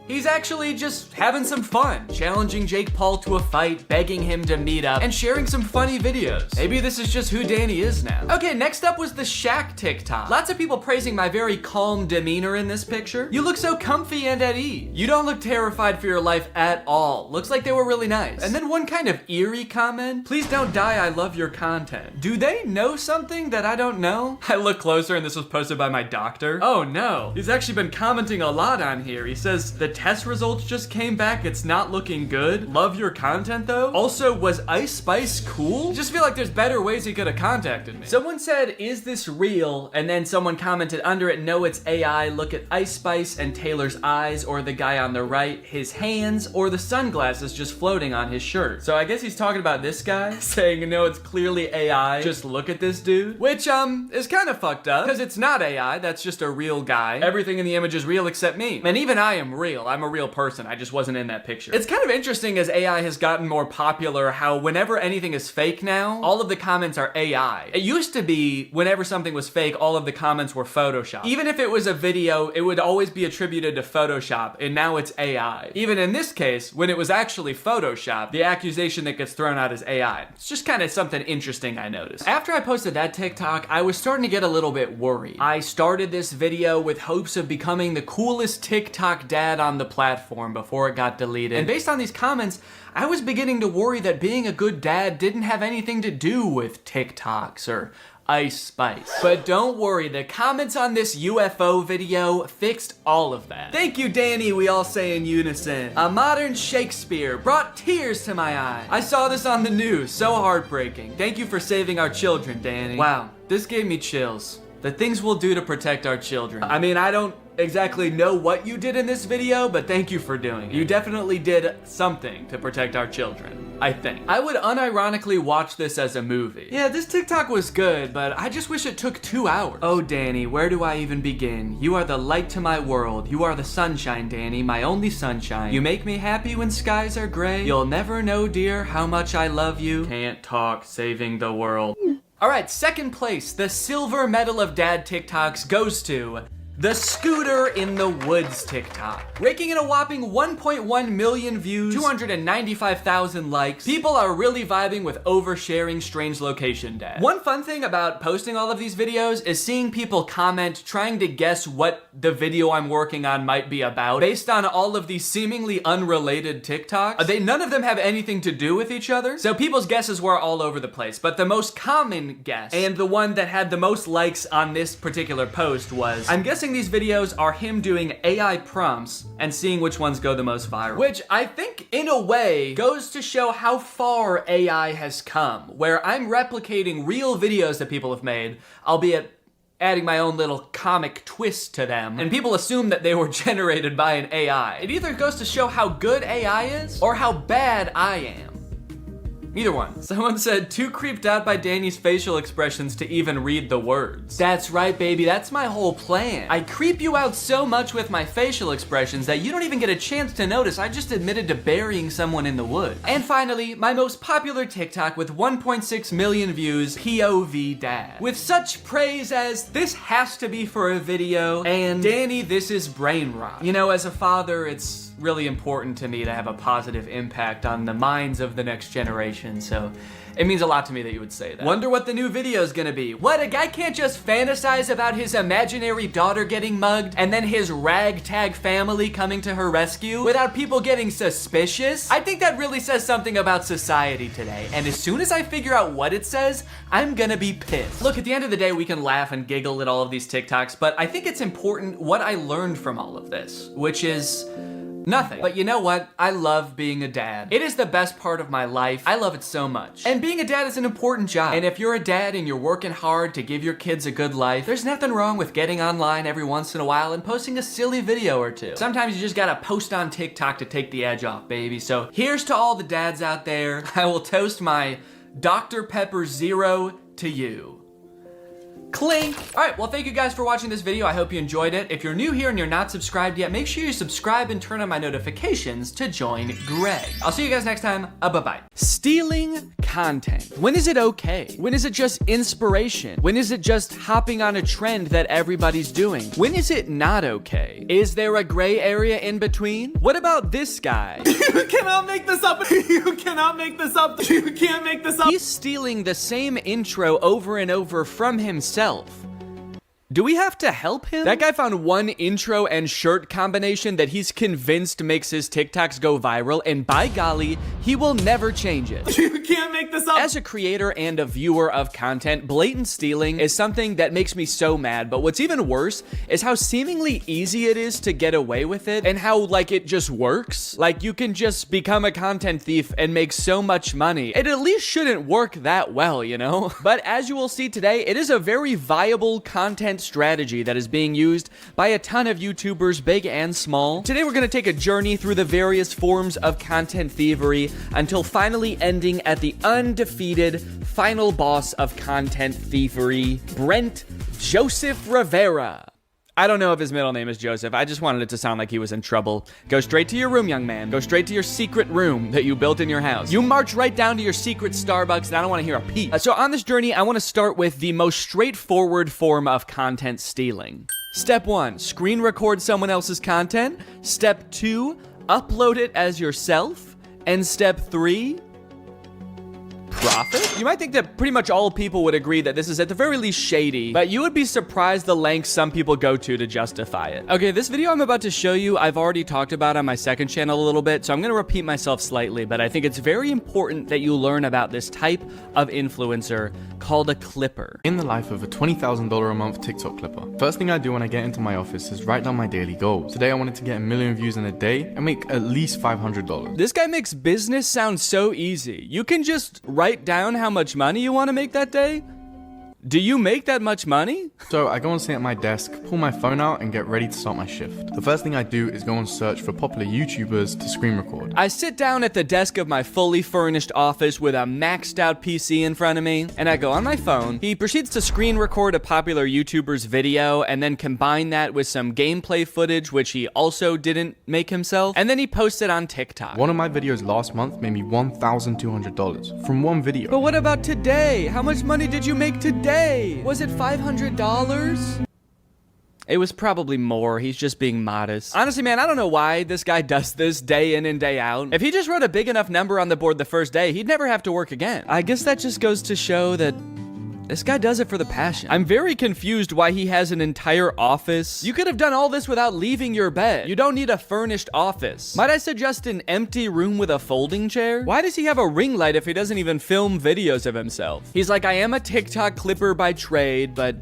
he's actually just having some fun, challenging Jake Paul to a fight, begging him to meet up, and sharing some funny videos. Maybe this is just who Danny is now. Okay, next up was the Shaq TikTok. Lots of people praising my very calm demeanor in this picture. You look so comfy and at ease. You don't look terrified for your life at all. Looks like they were really nice. And then one kind of eerie comment. Please don't die, I love your content. Do they know something that I don't know? I look closer and this was posted by my doctor. Oh no, he's actually been commenting a lot on here. He says, the test results just came back, it's not looking good. Love your content though. Also, was Ice Spice cool? I just feel like there's better ways he could have contacted me. Someone said, is this real? And then someone commented under it, no, it's AI. Look at Ice Spice and Taylor's eyes, or the guy on the right, his hands, or the sunglasses just floating on his shirt. So I guess he's talking about this guy, saying, no, it's clearly AI. Just look at this dude. Which, is kind of fucked up, because it's not AI, that's just a real guy. Everything in the image is real except me. And even I am real. I'm a real person. I just wasn't in that picture. It's kind of interesting as AI has gotten more popular how whenever anything is fake now, all of the comments are AI. It used to be whenever something was fake, all of the comments were Photoshop. Even if it was a video, it would always be attributed to Photoshop, and now it's AI. Even in this case, when it was actually Photoshop, the accusation that gets thrown out is AI. It's just kind of something interesting I noticed. After I posted that TikTok, I was starting to get a little bit worried. I started this video with hopes of becoming the coolest TikTok dad on on the platform before it got deleted. And based on these comments, I was beginning to worry that being a good dad didn't have anything to do with TikToks or Ice Spice. But don't worry, the comments on this UFO video fixed all of that. Thank you, Danny, we all say in unison. A modern Shakespeare brought tears to my eyes. I saw this on the news, so heartbreaking. Thank you for saving our children, Danny. Wow, this gave me chills. The things we'll do to protect our children. I mean, I don't exactly know what you did in this video, but thank you for doing it. You definitely did something to protect our children, I think. I would unironically watch this as a movie. Yeah, this TikTok was good, but I just wish it took 2 hours. Oh, Danny, where do I even begin? You are the light to my world. You are the sunshine, Danny, my only sunshine. You make me happy when skies are gray. You'll never know, dear, how much I love you. Can't talk, saving the world. All right, second place, the silver medal of dad TikToks goes to the Scooter in the Woods TikTok. Raking in a whopping 1.1 million views, 295,000 likes. People are really vibing with oversharing strange location dad. One fun thing about posting all of these videos is seeing people comment trying to guess what the video I'm working on might be about based on all of these seemingly unrelated TikToks. None of them have anything to do with each other, so people's guesses were all over the place. But the most common guess, and the one that had the most likes on this particular post was, I'm guessing these videos are him doing AI prompts and seeing which ones go the most viral. Which I think, in a way, goes to show how far AI has come, where I'm replicating real videos that people have made, albeit adding my own little comic twist to them, and people assume that they were generated by an AI. It either goes to show how good AI is, or how bad I am. Either one. Someone said, too creeped out by Danny's facial expressions to even read the words. That's right, baby, that's my whole plan. I creep you out so much with my facial expressions that you don't even get a chance to notice I just admitted to burying someone in the woods. And finally, my most popular TikTok with 1.6 million views, POV Dad. With such praise as, this has to be for a video, and Danny, this is brain rot. You know, as a father, it's really important to me to have a positive impact on the minds of the next generation, so it means a lot to me that you would say that. Wonder what the new video is gonna be. What, a guy can't just fantasize about his imaginary daughter getting mugged and then his ragtag family coming to her rescue without people getting suspicious? I think that really says something about society today, and as soon as I figure out what it says, I'm gonna be pissed. Look, at the end of the day, we can laugh and giggle at all of these TikToks, but I think it's important what I learned from all of this, which is nothing. But you know what? I love being a dad. It is the best part of my life. I love it so much. And being a dad is an important job. And if you're a dad and you're working hard to give your kids a good life, there's nothing wrong with getting online every once in a while and posting a silly video or two. Sometimes you just gotta post on TikTok to take the edge off, baby. So here's to all the dads out there. I will toast my Dr. Pepper Zero to you. Clink! Alright, well thank you guys for watching this video. I hope you enjoyed it. If you're new here and you're not subscribed yet, make sure you subscribe and turn on my notifications to join Greg. I'll see you guys next time. Bye-bye. Stealing content. When is it okay? When is it just inspiration? When is it just hopping on a trend that everybody's doing? When is it not okay? Is there a gray area in between? What about this guy? You cannot make this up. You cannot make this up. You can't make this up. He's stealing the same intro over and over from himself. Do we have to help him? That guy found one intro and shirt combination that he's convinced makes his TikToks go viral, and by golly, he will never change it. You can't make this up. As a creator and a viewer of content, blatant stealing is something that makes me so mad, but what's even worse is how seemingly easy it is to get away with it, and how, like, it just works. Like, you can just become a content thief and make so much money. It at least shouldn't work that well, you know? But as you will see today, it is a very viable content strategy that is being used by a ton of YouTubers, big and small. Today we're going to take a journey through the various forms of content thievery until finally ending at the undefeated final boss of content thievery, Brent Joseph Rivera. I don't know if his middle name is Joseph. I just wanted it to sound like he was in trouble. Go straight to your room, young man. Go straight to your secret room that you built in your house. You march right down to your secret Starbucks, and I don't want to hear a peep. So on this journey, I want to start with the most straightforward form of content stealing. Step 1, screen record someone else's content. Step 2, upload it as yourself. And step 3, profit? You might think that pretty much all people would agree that this is at the very least shady, but you would be surprised the lengths some people go to justify it. Okay, this video I'm about to show you, I've already talked about on my second channel a little bit, so I'm gonna repeat myself slightly, but I think it's very important that you learn about this type of influencer called a clipper. In the life of a $20,000 a month TikTok clipper, first thing I do when I get into my office is write down my daily goals. Today I wanted to get 1 million views in a day and make at least $500. This guy makes business sound so easy. You can just write down how much money you want to make that day. Do you make that much money? So I go and sit at my desk, pull my phone out, and get ready to start my shift. The first thing I do is go and search for popular YouTubers to screen record. I sit down at the desk of my fully furnished office with a maxed out PC in front of me, and I go on my phone. He proceeds to screen record a popular YouTuber's video and then combine that with some gameplay footage, which he also didn't make himself, and then he posts it on TikTok. One of my videos last month made me $1,200 from one video. But what about today? How much money did you make today? Was it $500? It was probably more. He's just being modest. Honestly, man, I don't know why this guy does this day in and day out. If he just wrote a big enough number on the board the first day, he'd never have to work again. I guess that just goes to show that this guy does it for the passion. I'm very confused why he has an entire office. You could have done all this without leaving your bed. You don't need a furnished office. Might I suggest an empty room with a folding chair? Why does he have a ring light if he doesn't even film videos of himself? He's like, I am a TikTok clipper by trade, but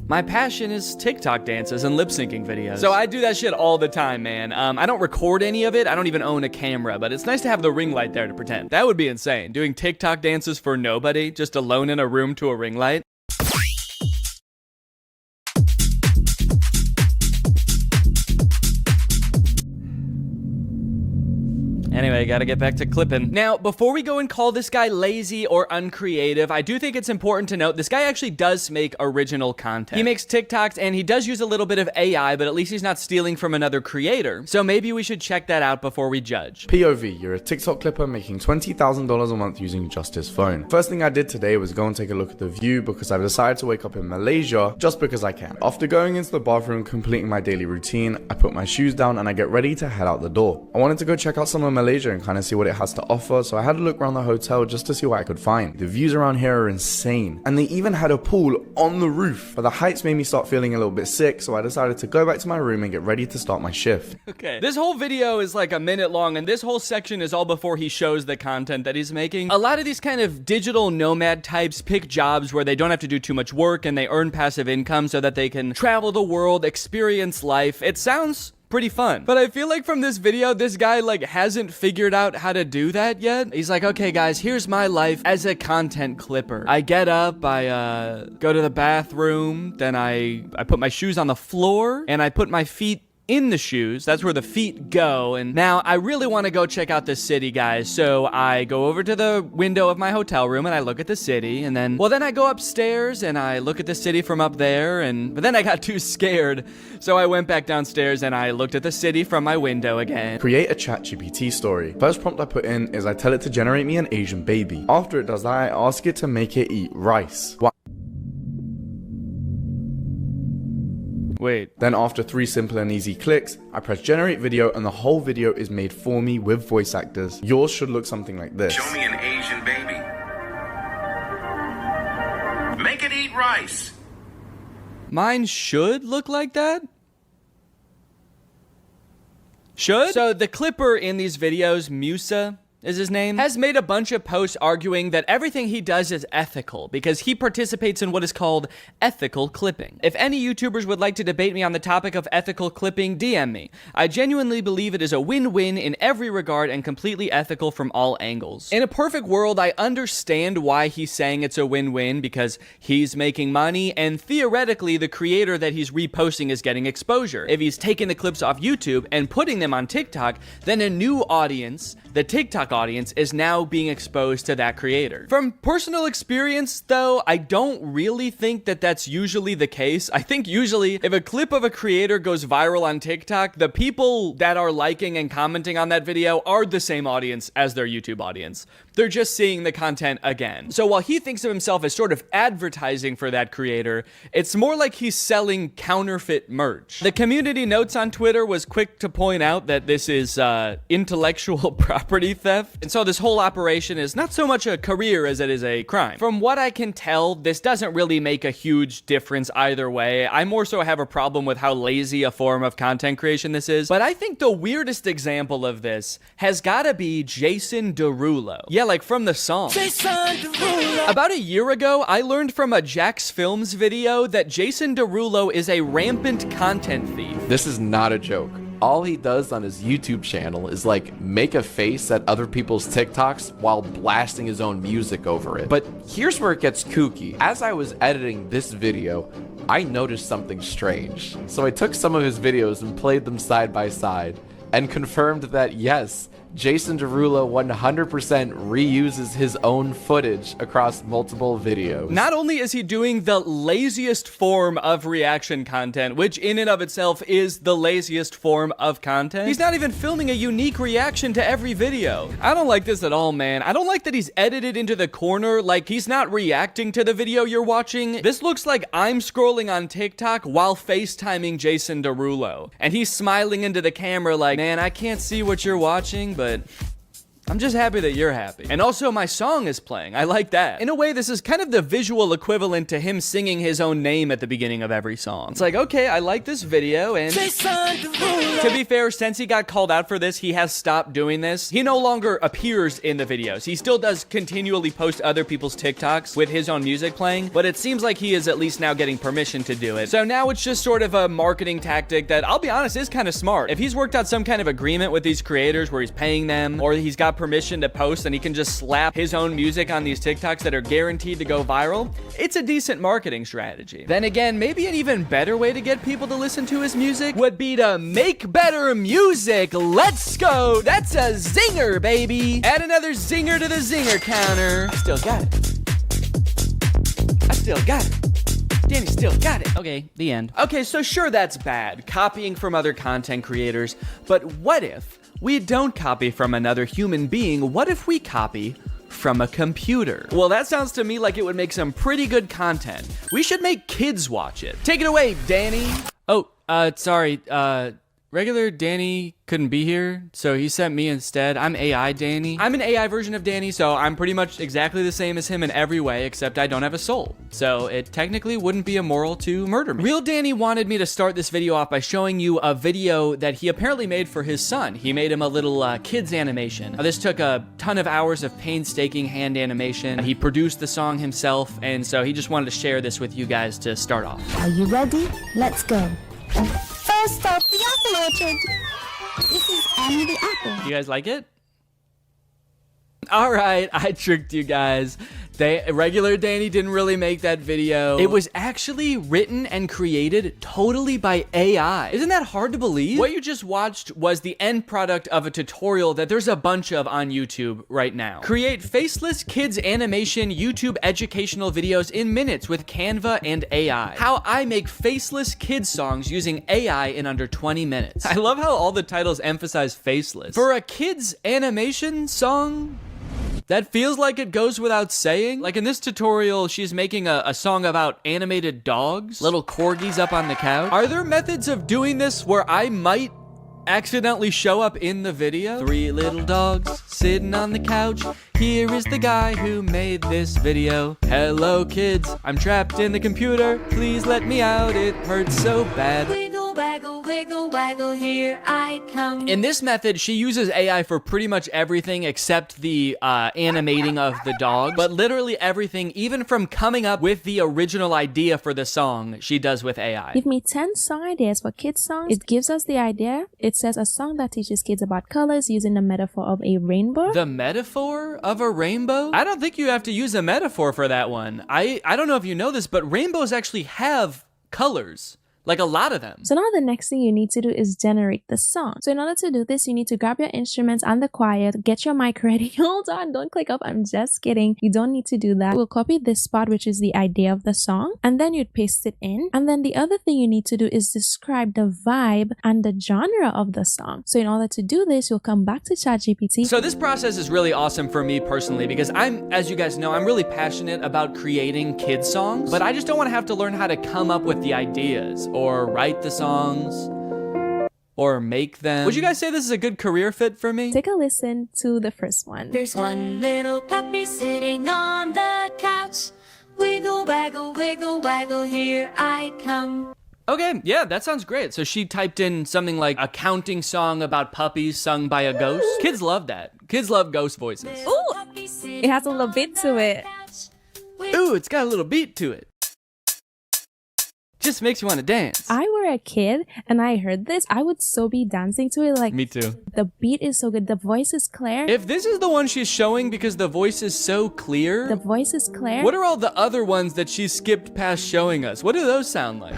my passion is TikTok dances and lip syncing videos. So I do that shit all the time, man. I don't record any of it. I don't even own a camera, but it's nice to have the ring light there to pretend. That would be insane. Doing TikTok dances for nobody, just alone in a room to a ring light. Anyway, gotta get back to clipping. Now, before we go and call this guy lazy or uncreative, I do think it's important to note this guy actually does make original content. He makes TikToks and he does use a little bit of AI, but at least he's not stealing from another creator. So maybe we should check that out before we judge. POV, you're a TikTok clipper making $20,000 a month using just his phone. First thing I did today was go and take a look at the view because I've decided to wake up in Malaysia just because I can. After going into the bathroom, completing my daily routine, I put my shoes down and I get ready to head out the door. I wanted to go check out some of Malaysia and kind of see what it has to offer, so I had a look around the hotel just to see what I could find. The views around here are insane, and they even had a pool on the roof, but the heights made me start feeling a little bit sick, so I decided to go back to my room and get ready to start my shift. Okay, this whole video is like a minute long, and this whole section is all before he shows the content that he's making. A lot of these kind of digital nomad types pick jobs where they don't have to do too much work and they earn passive income so that they can travel the world, experience life. It sounds pretty fun. But I feel like from this video, this guy like hasn't figured out how to do that yet. He's like, okay guys, here's my life as a content clipper. I get up, I go to the bathroom, then I put my shoes on the floor and I put my feet in the shoes. That's where the feet go. And now I really want to go check out this city, guys. So I go over to the window of my hotel room and I look at the city, and then I go upstairs and I look at the city from up there, but then I got too scared. So I went back downstairs and I looked at the city from my window again. Create a ChatGPT story. First prompt I put in is I tell it to generate me an Asian baby. After it does that, I ask it to make it eat rice. Wait. Then after 3 simple and easy clicks, I press generate video and the whole video is made for me with voice actors. Yours should look something like this. Show me an Asian baby. Make it eat rice. Mine should look like that? Should? So the clipper in these videos, Musa is his name, has made a bunch of posts arguing that everything he does is ethical because he participates in what is called ethical clipping. If any YouTubers would like to debate me on the topic of ethical clipping, DM me. I genuinely believe it is a win-win in every regard and completely ethical from all angles. In a perfect world, I understand why he's saying it's a win-win because he's making money and theoretically the creator that he's reposting is getting exposure. If he's taking the clips off YouTube and putting them on TikTok, then a new audience, the TikTok audience, is now being exposed to that creator. From personal experience, though, I don't really think that that's usually the case. I think usually if a clip of a creator goes viral on TikTok, the people that are liking and commenting on that video are the same audience as their YouTube audience. They're just seeing the content again. So while he thinks of himself as sort of advertising for that creator, it's more like he's selling counterfeit merch. The community notes on Twitter was quick to point out that this is intellectual property theft. theft. And so this whole operation is not so much a career as it is a crime. From what I can tell, this doesn't really make a huge difference either way. I more so have a problem with how lazy a form of content creation this is. But I think the weirdest example of this has gotta be Jason Derulo. Yeah, like from the song. Jason Derulo. About a year ago, I learned from a Jax Films video that Jason Derulo is a rampant content thief. This is not a joke. All he does on his YouTube channel is like make a face at other people's TikToks while blasting his own music over it. But here's where it gets kooky. As I was editing this video, I noticed something strange. So I took some of his videos and played them side by side and confirmed that yes, Jason Derulo 100% reuses his own footage across multiple videos. Not only is he doing the laziest form of reaction content, which in and of itself is the laziest form of content, he's not even filming a unique reaction to every video. I don't like this at all, man. I don't like that he's edited into the corner, like he's not reacting to the video you're watching. This looks like I'm scrolling on TikTok while FaceTiming Jason Derulo. And he's smiling into the camera like, man, I can't see what you're watching, but I'm just happy that you're happy. And also my song is playing. I like that. In a way, this is kind of the visual equivalent to him singing his own name at the beginning of every song. It's like, okay, I like this video, and to be fair, since he got called out for this, he has stopped doing this. He no longer appears in the videos. He still does continually post other people's TikToks with his own music playing, but it seems like he is at least now getting permission to do it. So now it's just sort of a marketing tactic that, I'll be honest, is kind of smart. If he's worked out some kind of agreement with these creators where he's paying them, or he's got permission to post and he can just slap his own music on these TikToks that are guaranteed to go viral, it's a decent marketing strategy. Then again, maybe an even better way to get people to listen to his music would be to make better music. Let's go. That's a zinger, baby. Add another zinger to the zinger counter. I still got it. I still got it. Danny still got it. Okay, the end. Okay, so sure, that's bad, copying from other content creators, but what if we don't copy from another human being? What if we copy from a computer? Well, that sounds to me like it would make some pretty good content. We should make kids watch it. Take it away, Danny. Oh, sorry, regular Danny couldn't be here, so he sent me instead. I'm AI Danny. I'm an AI version of Danny, so I'm pretty much exactly the same as him in every way, except I don't have a soul. So it technically wouldn't be immoral to murder me. Real Danny wanted me to start this video off by showing you a video that he apparently made for his son. He made him a little kids animation. This took a ton of hours of painstaking hand animation. He produced the song himself, and so he just wanted to share this with you guys to start off. Are you ready? Let's go. First stop, the apple orchard. This is Annie the apple. Do you guys like it? All right, I tricked you guys. Regular Danny didn't really make that video. It was actually written and created totally by AI. Isn't that hard to believe? What you just watched was the end product of a tutorial that there's a bunch of on YouTube right now. Create faceless kids animation YouTube educational videos in minutes with Canva and AI. How I make faceless kids songs using AI in under 20 minutes. I love how all the titles emphasize faceless. For a kids animation song, that feels like it goes without saying. Like in this tutorial, she's making a song about animated dogs, little corgis up on the couch. Are there methods of doing this where I might accidentally show up in the video? 3 little dogs sitting on the couch. Here is the guy who made this video. Hello kids, I'm trapped in the computer. Please let me out, it hurts so bad. Wiggle, waggle, here I come. In this method, she uses AI for pretty much everything except the animating of the dog. But literally everything, even from coming up with the original idea for the song, she does with AI. Give me 10 song ideas for kids songs. It gives us the idea. It says a song that teaches kids about colors using the metaphor of a rainbow. The metaphor of a rainbow? I don't think you have to use a metaphor for that one. I don't know if you know this, but rainbows actually have colors. Like a lot of them. So now the next thing you need to do is generate the song. So in order to do this, you need to grab your instruments and the choir, get your mic ready. Hold on, don't click up. I'm just kidding. You don't need to do that. We'll copy this spot, which is the idea of the song, and then you'd paste it in. And then the other thing you need to do is describe the vibe and the genre of the song. So in order to do this, you'll come back to ChatGPT. So this process is really awesome for me personally because as you guys know, I'm really passionate about creating kids songs, but I just don't want to have to learn how to come up with the ideas or write the songs. or make them. Would you guys say this is a good career fit for me? Take a listen to the first one. There's one little puppy sitting on the couch. Wiggle, waggle, wiggle, waggle, here I come. Okay, yeah, that sounds great. So she typed in something like a counting song about puppies sung by a ghost. Kids love that. Kids love ghost voices. Ooh, it has a little bit to it. Ooh, it's got a little beat to it. Just makes you want to dance. I were a kid and I heard this, I would so be dancing to it. Like, me too. The beat is so good. The voice is clear. If this is the one she's showing because the voice is so clear. The voice is clear. What are all the other ones that she skipped past showing us? What do those sound like?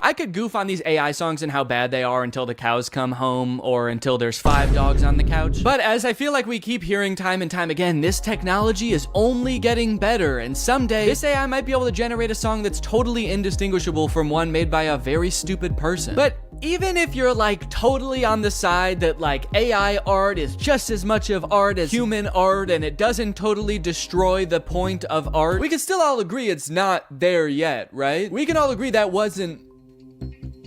I could goof on these AI songs and how bad they are until the cows come home or until there's 5 dogs on the couch. But as I feel like we keep hearing time and time again, this technology is only getting better, and someday this AI might be able to generate a song that's totally indistinguishable from one made by a very stupid person. But even if you're like totally on the side that like AI art is just as much of art as human art and it doesn't totally destroy the point of art, we can still all agree it's not there yet, right? We can all agree that wasn't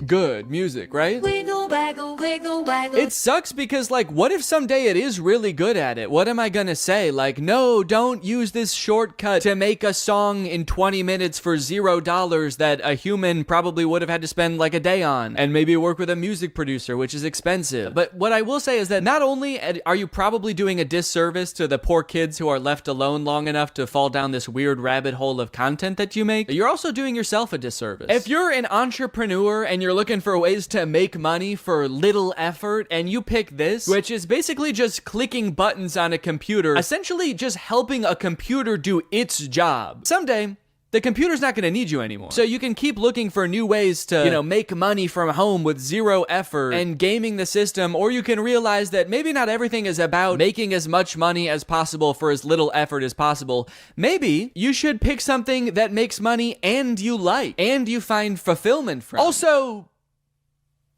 good music, right? Wiggle, waggle, wiggle, waggle. It sucks because, like, what if someday it is really good at it? What am I gonna say? Like, no, don't use this shortcut to make a song in 20 minutes for $0 that a human probably would have had to spend like a day on, and maybe work with a music producer, which is expensive. But what I will say is that not only are you probably doing a disservice to the poor kids who are left alone long enough to fall down this weird rabbit hole of content that you make, you're also doing yourself a disservice. If you're an entrepreneur and you're looking for ways to make money for little effort, and you pick this, which is basically just clicking buttons on a computer, essentially just helping a computer do its job, someday the computer's not going to need you anymore. So you can keep looking for new ways to, make money from home with 0 effort and gaming the system, or you can realize that maybe not everything is about making as much money as possible for as little effort as possible. Maybe you should pick something that makes money and you like, and you find fulfillment from. Also,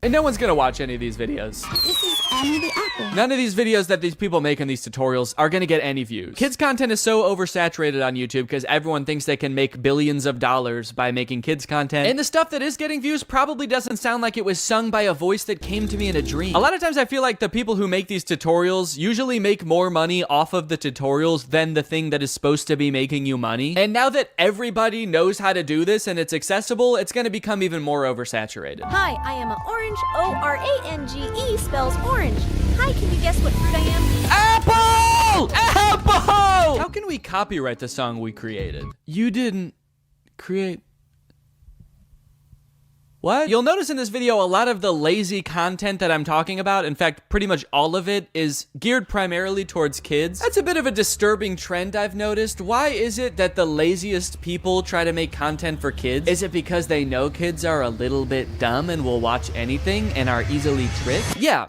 and no one's gonna watch any of these videos. This is Annie the Apple. None of these videos that these people make in these tutorials are gonna get any views. Kids content is so oversaturated on YouTube because everyone thinks they can make billions of dollars by making kids content. And the stuff that is getting views probably doesn't sound like it was sung by a voice that came to me in a dream. A lot of times I feel like the people who make these tutorials usually make more money off of the tutorials than the thing that is supposed to be making you money. And now that everybody knows how to do this and it's accessible, it's gonna become even more oversaturated. Hi, I am an orange. O-R-A-N-G-E spells orange. Hi, can you guess what fruit I am? Apple! Apple! How can we copyright the song we created? You didn't create... What? You'll notice in this video a lot of the lazy content that I'm talking about, in fact, pretty much all of it, is geared primarily towards kids. That's a bit of a disturbing trend I've noticed. Why is it that the laziest people try to make content for kids? Is it because they know kids are a little bit dumb and will watch anything and are easily tricked? Yeah,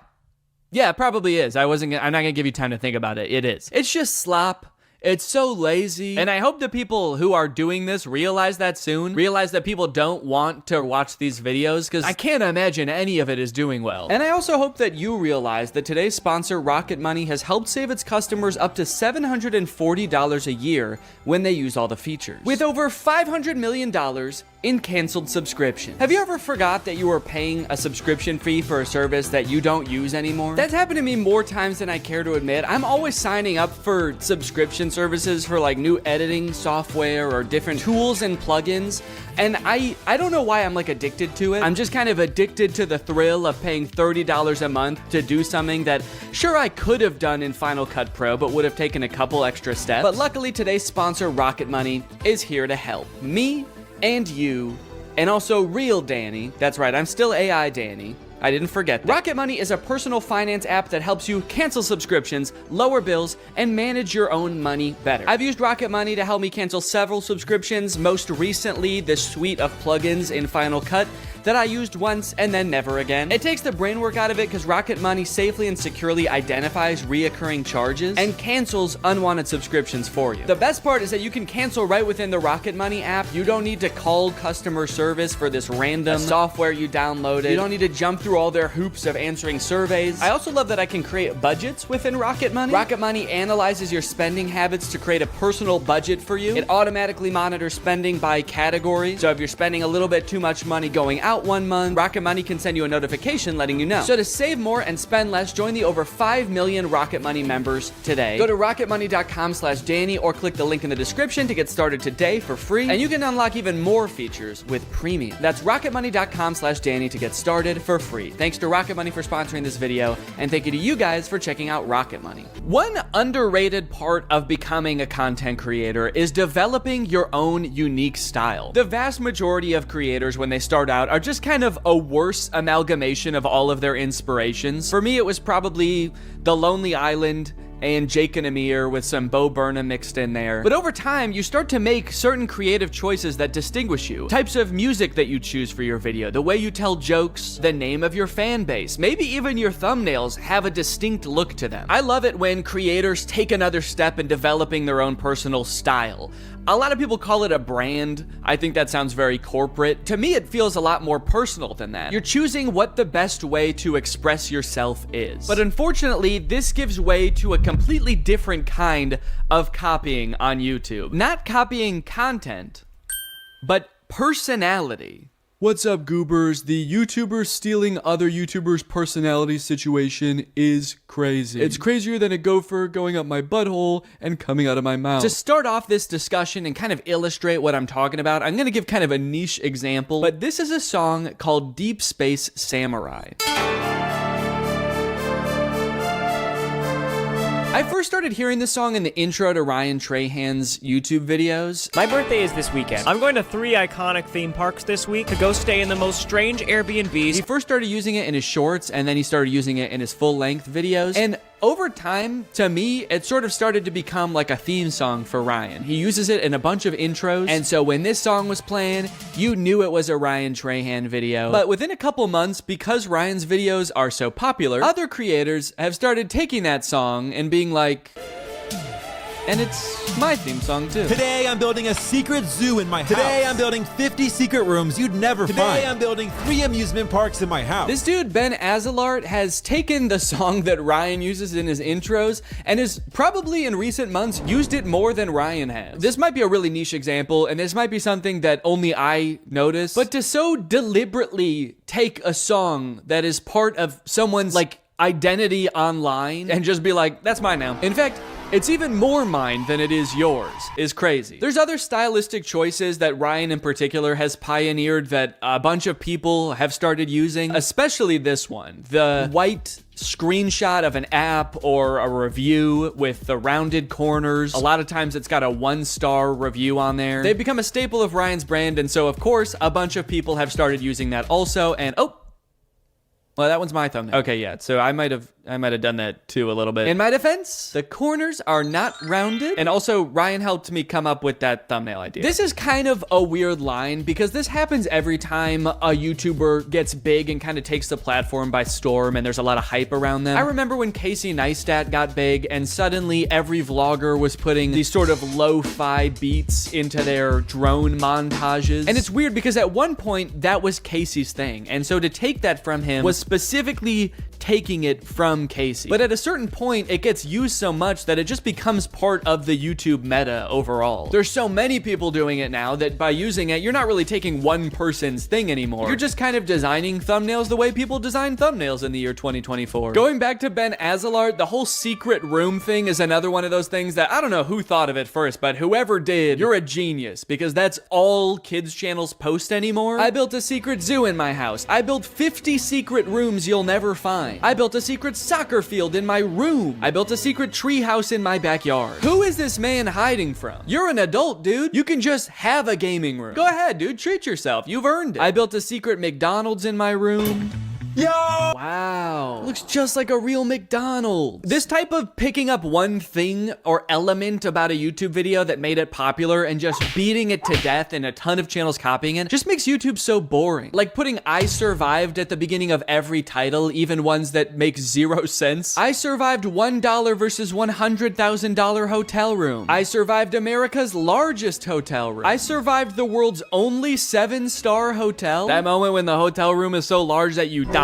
it probably is. I'm not gonna give you time to think about it. It is. It's just slop. It's so lazy. And I hope the people who are doing this realize that soon. Realize that people don't want to watch these videos, because I can't imagine any of it is doing well. And I also hope that you realize that today's sponsor, Rocket Money, has helped save its customers up to $740 a year when they use all the features, with over $500 million in canceled subscriptions. Have you ever forgot that you were paying a subscription fee for a service that you don't use anymore? That's happened to me more times than I care to admit. I'm always signing up for subscription services for like new editing software or different tools and plugins, and I don't know why I'm like addicted to it. I'm just kind of addicted to the thrill of paying $30 a month to do something that sure I could have done in Final Cut Pro but would have taken a couple extra steps. But luckily today's sponsor, Rocket Money, is here to help me and you, and also real Danny. That's right, I'm still AI Danny. I didn't forget that. Rocket Money is a personal finance app that helps you cancel subscriptions, lower bills, and manage your own money better. I've used Rocket Money to help me cancel several subscriptions, most recently the suite of plugins in Final Cut that I used once and then never again. It takes the brain work out of it because Rocket Money safely and securely identifies reoccurring charges and cancels unwanted subscriptions for you. The best part is that you can cancel right within the Rocket Money app. You don't need to call customer service for this random software you downloaded. You don't need to jump through all their hoops of answering surveys. I also love that I can create budgets within Rocket Money. Rocket Money analyzes your spending habits to create a personal budget for you. It automatically monitors spending by category. So if you're spending a little bit too much money going out, out 1 month, Rocket Money can send you a notification letting you know. So to save more and spend less, join the over 5 million Rocket Money members today. Go to rocketmoney.com/Danny or click the link in the description to get started today for free, and you can unlock even more features with premium. That's rocketmoney.com/Danny to get started for free. Thanks to Rocket Money for sponsoring this video, and thank you to you guys for checking out Rocket Money. One underrated part of becoming a content creator is developing your own unique style. The vast majority of creators, when they start out, are just kind of a worse amalgamation of all of their inspirations. For me, it was probably The Lonely Island and Jake and Amir with some Bo Burnham mixed in there. But over time, you start to make certain creative choices that distinguish you. Types of music that you choose for your video, the way you tell jokes, the name of your fan base, maybe even your thumbnails have a distinct look to them. I love it when creators take another step in developing their own personal style. A lot of people call it a brand. I think that sounds very corporate. To me, it feels a lot more personal than that. You're choosing what the best way to express yourself is. But unfortunately, this gives way to a completely different kind of copying on YouTube. Not copying content, but personality. What's up, goobers? The YouTubers stealing other YouTubers' personality situation is crazy. It's crazier than a gopher going up my butthole and coming out of my mouth. To start off this discussion and kind of illustrate what I'm talking about, I'm gonna give kind of a niche example, but this is a song called Deep Space Samurai. I first started hearing this song in the intro to Ryan Trahan's YouTube videos. My birthday is this weekend. I'm going to 3 iconic theme parks this week to go stay in the most strange Airbnbs. He first started using it in his shorts, and then he started using it in his full-length videos. And over time, to me, it sort of started to become like a theme song for Ryan. He uses it in a bunch of intros, and so when this song was playing, you knew it was a Ryan Trahan video. But within a couple months, because Ryan's videos are so popular, other creators have started taking that song and being like, and it's my theme song too. Today I'm building a secret zoo in my house. Today I'm building 50 secret rooms you'd never find. Today I'm building 3 amusement parks in my house. This dude, Ben Azalart, has taken the song that Ryan uses in his intros and has probably in recent months used it more than Ryan has. This might be a really niche example, and this might be something that only I notice, but to so deliberately take a song that is part of someone's like identity online and just be like, that's mine now. In fact, it's even more mine than it is yours, is crazy. There's other stylistic choices that Ryan in particular has pioneered that a bunch of people have started using, especially this one. The white screenshot of an app or a review with the rounded corners. A lot of times it's got a 1-star review on there. They've become a staple of Ryan's brand, and so of course, a bunch of people have started using that also, and oh, well, that one's my thumbnail. Okay, yeah, so I might have done that too a little bit. In my defense, the corners are not rounded. And also, Ryan helped me come up with that thumbnail idea. This is kind of a weird line because this happens every time a YouTuber gets big and kind of takes the platform by storm and there's a lot of hype around them. I remember when Casey Neistat got big and suddenly every vlogger was putting these sort of lo-fi beats into their drone montages. And it's weird because at one point, that was Casey's thing. And so to take that from him was specifically taking it from Casey. But at a certain point, it gets used so much that it just becomes part of the YouTube meta overall. There's so many people doing it now that by using it, you're not really taking one person's thing anymore. You're just kind of designing thumbnails the way people design thumbnails in the year 2024. Going back to Ben Azalart, the whole secret room thing is another one of those things that I don't know who thought of it first, but whoever did, you're a genius because that's all kids channels post anymore. I built a secret zoo in my house. I built 50 secret rooms you'll never find. I built a secret soccer field in my room. I built a secret tree house in my backyard. Who is this man hiding from? You're an adult, dude. You can just have a gaming room. Go ahead, dude. Treat yourself. You've earned it. I built a secret McDonald's in my room. Yo! Wow. Looks just like a real McDonald's. This type of picking up one thing or element about a YouTube video that made it popular and just beating it to death and a ton of channels copying it just makes YouTube so boring. Like putting I survived at the beginning of every title, even ones that make 0 sense. I survived $1 versus $100,000 hotel room. I survived America's largest hotel room. I survived the world's only 7-star hotel. That moment when the hotel room is so large that you die.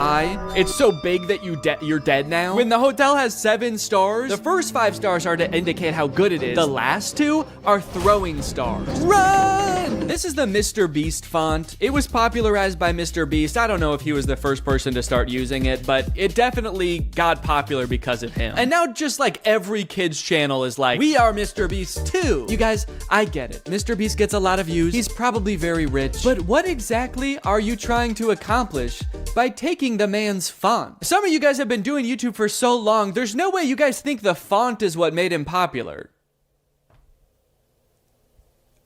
It's so big that you you're dead now? When the hotel has 7 stars, the first 5 stars are to indicate how good it is. The last 2 are throwing stars. Run! This is the Mr. Beast font. It was popularized by Mr. Beast. I don't know if he was the first person to start using it, but it definitely got popular because of him. And now just like every kid's channel is like, we are Mr. Beast too. You guys, I get it. Mr. Beast gets a lot of views. He's probably very rich. But what exactly are you trying to accomplish by taking the man's font? Some of you guys have been doing YouTube for so long, there's no way you guys think the font is what made him popular.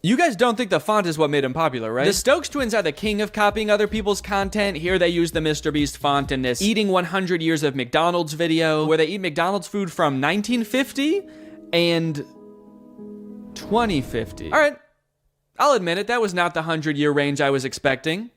You guys don't think the font is what made him popular, right? The Stokes twins are the king of copying other people's content. Here they use the Mr. Beast font in this Eating 100 Years of McDonald's video, where they eat McDonald's food from 1950 and 2050. All right, I'll admit it, that was not the 100-year range I was expecting.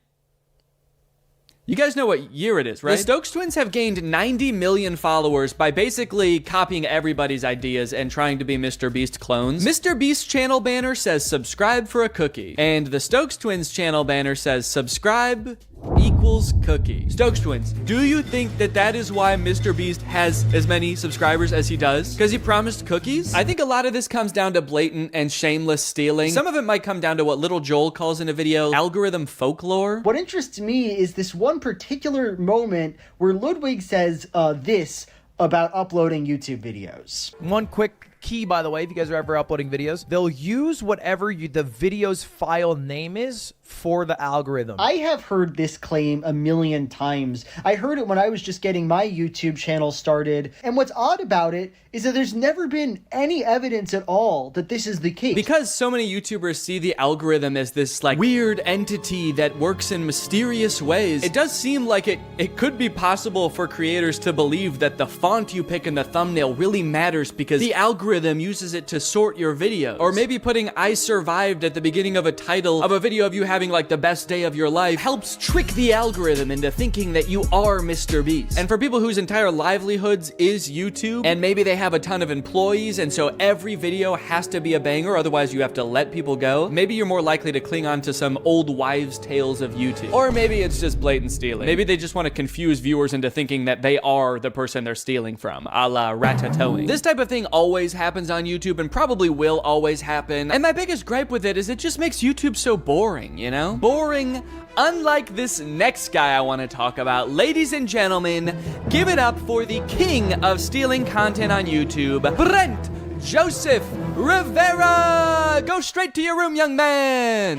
You guys know what year it is, right? The Stokes twins have gained 90 million followers by basically copying everybody's ideas and trying to be Mr. Beast clones. Mr. Beast's channel banner says subscribe for a cookie. And the Stokes twins channel banner says subscribe equals cookie. Stokes twins, do you think that that is why Mr. Beast has as many subscribers as he does? Because he promised cookies? I think a lot of this comes down to blatant and shameless stealing. Some of it might come down to what Little Joel calls in a video algorithm folklore. What interests me is this one particular moment where Ludwig says this about uploading YouTube videos. One quick key, by the way, if you guys are ever uploading videos, they'll use whatever the video's file name is for the algorithm. I have heard this claim a million times. I heard it when I was just getting my YouTube channel started. And what's odd about it is that there's never been any evidence at all that this is the case. Because so many YouTubers see the algorithm as this like weird entity that works in mysterious ways, it does seem like it could be possible for creators to believe that the font you pick in the thumbnail really matters because the algorithm uses it to sort your videos. Or maybe putting I survived at the beginning of a title of a video of you having like the best day of your life helps trick the algorithm into thinking that you are Mr. Beast. And for people whose entire livelihoods is YouTube, and maybe they have a ton of employees, and so every video has to be a banger, otherwise you have to let people go, maybe you're more likely to cling on to some old wives' tales of YouTube. Or maybe it's just blatant stealing. Maybe they just want to confuse viewers into thinking that they are the person they're stealing from, a la ratatouille. This type of thing always happens on YouTube and probably will always happen. And my biggest gripe with it is it just makes YouTube so boring, you know? Boring, unlike this next guy I want to talk about. Ladies and gentlemen, give it up for the king of stealing content on YouTube, Brent Joseph Rivera! Go straight to your room, young man!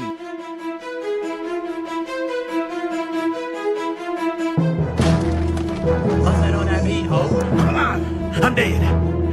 Come on, I'm dead.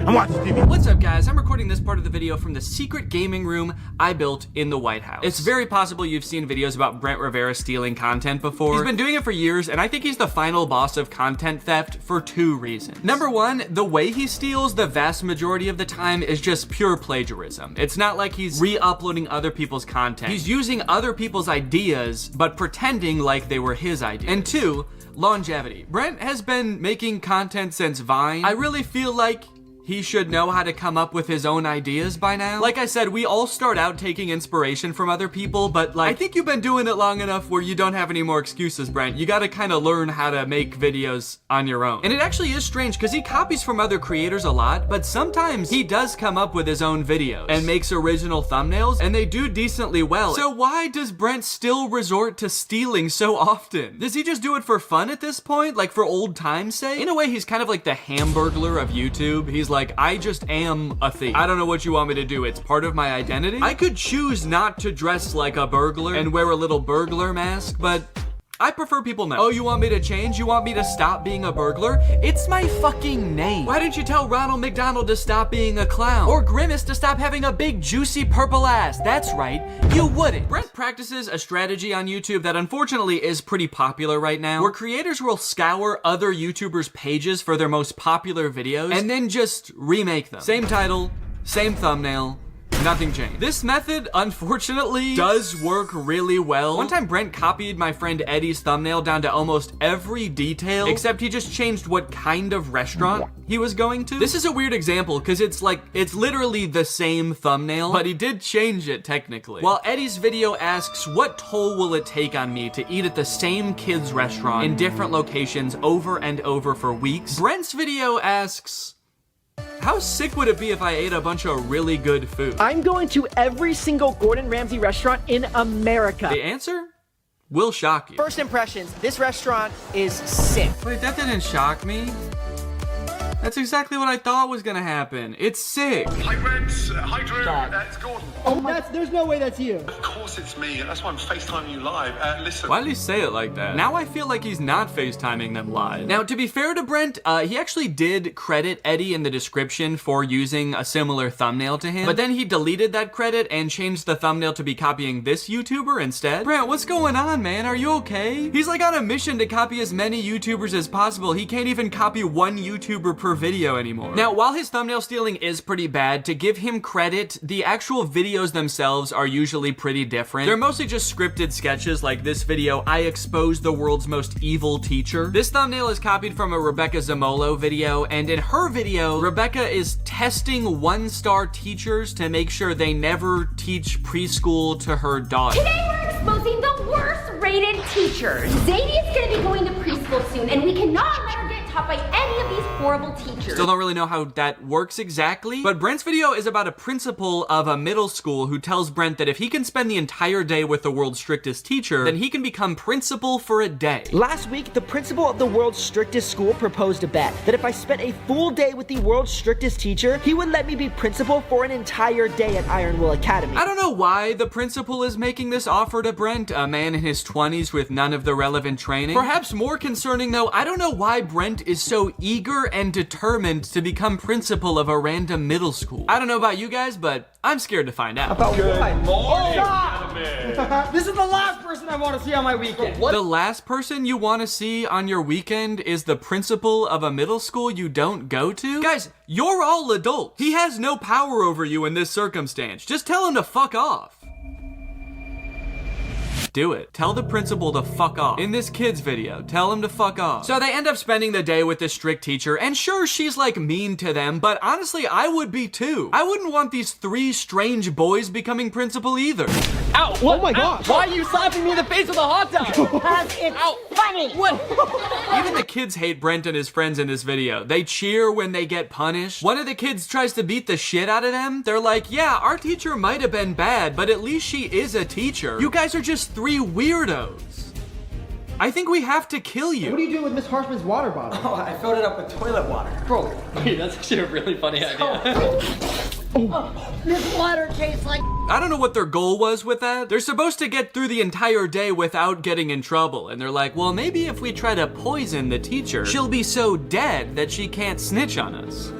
I'm watching TV. What's up, guys? I'm recording this part of the video from the secret gaming room I built in the White House. It's very possible you've seen videos about Brent Rivera stealing content before. He's been doing it for years, and I think he's the final boss of content theft for 2 reasons. Number 1, the way he steals the vast majority of the time is just pure plagiarism. It's not like he's re-uploading other people's content. He's using other people's ideas, but pretending like they were his ideas. And 2, longevity. Brent has been making content since Vine. I really feel like he should know how to come up with his own ideas by now. Like I said, we all start out taking inspiration from other people, but like, I think you've been doing it long enough where you don't have any more excuses, Brent. You gotta kind of learn how to make videos on your own. And it actually is strange because he copies from other creators a lot, but sometimes he does come up with his own videos and makes original thumbnails, and they do decently well. So why does Brent still resort to stealing so often? Does he just do it for fun at this point? Like for old time's sake? In a way, he's kind of like the Hamburglar of YouTube. He's like, I just am a thief. I don't know what you want me to do. It's part of my identity. I could choose not to dress like a burglar and wear a little burglar mask, but I prefer people know. Oh, you want me to change? You want me to stop being a burglar? It's my fucking name. Why didn't you tell Ronald McDonald to stop being a clown? Or Grimace to stop having a big juicy purple ass? That's right, you wouldn't. Brent practices a strategy on YouTube that unfortunately is pretty popular right now, where creators will scour other YouTubers' pages for their most popular videos and then just remake them. Same title, same thumbnail, Nothing changed. This method, unfortunately, does work really well. One time Brent copied my friend Eddie's thumbnail down to almost every detail, except he just changed what kind of restaurant he was going to. This is a weird example because it's literally the same thumbnail, but he did change it technically. While Eddie's video asks, what toll will it take on me to eat at the same kids restaurant in different locations over and over for weeks? Brent's video asks, how sick would it be if I ate a bunch of really good food? I'm going to every single Gordon Ramsay restaurant in America. The answer will shock you. First impressions, this restaurant is sick. Wait, that didn't shock me. That's exactly what I thought was gonna happen. It's sick. Hi, Reds. Hi, Drew. It's Gordon. Oh, there's no way that's you. Of course it's me. That's why I'm FaceTiming you live. Listen. Why did he say it like that? Now I feel like he's not FaceTiming them live. Now, to be fair to Brent, he actually did credit Eddie in the description for using a similar thumbnail to him, but then he deleted that credit and changed the thumbnail to be copying this YouTuber instead. Brent, what's going on, man? Are you okay? He's like on a mission to copy as many YouTubers as possible. He can't even copy one YouTuber per video anymore. Now, while his thumbnail stealing is pretty bad, to give him credit, the actual videos themselves are usually pretty different. They're mostly just scripted sketches like this video, I exposed the world's most evil teacher. This thumbnail is copied from a Rebecca Zamolo video, and in her video, Rebecca is testing one-star teachers to make sure they never teach preschool to her daughter. Today we're exposing the worst rated teachers. Zadie is going to be going to preschool soon, and we cannot let her get taught by any of these horrible teachers. Still don't really know how that works exactly, but Brent's video is about a principal of a middle school who tells Brent that if he can spend the entire day with the world's strictest teacher, then he can become principal for a day. Last week, the principal of the world's strictest school proposed a bet that if I spent a full day with the world's strictest teacher, he would let me be principal for an entire day at Iron Will Academy. I don't know why the principal is making this offer to Brent, a man in his 20s with none of the relevant training. Perhaps more concerning though, I don't know why Brent is so eager and determined to become principal of a random middle school. I don't know about you guys, but I'm scared to find out. Good morning, This is the last person I want to see on my weekend. What? The last person you want to see on your weekend is the principal of a middle school you don't go to? Guys, you're all adults. He has no power over you in this circumstance. Just tell him to fuck off. Do it. Tell the principal to fuck off. In this kid's video, tell him to fuck off. So they end up spending the day with this strict teacher, and sure, she's like mean to them, but honestly, I would be too. I wouldn't want these three strange boys becoming principal either. Ow! What? Oh my gosh! Why are you slapping me in the face with a hot dog? Because it's funny. What? Even the kids hate Brent and his friends in this video. They cheer when they get punished. One of the kids tries to beat the shit out of them. They're like, yeah, our teacher might have been bad, but at least she is a teacher. You guys are just three weirdos. I think we have to kill you. What are you doing with Miss Harshman's water bottle? Oh, I filled it up with toilet water. Bro, hey, that's actually a really funny idea. This water tastes like... I don't know what their goal was with that. They're supposed to get through the entire day without getting in trouble. And they're like, well, maybe if we try to poison the teacher, she'll be so dead that she can't snitch on us.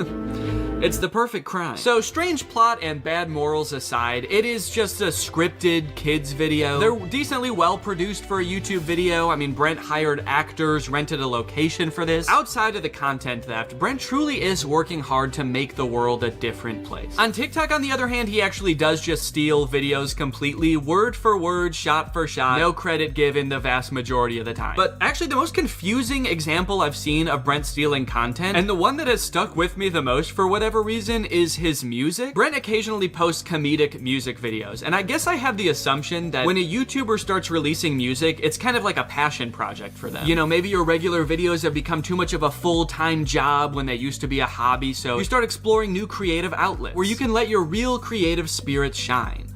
It's the perfect crime. So strange plot and bad morals aside, it is just a scripted kids video. They're decently well produced for a YouTube video. I mean, Brent hired actors, rented a location for this. Outside of the content theft, Brent truly is working hard to make the world a different place. On TikTok, on the other hand, he actually does just steal videos completely, word for word, shot for shot, no credit given the vast majority of the time. But actually the most confusing example I've seen of Brent stealing content, and the one that has stuck with me the most for whatever reason, is his music. Brent occasionally posts comedic music videos, and I guess I have the assumption that when a YouTuber starts releasing music, it's kind of like a passion project for them. You know, maybe your regular videos have become too much of a full-time job when they used to be a hobby, so you start exploring new creative outlets where you can let your real creative spirit shine.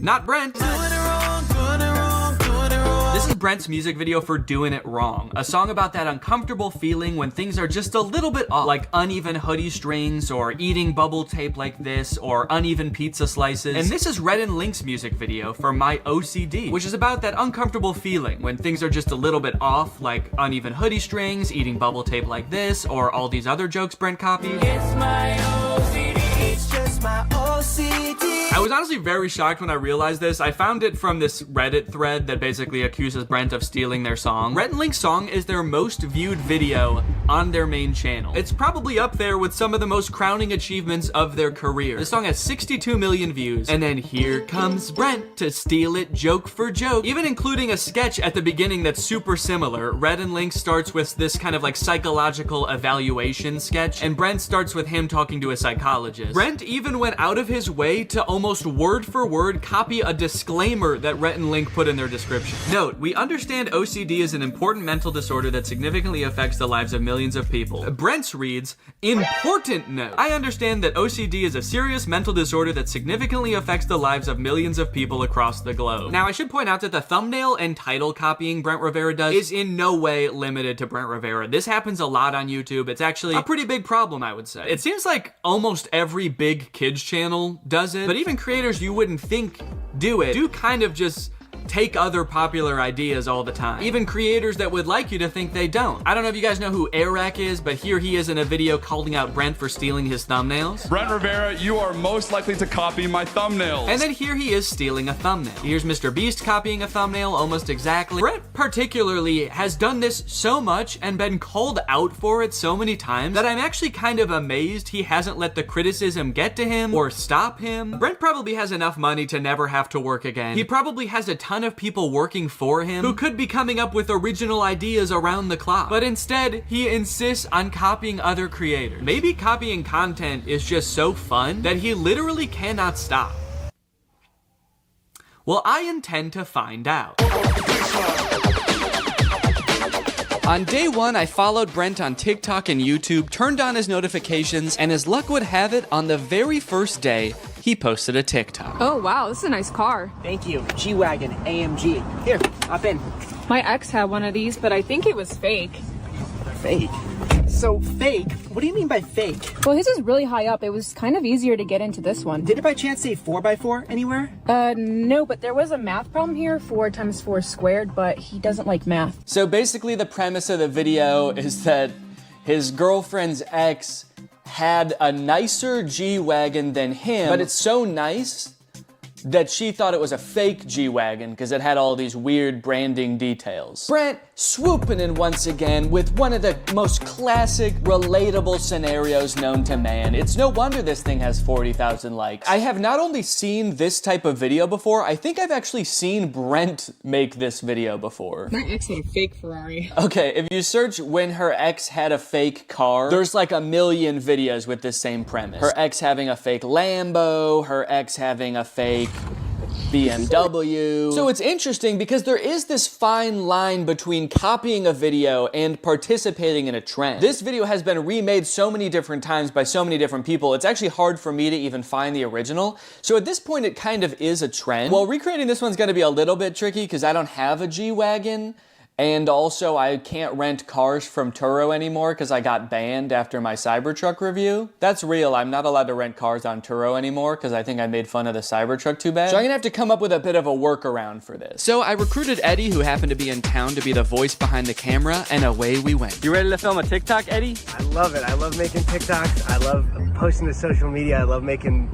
Not Brent. This is Brent's music video for Doing It Wrong, a song about that uncomfortable feeling when things are just a little bit off, like uneven hoodie strings, or eating bubble tape like this, or uneven pizza slices. And this is Red and Link's music video for My OCD, which is about that uncomfortable feeling when things are just a little bit off, like uneven hoodie strings, eating bubble tape like this, or all these other jokes Brent copied. It's my OCD, it's just it's my OCD. I was honestly very shocked when I realized this. I found it from this Reddit thread that basically accuses Brent of stealing their song. Rhett and Link's song is their most viewed video on their main channel. It's probably up there with some of the most crowning achievements of their career. The song has 62 million views, and then here comes Brent to steal it joke for joke, even including a sketch at the beginning that's super similar. Rhett and Link starts with this kind of like psychological evaluation sketch, and Brent starts with him talking to a psychologist. Brent even went out of his way to almost word for word copy a disclaimer that Rhett and Link put in their description. Note, we understand OCD is an important mental disorder that significantly affects the lives of millions of people. Brent's reads, important note. I understand that OCD is a serious mental disorder that significantly affects the lives of millions of people across the globe. Now, I should point out that the thumbnail and title copying Brent Rivera does is in no way limited to Brent Rivera. This happens a lot on YouTube. It's actually a pretty big problem, I would say. It seems like almost every big kids channel does it, but even creators you wouldn't think do it do kind of just take other popular ideas all the time. Even creators that would like you to think they don't. I don't know if you guys know who Eric is, but here he is in a video calling out Brent for stealing his thumbnails. Brent Rivera, you are most likely to copy my thumbnails. And then here he is stealing a thumbnail. Here's Mr. Beast copying a thumbnail almost exactly. Brent particularly has done this so much and been called out for it so many times that I'm actually kind of amazed he hasn't let the criticism get to him or stop him. Brent probably has enough money to never have to work again. He probably has a ton of people working for him who could be coming up with original ideas around the clock. But instead, he insists on copying other creators. Maybe copying content is just so fun that he literally cannot stop. Well, I intend to find out. On day one, I followed Brent on TikTok and YouTube, turned on his notifications, and as luck would have it, on the very first day, he posted a TikTok. Oh wow, this is a nice car. Thank you. G-Wagon, AMG. Here, hop in. My ex had one of these, but I think it was fake. Fake? So fake? What do you mean by fake? Well, his is really high up. It was kind of easier to get into this one. Did it by chance say 4x4 anywhere? No, but there was a math problem here, 4 times 4 squared, but he doesn't like math. So basically the premise of the video is that his girlfriend's ex had a nicer G-Wagon than him, but it's so nice that she thought it was a fake G-Wagon because it had all these weird branding details. Brent swooping in once again with one of the most classic, relatable scenarios known to man. It's no wonder this thing has 40,000 likes. I have not only seen this type of video before, I think I've actually seen Brent make this video before. My ex had a fake Ferrari. Okay, if you search when her ex had a fake car, there's like a million videos with this same premise. Her ex having a fake Lambo, her ex having a fake BMW. So it's interesting because there is this fine line between copying a video and participating in a trend. This video has been remade so many different times by so many different people, it's actually hard for me to even find the original. So at this point, it kind of is a trend. Well, recreating this one's gonna be a little bit tricky because I don't have a G-Wagon. And also, I can't rent cars from Turo anymore because I got banned after my Cybertruck review. That's real. I'm not allowed to rent cars on Turo anymore because I think I made fun of the Cybertruck too bad. So I'm gonna have to come up with a bit of a workaround for this. So I recruited Eddie, who happened to be in town, to be the voice behind the camera, and away we went. You ready to film a TikTok, Eddie? I love it. I love making TikToks. I love posting to social media. I love making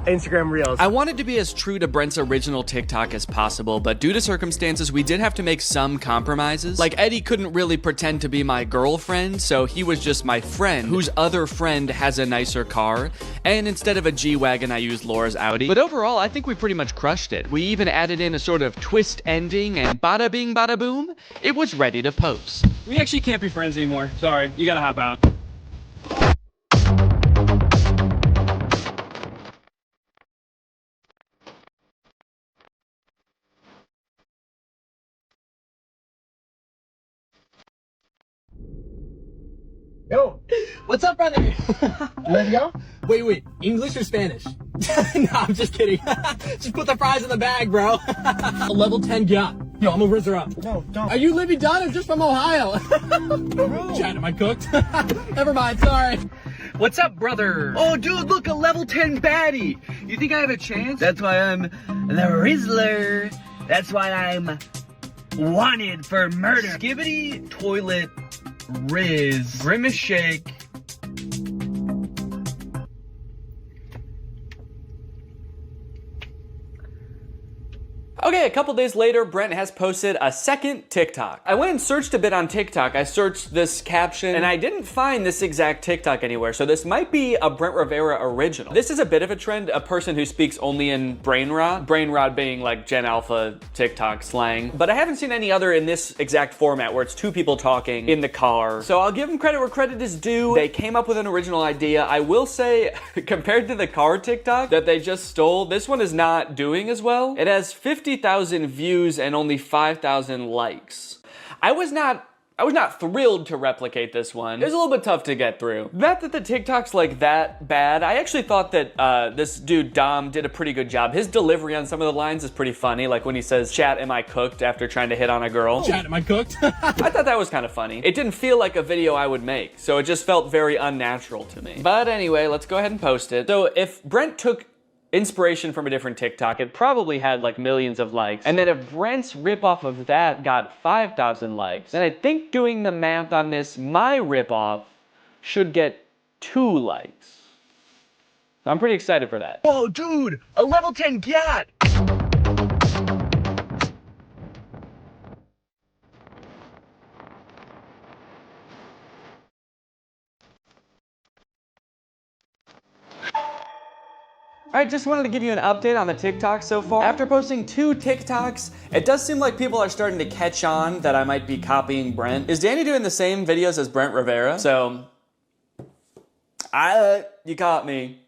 Instagram Reels. I wanted to be as true to Brent's original TikTok as possible, but due to circumstances, we did have to make some compromises. Like, Eddie couldn't really pretend to be my girlfriend, so he was just my friend, whose other friend has a nicer car, and instead of a G-Wagon, I used Laura's Audi. But overall, I think we pretty much crushed it. We even added in a sort of twist ending, and bada bing, bada boom, it was ready to post. We actually can't be friends anymore. Sorry, you gotta hop out. Yo, what's up, brother? You ready to go? Wait, English or Spanish? No, I'm just kidding. Just put the fries in the bag, bro. A level 10 yacht. Yo, I'm gonna rizz her up. No, don't. Are you Libby Dunn or just from Ohio? Chad, am I cooked? Never mind, sorry. What's up, brother? Oh, dude, look, a level 10 baddie. You think I have a chance? That's why I'm the Rizzler. That's why I'm wanted for murder. Skibbity, toilet, Riz, Grimace Shake. Okay, a couple days later, Brent has posted a second TikTok. I went and searched a bit on TikTok. I searched this caption and I didn't find this exact TikTok anywhere. So this might be a Brent Rivera original. This is a bit of a trend, a person who speaks only in brain rot. Brain rot being like Gen Alpha TikTok slang. But I haven't seen any other in this exact format where it's two people talking in the car. So I'll give them credit where credit is due. They came up with an original idea. I will say, compared to the car TikTok that they just stole, this one is not doing as well. It has 50,000 views and only 5,000 likes. I was not thrilled to replicate this one. It was a little bit tough to get through. Not that the TikTok's like that bad. I actually thought that this dude Dom did a pretty good job. His delivery on some of the lines is pretty funny, like when he says, "Chat, am I cooked?" after trying to hit on a girl. Chat, am I cooked? I thought that was kind of funny. It didn't feel like a video I would make, so it just felt very unnatural to me. But anyway, let's go ahead and post it. So if Brent took inspiration from a different TikTok, it probably had like millions of likes. And then if Brent's ripoff of that got 5,000 likes, then I think doing the math on this, my ripoff should get 2 likes. So I'm pretty excited for that. Whoa, dude, a level 10 cat. Alright, just wanted to give you an update on the TikTok so far. After posting 2 TikToks, it does seem like people are starting to catch on that I might be copying Brent. Is Danny doing the same videos as Brent Rivera? So, you caught me.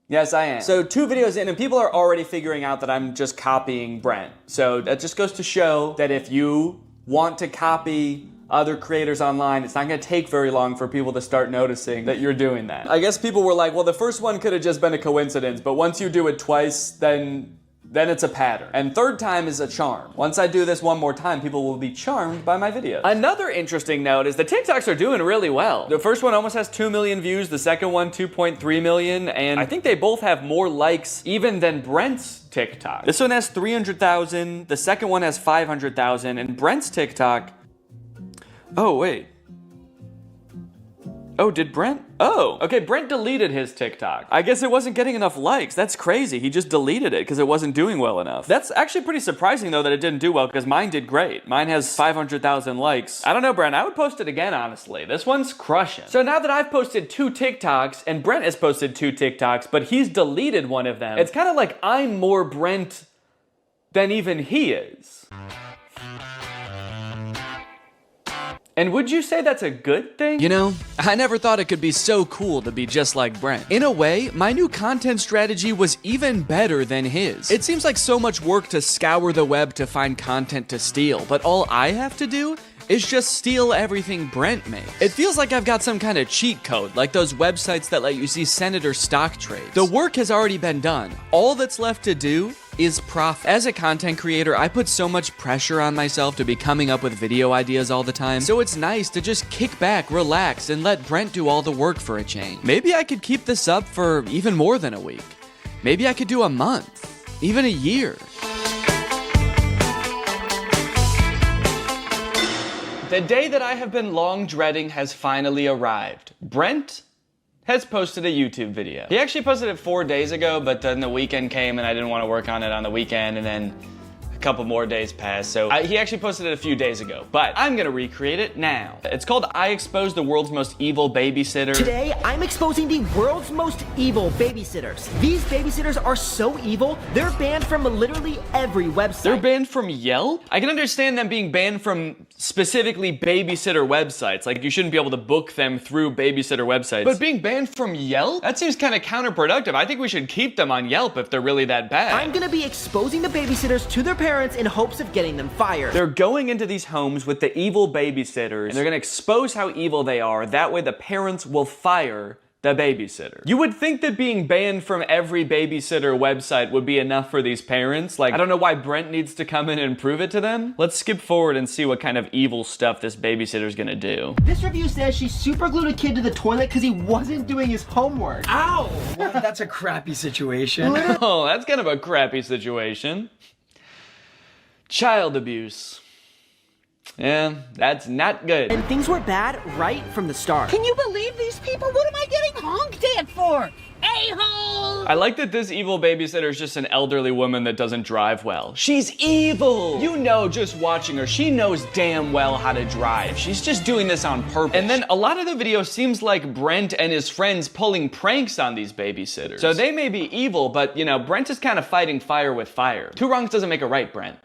Yes, I am. So 2 videos in and people are already figuring out that I'm just copying Brent. So that just goes to show that if you want to copy other creators online, it's not gonna take very long for people to start noticing that you're doing that. I guess people were like, well, the first one could have just been a coincidence, but once you do it twice, then it's a pattern. And 3rd time is a charm. Once I do this 1 more time, people will be charmed by my videos. Another interesting note is the TikToks are doing really well. The first one almost has 2 million views, the second one 2.3 million, and I think they both have more likes even than Brent's TikTok. This one has 300,000, the second one has 500,000, and Brent's TikTok, oh, wait. Oh, did Brent? Oh, okay, Brent deleted his TikTok. I guess it wasn't getting enough likes. That's crazy. He just deleted it because it wasn't doing well enough. That's actually pretty surprising, though, that it didn't do well because mine did great. Mine has 500,000 likes. I don't know, Brent. I would post it again, honestly. This one's crushing. So now that I've posted 2 TikToks and Brent has posted 2 TikToks, but he's deleted one of them, it's kind of like I'm more Brent than even he is. And would you say that's a good thing? You know, I never thought it could be so cool to be just like Brent. In a way, my new content strategy was even better than his. It seems like so much work to scour the web to find content to steal, but all I have to do is just steal everything Brent makes. It feels like I've got some kind of cheat code, like those websites that let you see senator stock trades. The work has already been done. All that's left to do is profit. As a content creator, I put so much pressure on myself to be coming up with video ideas all the time, so it's nice to just kick back, relax, and let Brent do all the work for a change. Maybe I could keep this up for even more than a week. Maybe I could do a month, even a year. The day that I have been long dreading has finally arrived. Brent has posted a YouTube video. He actually posted it 4 days ago, but then the weekend came and I didn't want to work on it on the weekend, and then a couple more days passed, so he actually posted it a few days ago, but I'm gonna recreate it now. It's called I Expose the World's Most Evil Babysitter. Today, I'm exposing the world's most evil babysitters. These babysitters are so evil, they're banned from literally every website. They're banned from Yelp? I can understand them being banned from specifically babysitter websites, like you shouldn't be able to book them through babysitter websites. But being banned from Yelp? That seems kind of counterproductive. I think we should keep them on Yelp if they're really that bad. I'm gonna be exposing the babysitters to their parents in hopes of getting them fired. They're going into these homes with the evil babysitters, and they're gonna expose how evil they are. That way the parents will fire the babysitter. You would think that being banned from every babysitter website would be enough for these parents. Like, I don't know why Brent needs to come in and prove it to them. Let's skip forward and see what kind of evil stuff this babysitter's gonna do. This review says she super glued a kid to the toilet because he wasn't doing his homework. Ow! Well, that's a crappy situation. Oh, that's kind of a crappy situation. Child abuse. Yeah, that's not good. And things were bad right from the start. Can you believe these people? What am I getting honked at for? a-hole! I like that this evil babysitter is just an elderly woman that doesn't drive well. She's evil! You know, just watching her, she knows damn well how to drive. She's just doing this on purpose. And then a lot of the video seems like Brent and his friends pulling pranks on these babysitters. So they may be evil, but you know, Brent is kind of fighting fire with fire. Two wrongs doesn't make a right, Brent.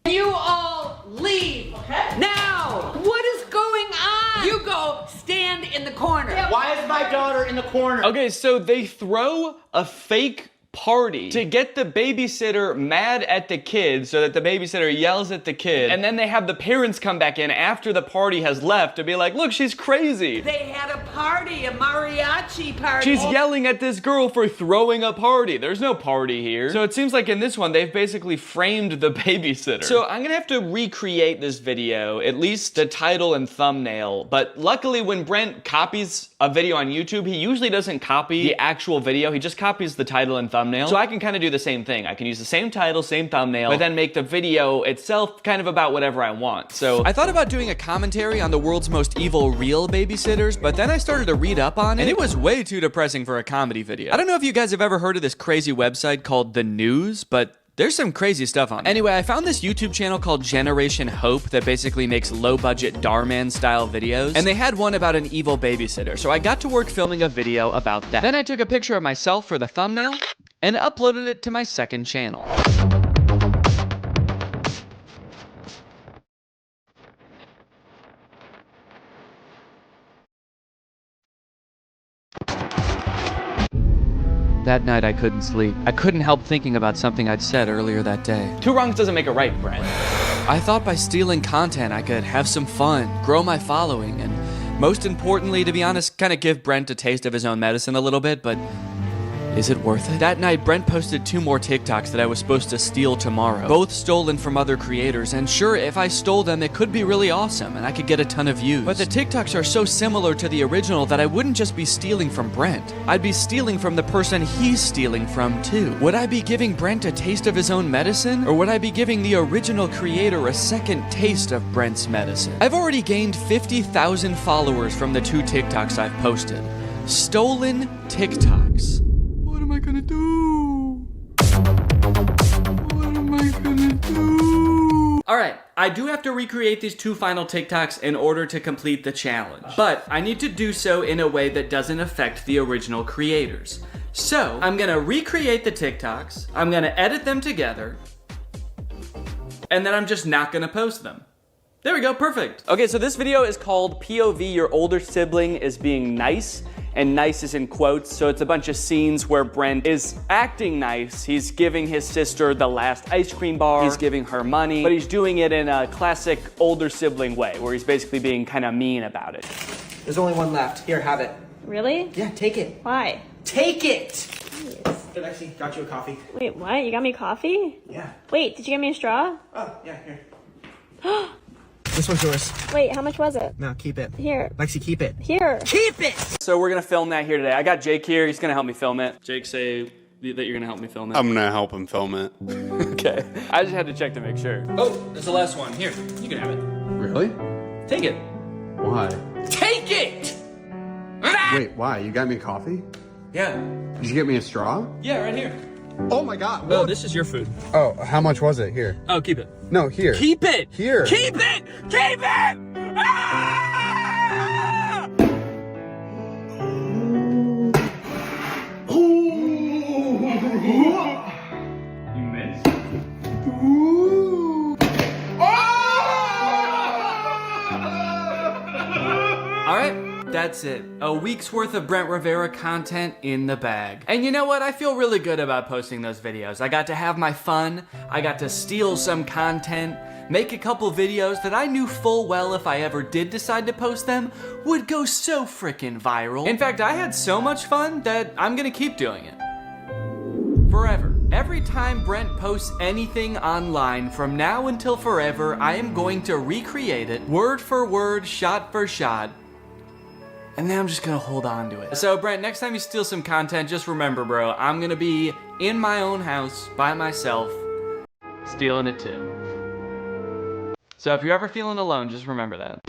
You all leave! Okay. Now! What is going on? You go stand in the corner. Why is my daughter in the corner? Okay, so they throw a fake party to get the babysitter mad at the kid so that the babysitter yells at the kid, and then they have the parents come back in after the party has left to be like, look, she's crazy. They had a party, a mariachi party. She's yelling at this girl for throwing a party. There's no party here. So it seems like in this one, they've basically framed the babysitter. So I'm gonna have to recreate this video, at least the title and thumbnail. But luckily when Brent copies a video on YouTube, he usually doesn't copy the actual video. He just copies the title and thumbnail. So I can kind of do the same thing. I can use the same title, same thumbnail, but then make the video itself kind of about whatever I want. So I thought about doing a commentary on the world's most evil real babysitters, but then I started to read up on it, and it was way too depressing for a comedy video. I don't know if you guys have ever heard of this crazy website called The News, but there's some crazy stuff on it. Anyway, I found this YouTube channel called Generation Hope that basically makes low-budget Darman style videos, and they had one about an evil babysitter, so I got to work filming a video about that. Then I took a picture of myself for the thumbnail and uploaded it to my second channel. That night I couldn't sleep. I couldn't help thinking about something I'd said earlier that day. Two wrongs doesn't make a right, Brent. I thought by stealing content I could have some fun, grow my following, and most importantly, to be honest, kind of give Brent a taste of his own medicine a little bit, but is it worth it? That night, Brent posted 2 more TikToks that I was supposed to steal tomorrow, both stolen from other creators, and sure, if I stole them, it could be really awesome, and I could get a ton of views. But the TikToks are so similar to the original that I wouldn't just be stealing from Brent. I'd be stealing from the person he's stealing from, too. Would I be giving Brent a taste of his own medicine, or would I be giving the original creator a second taste of Brent's medicine? I've already gained 50,000 followers from the 2 TikToks I've posted. Stolen TikToks. What am I gonna do? What am I gonna do? Alright, I do have to recreate these 2 final TikToks in order to complete the challenge. But I need to do so in a way that doesn't affect the original creators. So, I'm gonna recreate the TikToks, I'm gonna edit them together, and then I'm just not gonna post them. There we go, perfect. Okay, so this video is called POV Your Older Sibling is Being Nice. And nice is in quotes, so it's a bunch of scenes where Brent is acting nice. He's giving his sister the last ice cream bar, he's giving her money, but he's doing it in a classic older sibling way, where he's basically being kind of mean about it. There's only one left. Here, have it. Really? Yeah, take it. Why? Take it! Here, Lexi, got you a coffee. Wait, what? You got me coffee? Yeah. Wait, did you get me a straw? Oh, yeah, here. This one's yours. Wait, how much was it? No, keep it. Here. Lexi, keep it. Here. Keep it! So we're gonna film that here today. I got Jake here, he's gonna help me film it. Jake, say that you're gonna help me film it. I'm gonna help him film it. Okay. I just had to check to make sure. Oh, there's the last one. Here, you can have it. Really? Take it. Why? Take it! Wait, why? You got me coffee? Yeah. Did you get me a straw? Yeah, right here. Oh my god. Oh, this is your food. Oh, how much was it? Here. Oh, keep it. No, here. Keep it! Here. Keep it! Keep it! Ah! You missed. All right. That's it. A week's worth of Brent Rivera content in the bag. And you know what? I feel really good about posting those videos. I got to have my fun. I got to steal some content, make a couple videos that I knew full well if I ever did decide to post them would go so frickin' viral. In fact, I had so much fun that I'm gonna keep doing it. Forever. Every time Brent posts anything online from now until forever, I am going to recreate it word for word, shot for shot, and then I'm just gonna hold on to it. So Brent, next time you steal some content, just remember, bro, I'm gonna be in my own house by myself, stealing it too. So if you're ever feeling alone, just remember that.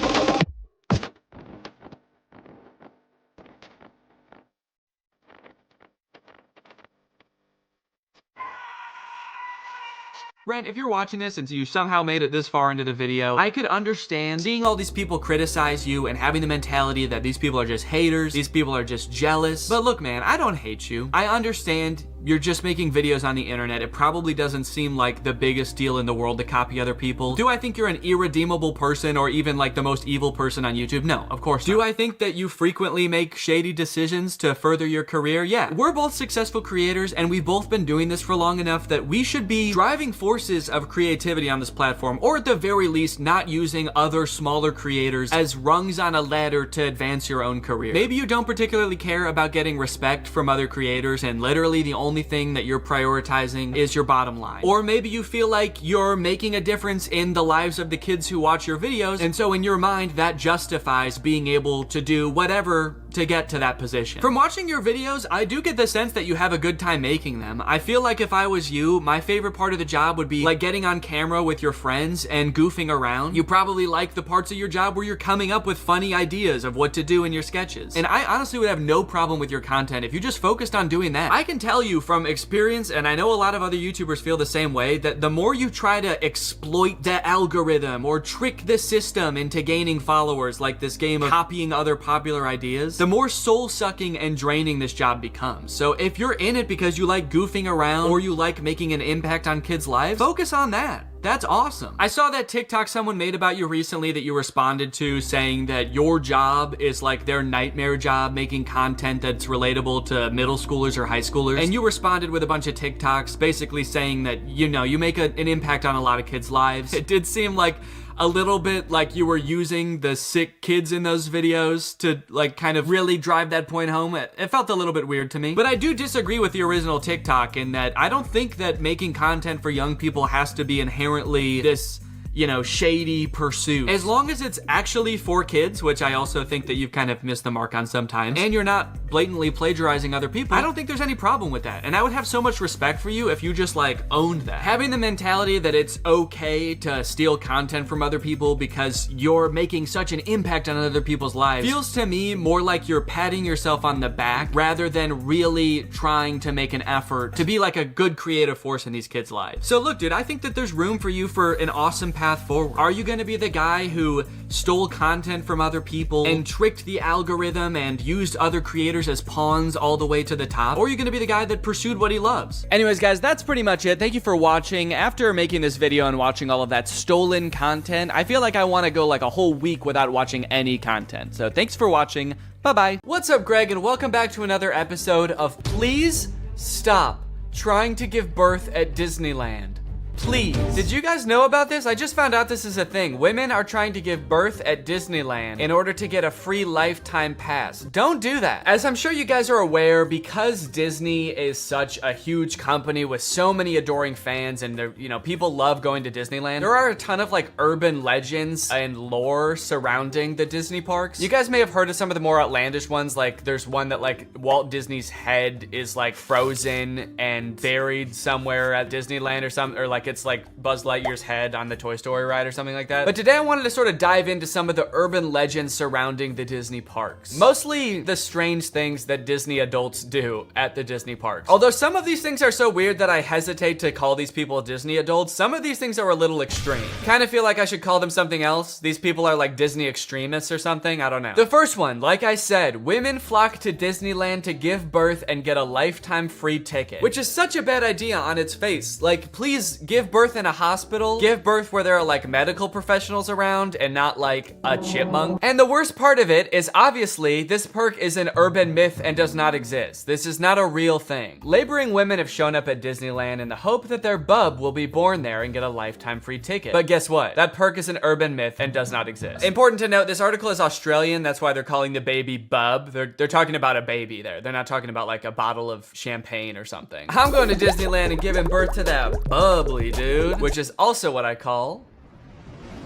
Brent, if you're watching this and you somehow made it this far into the video, I could understand seeing all these people criticize you and having the mentality that these people are just haters, these people are just jealous. But look, man, I don't hate you. I understand you're just making videos on the internet. It probably doesn't seem like the biggest deal in the world to copy other people. Do I think you're an irredeemable person or even like the most evil person on YouTube? No, of course not. Do I think that you frequently make shady decisions to further your career? Yeah. We're both successful creators and we've both been doing this for long enough that we should be driving forces of creativity on this platform, or at the very least not using other smaller creators as rungs on a ladder to advance your own career. Maybe you don't particularly care about getting respect from other creators and literally the only thing that you're prioritizing is your bottom line. Or maybe you feel like you're making a difference in the lives of the kids who watch your videos, and so in your mind that justifies being able to do whatever to get to that position. From watching your videos, I do get the sense that you have a good time making them. I feel like if I was you, my favorite part of the job would be like getting on camera with your friends and goofing around. You probably like the parts of your job where you're coming up with funny ideas of what to do in your sketches. And I honestly would have no problem with your content if you just focused on doing that. I can tell you from experience, and I know a lot of other YouTubers feel the same way, that the more you try to exploit the algorithm or trick the system into gaining followers, like this game of copying other popular ideas, the more soul-sucking and draining this job becomes. So if you're in it because you like goofing around or you like making an impact on kids' lives, focus on that. That's awesome. I saw that TikTok someone made about you recently that you responded to, saying that your job is like their nightmare job, making content that's relatable to middle schoolers or high schoolers. And you responded with a bunch of TikToks basically saying that, you know, you make an impact on a lot of kids' lives. It did seem like a little bit like you were using the sick kids in those videos to like kind of really drive that point home. It felt a little bit weird to me. But I do disagree with the original TikTok in that I don't think that making content for young people has to be inherently this, you know, shady pursuit. As long as it's actually for kids, which I also think that you've kind of missed the mark on sometimes, and you're not blatantly plagiarizing other people, I don't think there's any problem with that. And I would have so much respect for you if you just like owned that. Having the mentality that it's okay to steal content from other people because you're making such an impact on other people's lives feels to me more like you're patting yourself on the back rather than really trying to make an effort to be like a good creative force in these kids' lives. So look, dude, I think that there's room for you for an awesome path forward. Are you gonna be the guy who stole content from other people and tricked the algorithm and used other creators as pawns all the way to the top? Or are you gonna be the guy that pursued what he loves? Anyways, guys, that's pretty much it. Thank you for watching. After making this video and watching all of that stolen content, I feel like I wanna go like a whole week without watching any content. So thanks for watching. Bye-bye. What's up, Greg, and welcome back to another episode of Please Stop Trying to Give Birth at Disneyland. Please. Did you guys know about this? I just found out this is a thing. Women are trying to give birth at Disneyland in order to get a free lifetime pass. Don't do that. As I'm sure you guys are aware, because Disney is such a huge company with so many adoring fans and you know, people love going to Disneyland, there are a ton of like urban legends and lore surrounding the Disney parks. You guys may have heard of some of the more outlandish ones, like there's one that like Walt Disney's head is like frozen and buried somewhere at Disneyland or something, or like it's like Buzz Lightyear's head on the Toy Story ride or something like that. But today I wanted to sort of dive into some of the urban legends surrounding the Disney parks. Mostly the strange things that Disney adults do at the Disney parks. Although some of these things are so weird that I hesitate to call these people Disney adults, some of these things are a little extreme. Kind of feel like I should call them something else. These people are like Disney extremists or something, I don't know. The first one, like I said, women flock to Disneyland to give birth and get a lifetime free ticket, which is such a bad idea on its face. Like, please give birth in a hospital, give birth where there are like medical professionals around and not like a chipmunk. And the worst part of it is obviously this perk is an urban myth and does not exist. This is not a real thing. Laboring women have shown up at Disneyland in the hope that their bub will be born there and get a lifetime free ticket. But guess what? That perk is an urban myth and does not exist. Important to note, this article is Australian. That's why they're calling the baby bub. They're talking about a baby there. They're not talking about like a bottle of champagne or something. I'm going to Disneyland and giving birth to that bubbly dude, which is also what I call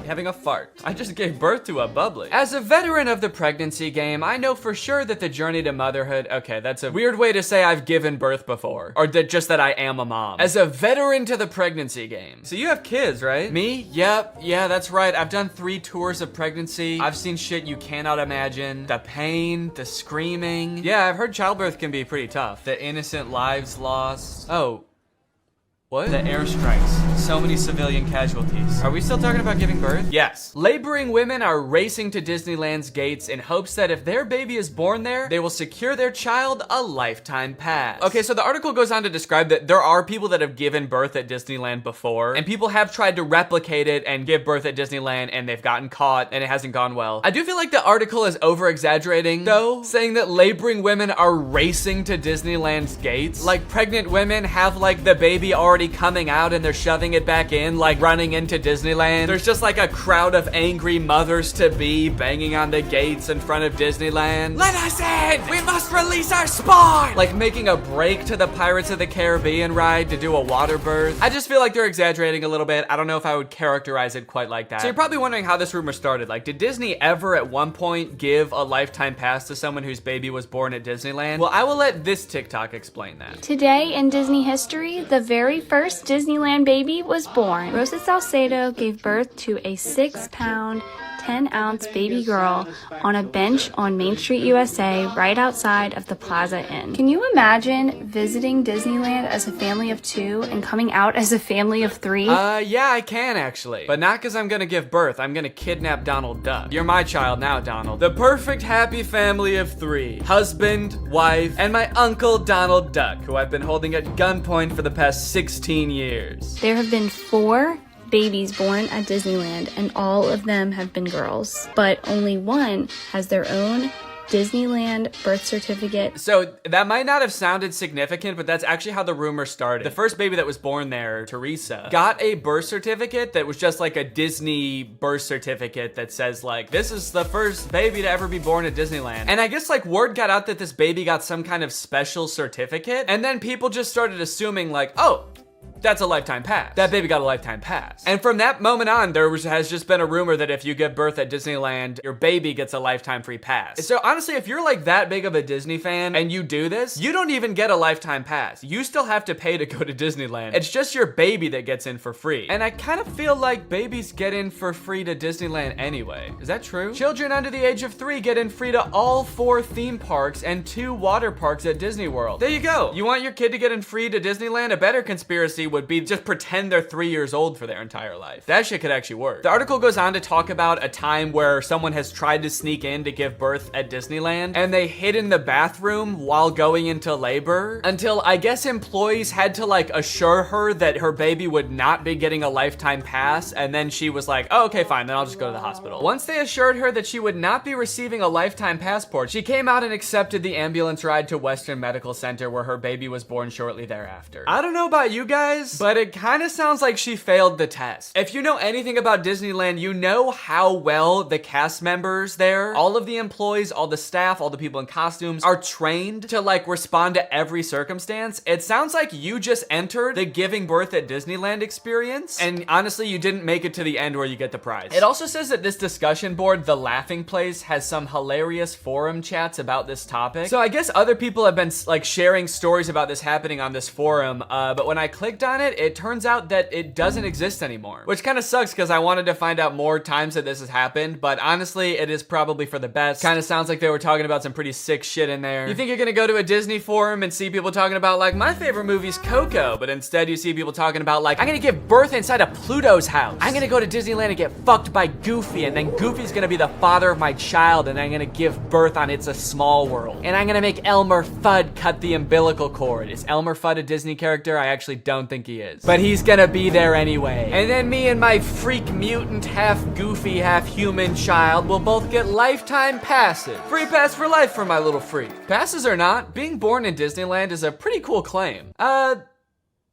having a fart. I just gave birth to a bubbly. As a veteran of the pregnancy game, I know for sure that the journey to motherhood, okay, that's a weird way to say I've given birth before, or just that I am a mom. As a veteran to the pregnancy game. So you have kids, right? Me? Yep, yeah, that's right. I've done 3 tours of pregnancy. I've seen shit you cannot imagine. The pain, the screaming. Yeah, I've heard childbirth can be pretty tough. The innocent lives lost. Oh. What? The airstrikes. So many civilian casualties. Are we still talking about giving birth? Yes. Laboring women are racing to Disneyland's gates in hopes that if their baby is born there, they will secure their child a lifetime pass. Okay, so the article goes on to describe that there are people that have given birth at Disneyland before, and people have tried to replicate it and give birth at Disneyland, and they've gotten caught, and it hasn't gone well. I do feel like the article is over-exaggerating, though, saying that laboring women are racing to Disneyland's gates. Like, pregnant women have, like, the baby already coming out and they're shoving it back in, like running into Disneyland. There's just like a crowd of angry mothers-to-be banging on the gates in front of Disneyland. Let us in! We must release our spawn! Like making a break to the Pirates of the Caribbean ride to do a water birth. I just feel like they're exaggerating a little bit. I don't know if I would characterize it quite like that. So you're probably wondering how this rumor started. Like, did Disney ever at one point give a lifetime pass to someone whose baby was born at Disneyland? Well, I will let this TikTok explain that. Today in Disney history, the very first Disneyland baby was born. Rosa Salcedo gave birth to a 6-pound, 10-ounce baby girl on a bench on Main Street, USA, right outside of the Plaza Inn. Can you imagine visiting Disneyland as a family of 2 and coming out as a family of 3? Yeah, I can actually. But not because I'm gonna give birth. I'm gonna kidnap Donald Duck. You're my child now, Donald. The perfect happy family of 3. Husband, wife, and my uncle Donald Duck, who I've been holding at gunpoint for the past 16 years. There have been 4 babies born at Disneyland, and all of them have been girls, but only one has their own Disneyland birth certificate. So that might not have sounded significant, but that's actually how the rumor started. The first baby that was born there, Teresa, got a birth certificate that was just like a Disney birth certificate that says like, this is the first baby to ever be born at Disneyland. And I guess like word got out that this baby got some kind of special certificate, and then people just started assuming like, oh, that's a lifetime pass. That baby got a lifetime pass. And from that moment on, has just been a rumor that if you give birth at Disneyland, your baby gets a lifetime free pass. So honestly, if you're like that big of a Disney fan and you do this, you don't even get a lifetime pass. You still have to pay to go to Disneyland. It's just your baby that gets in for free. And I kind of feel like babies get in for free to Disneyland anyway. Is that true? Children under the age of 3 get in free to all 4 theme parks and 2 water parks at Disney World. There you go. You want your kid to get in free to Disneyland? A better conspiracy would be just pretend they're 3 years old for their entire life. That shit could actually work. The article goes on to talk about a time where someone has tried to sneak in to give birth at Disneyland, and they hid in the bathroom while going into labor until I guess employees had to like assure her that her baby would not be getting a lifetime pass, and then she was like, oh, okay, fine, then I'll just go to the hospital. Once they assured her that she would not be receiving a lifetime passport, she came out and accepted the ambulance ride to Western Medical Center where her baby was born shortly thereafter. I don't know about you guys, but it kind of sounds like she failed the test. If you know anything about Disneyland, you know how well the cast members there, all of the employees, all the staff, all the people in costumes are trained to like respond to every circumstance. It sounds like you just entered the giving birth at Disneyland experience, and honestly, you didn't make it to the end where you get the prize. It also says that this discussion board, The Laughing Place, has some hilarious forum chats about this topic. So I guess other people have been like sharing stories about this happening on this forum, but when I clicked on it, it turns out that it doesn't exist anymore, which kind of sucks because I wanted to find out more times that this has happened, but honestly, it is probably for the best. Kind of sounds like they were talking about some pretty sick shit in there. You think you're gonna go to a Disney forum and see people talking about like, my favorite movie's Coco, but instead you see people talking about like, I'm gonna give birth inside of Pluto's house. I'm gonna go to Disneyland and get fucked by Goofy, and then Goofy's gonna be the father of my child, and I'm gonna give birth on It's a Small World. And I'm gonna make Elmer Fudd cut the umbilical cord. Is Elmer Fudd a Disney character? I actually don't think he is. But he's gonna be there anyway. And then me and my freak mutant, half goofy, half human child will both get lifetime passes. Free pass for life for my little freak. Passes or not, being born in Disneyland is a pretty cool claim.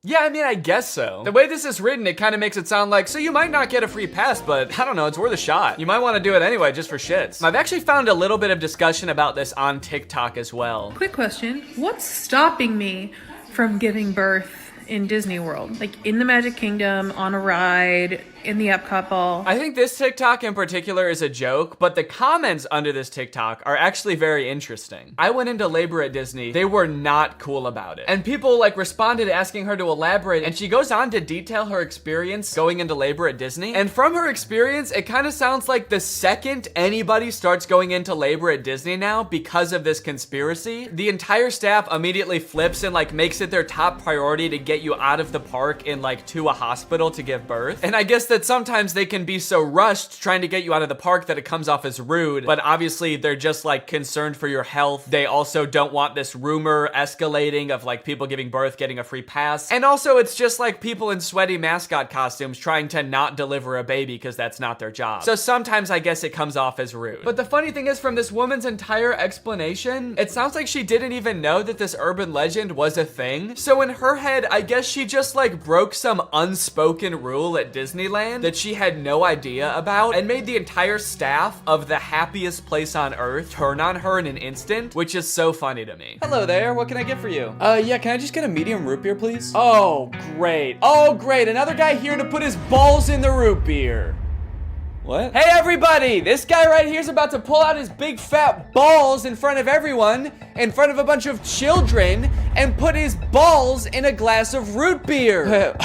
Yeah, I mean, I guess so. The way this is written, it kind of makes it sound like, so you might not get a free pass, but I don't know, it's worth a shot. You might want to do it anyway, just for shits. I've actually found a little bit of discussion about this on TikTok as well. Quick question, what's stopping me from giving birth in Disney World? Like in the Magic Kingdom, on a ride, in the up couple. I think this TikTok in particular is a joke, but the comments under this TikTok are actually very interesting. I went into labor at Disney. They were not cool about it. And people like responded asking her to elaborate, and she goes on to detail her experience going into labor at Disney. And from her experience, it kind of sounds like the second anybody starts going into labor at Disney now because of this conspiracy, the entire staff immediately flips and like makes it their top priority to get you out of the park and like to a hospital to give birth. And I guess that sometimes they can be so rushed trying to get you out of the park that it comes off as rude, but obviously they're just like concerned for your health. They also don't want this rumor escalating of like people giving birth getting a free pass. And also it's just like people in sweaty mascot costumes trying to not deliver a baby because that's not their job. So sometimes I guess it comes off as rude. But the funny thing is, from this woman's entire explanation, it sounds like she didn't even know that this urban legend was a thing. So in her head, I guess she just like broke some unspoken rule at Disneyland that she had no idea about and made the entire staff of the happiest place on earth turn on her in an instant, which is so funny to me. Hello there, what can I get for you? Yeah, can I just get a medium root beer, please? Oh, great. Oh, great, another guy here to put his balls in the root beer. What? Hey everybody, this guy right here is about to pull out his big fat balls in front of everyone, in front of a bunch of children, and put his balls in a glass of root beer.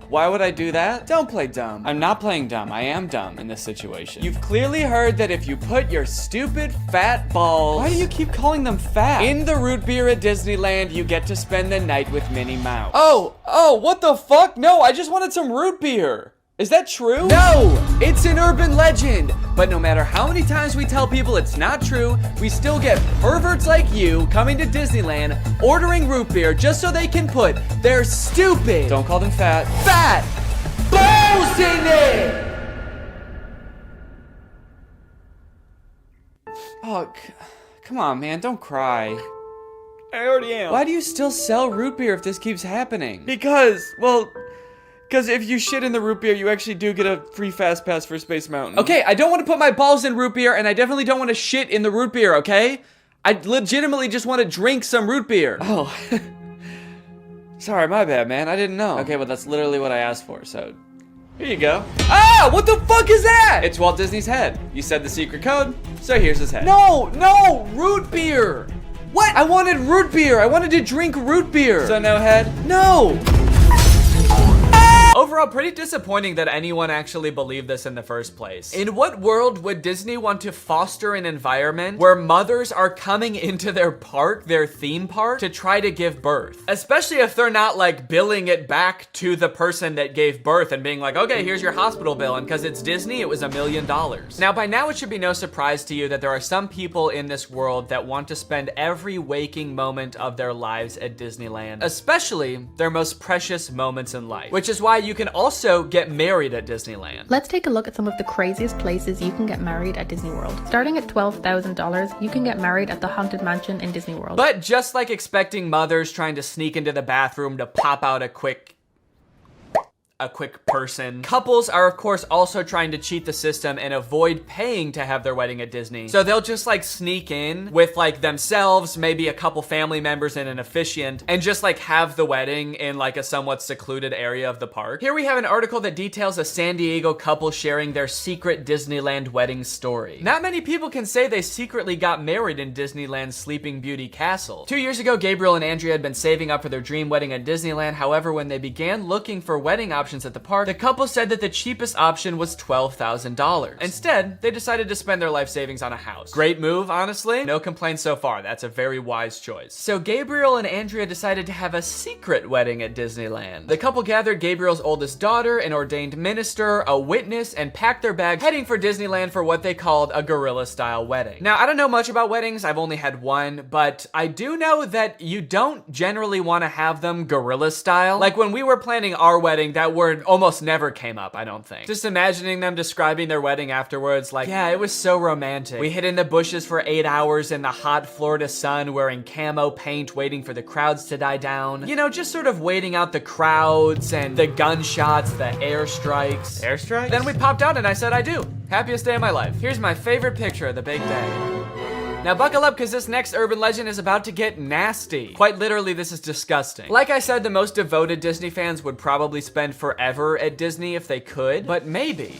Why would I do that? Don't play dumb. I'm not playing dumb. I am dumb in this situation. You've clearly heard that if you put your stupid fat balls— why do you keep calling them fat— in the root beer at Disneyland, you get to spend the night with Minnie Mouse. Oh, what the fuck? No, I just wanted some root beer. Is that true? No, it's an urban legend. But no matter how many times we tell people it's not true, we still get perverts like you coming to Disneyland, ordering root beer just so they can put their stupid— don't call them fat— fat balls in it! Oh, come on, man, don't cry. I already am. Why do you still sell root beer if this keeps happening? Because if you shit in the root beer, you actually do get a free fast pass for Space Mountain. Okay, I don't want to put my balls in root beer, and I definitely don't want to shit in the root beer, okay? I legitimately just want to drink some root beer. Oh. Sorry, my bad, man. I didn't know. Okay, well, that's literally what I asked for, so here you go. Ah, what the fuck is that? It's Walt Disney's head. You said the secret code, so here's his head. No, root beer. What? I wanted root beer. I wanted to drink root beer. So no head? No. Overall, pretty disappointing that anyone actually believed this in the first place. In what world would Disney want to foster an environment where mothers are coming into their park, their theme park, to try to give birth? Especially if they're not like billing it back to the person that gave birth and being like, okay, here's your hospital bill, and because it's Disney, it was $1 million. Now, by now, it should be no surprise to you that there are some people in this world that want to spend every waking moment of their lives at Disneyland, especially their most precious moments in life, which is why you can also get married at Disneyland. Let's take a look at some of the craziest places you can get married at Disney World. Starting at $12,000, you can get married at the Haunted Mansion in Disney World. But just like expecting mothers trying to sneak into the bathroom to pop out a quick person, couples are of course also trying to cheat the system and avoid paying to have their wedding at Disney. So they'll just like sneak in with like themselves, maybe a couple family members and an officiant, and just like have the wedding in like a somewhat secluded area of the park. Here we have an article that details a San Diego couple sharing their secret Disneyland wedding story. Not many people can say they secretly got married in Disneyland's Sleeping Beauty Castle. 2 years ago, Gabriel and Andrea had been saving up for their dream wedding at Disneyland. However, when they began looking for wedding options at the park, the couple said that the cheapest option was $12,000. Instead, they decided to spend their life savings on a house. Great move, honestly. No complaints so far. That's a very wise choice. So Gabriel and Andrea decided to have a secret wedding at Disneyland. The couple gathered Gabriel's oldest daughter, an ordained minister, a witness, and packed their bags, heading for Disneyland for what they called a guerrilla-style wedding. Now, I don't know much about weddings. I've only had one, but I do know that you don't generally want to have them guerrilla-style. Like when we were planning our wedding, that word almost never came up, I don't think. Just imagining them describing their wedding afterwards, like, yeah, it was so romantic. We hid in the bushes for 8 hours in the hot Florida sun wearing camo paint, waiting for the crowds to die down. You know, just sort of waiting out the crowds and the gunshots, the airstrikes. Airstrikes? Then we popped out and I said I do. Happiest day of my life. Here's my favorite picture of the big day. Now buckle up, because this next urban legend is about to get nasty. Quite literally, this is disgusting. Like I said, the most devoted Disney fans would probably spend forever at Disney if they could, but maybe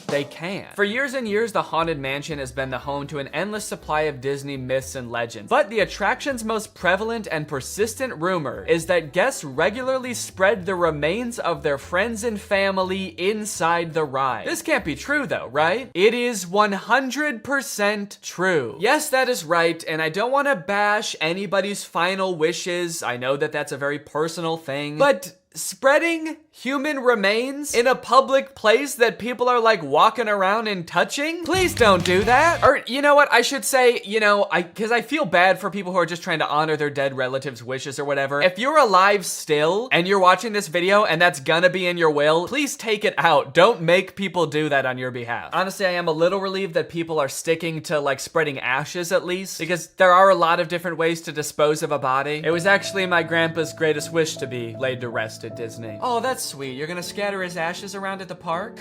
they can. For years and years, the Haunted Mansion has been the home to an endless supply of Disney myths and legends. But the attraction's most prevalent and persistent rumor is that guests regularly spread the remains of their friends and family inside the ride. This can't be true though, right? It is 100% true. Yes, that is right, and I don't want to bash anybody's final wishes. I know that that's a very personal thing, but spreading human remains in a public place that people are like walking around and touching? Please don't do that. Or you know what, I should say, because I feel bad for people who are just trying to honor their dead relatives' wishes or whatever. If you're alive still and you're watching this video and that's gonna be in your will, please take it out. Don't make people do that on your behalf. Honestly, I am a little relieved that people are sticking to like spreading ashes at least, because there are a lot of different ways to dispose of a body. It was actually my grandpa's greatest wish to be laid to rest at Disney. Oh, that's sweet. You're gonna scatter his ashes around at the park?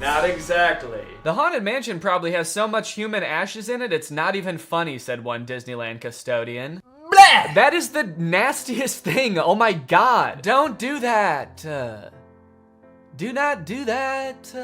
Not exactly. The Haunted Mansion probably has so much human ashes in it, it's not even funny, said one Disneyland custodian. Blah! That is the nastiest thing. Oh my God. Don't do that. Do not do that.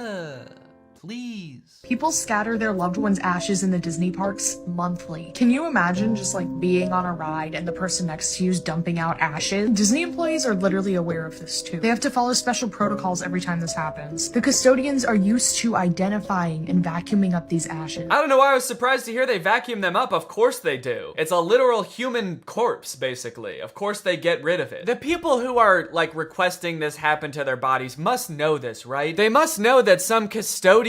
Please. People scatter their loved ones' ashes in the Disney parks monthly. Can you imagine just like being on a ride and the person next to you is dumping out ashes? Disney employees are literally aware of this too. They have to follow special protocols every time this happens. The custodians are used to identifying and vacuuming up these ashes. I don't know why I was surprised to hear they vacuum them up. Of course they do. It's a literal human corpse, basically. Of course they get rid of it. The people who are like requesting this happen to their bodies must know this, right? They must know that some custodian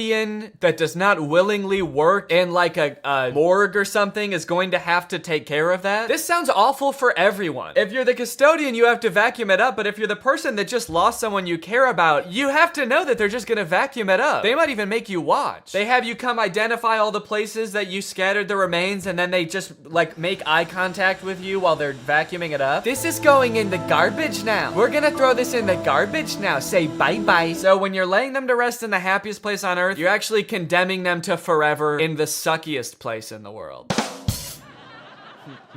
that does not willingly work in like a morgue or something is going to have to take care of that. This sounds awful for everyone. If you're the custodian, you have to vacuum it up, but if you're the person that just lost someone you care about, you have to know that they're just gonna vacuum it up. They might even make you watch. They have you come identify all the places that you scattered the remains, and then they just like make eye contact with you while they're vacuuming it up. This is going in the garbage now. We're gonna throw this in the garbage now. Say bye-bye. So when you're laying them to rest in the happiest place on earth, you're actually condemning them to forever in the suckiest place in the world.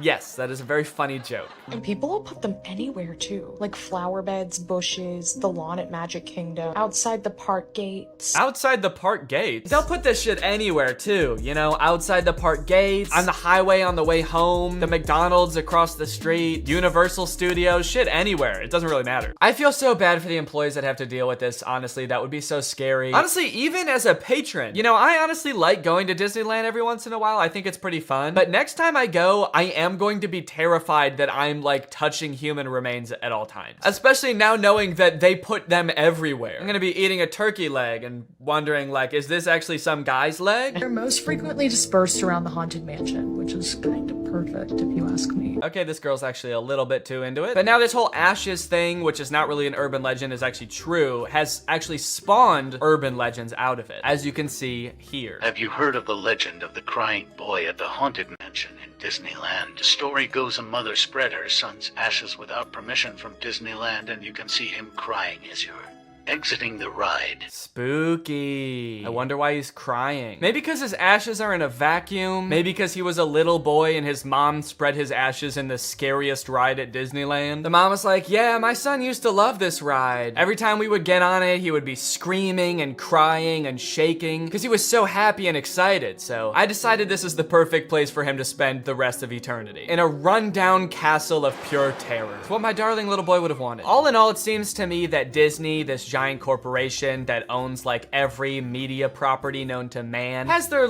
Yes, that is a very funny joke. And people will put them anywhere too. Like flower beds, bushes, the lawn at Magic Kingdom, outside the park gates. Outside the park gates? They'll put this shit anywhere too, you know? Outside the park gates, on the highway on the way home, the McDonald's across the street, Universal Studios, shit anywhere. It doesn't really matter. I feel so bad for the employees that have to deal with this, honestly. That would be so scary. Honestly, even as a patron, you know, I honestly like going to Disneyland every once in a while. I think it's pretty fun. But next time I go, I am going to be terrified that I'm like touching human remains at all times. Especially now knowing that they put them everywhere. I'm gonna be eating a turkey leg and wondering like, is this actually some guy's leg? They're most frequently dispersed around the Haunted Mansion, which is kind of perfect if you ask me. Okay, this girl's actually a little bit too into it. But now this whole ashes thing, which is not really an urban legend, is actually true, has actually spawned urban legends out of it, as you can see here. Have you heard of the legend of the crying boy at the Haunted Mansion in Disneyland? The story goes a mother spread her son's ashes without permission from Disneyland, and you can see him crying as you're exiting the ride. Spooky. I wonder why he's crying. Maybe because his ashes are in a vacuum. Maybe because he was a little boy and his mom spread his ashes in the scariest ride at Disneyland. The mom was like, yeah, my son used to love this ride. Every time we would get on it, he would be screaming and crying and shaking because he was so happy and excited. So I decided this is the perfect place for him to spend the rest of eternity. In a rundown castle of pure terror. It's what my darling little boy would have wanted. All in all, it seems to me that Disney, this giant corporation that owns like every media property known to man, has their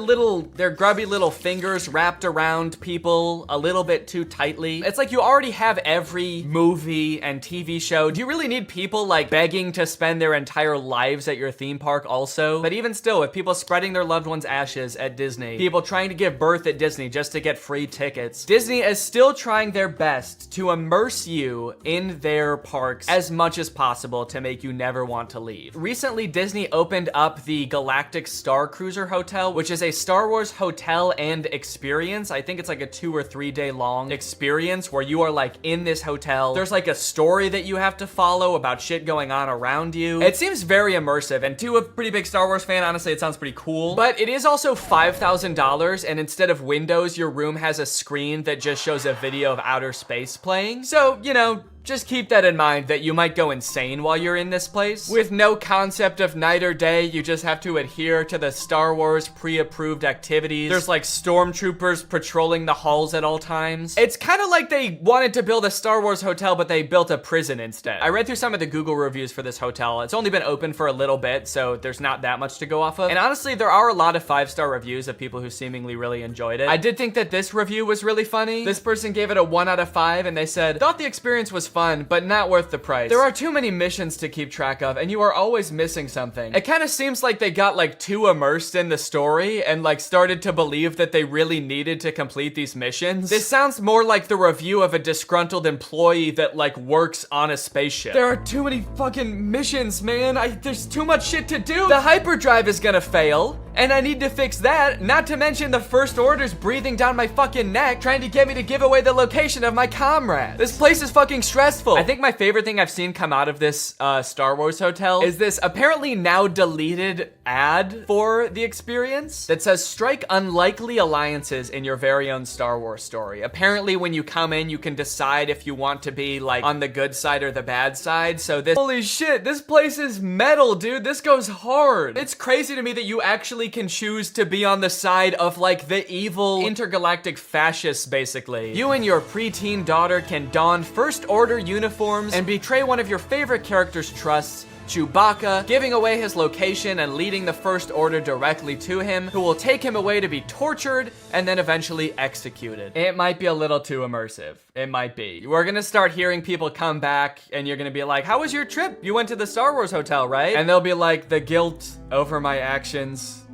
grubby little fingers wrapped around people a little bit too tightly. It's like you already have every movie and TV show. Do you really need people like begging to spend their entire lives at your theme park also? But even still, with people spreading their loved ones' ashes at Disney, people trying to give birth at Disney just to get free tickets, Disney is still trying their best to immerse you in their parks as much as possible to make you never want to leave. Recently, Disney opened up the Galactic Star Cruiser Hotel, which is a Star Wars hotel and experience. I think it's like a 2 or 3 day long experience where you are like in this hotel. There's like a story that you have to follow about shit going on around you. It seems very immersive, and to a pretty big Star Wars fan, honestly, it sounds pretty cool. But it is also $5,000, and instead of windows, your room has a screen that just shows a video of outer space playing. So, you know, just keep that in mind that you might go insane while you're in this place. With no concept of night or day, you just have to adhere to the Star Wars pre-approved activities. There's like stormtroopers patrolling the halls at all times. It's kind of like they wanted to build a Star Wars hotel, but they built a prison instead. I read through some of the Google reviews for this hotel. It's only been open for a little bit, so there's not that much to go off of. And honestly, there are a lot of 5-star reviews of people who seemingly really enjoyed it. I did think that this review was really funny. This person gave it a 1 out of 5, and they said, thought the experience was fun, but not worth the price. There are too many missions to keep track of, and you are always missing something. It kind of seems like they got like too immersed in the story and like started to believe that they really needed to complete these missions. This sounds more like the review of a disgruntled employee that like works on a spaceship. There are too many fucking missions, man. There's too much shit to do. The hyperdrive is gonna fail, and I need to fix that. Not to mention the First Order's breathing down my fucking neck, trying to get me to give away the location of my comrade. This place is fucking stressful. I think my favorite thing I've seen come out of this Star Wars hotel is this apparently now deleted ad for the experience that says, strike unlikely alliances in your very own Star Wars story. Apparently when you come in, you can decide if you want to be like on the good side or the bad side. So this, holy shit, this place is metal, dude. This goes hard. It's crazy to me that you actually can choose to be on the side of like the evil intergalactic fascists, basically. You and your preteen daughter can don First Order uniforms and betray one of your favorite character's trusts, Chewbacca, giving away his location and leading the First Order directly to him, who will take him away to be tortured and then eventually executed. It might be a little too immersive. It might be. We're gonna start hearing people come back and you're gonna be like, how was your trip? You went to the Star Wars hotel, right? And they'll be like, the guilt over my actions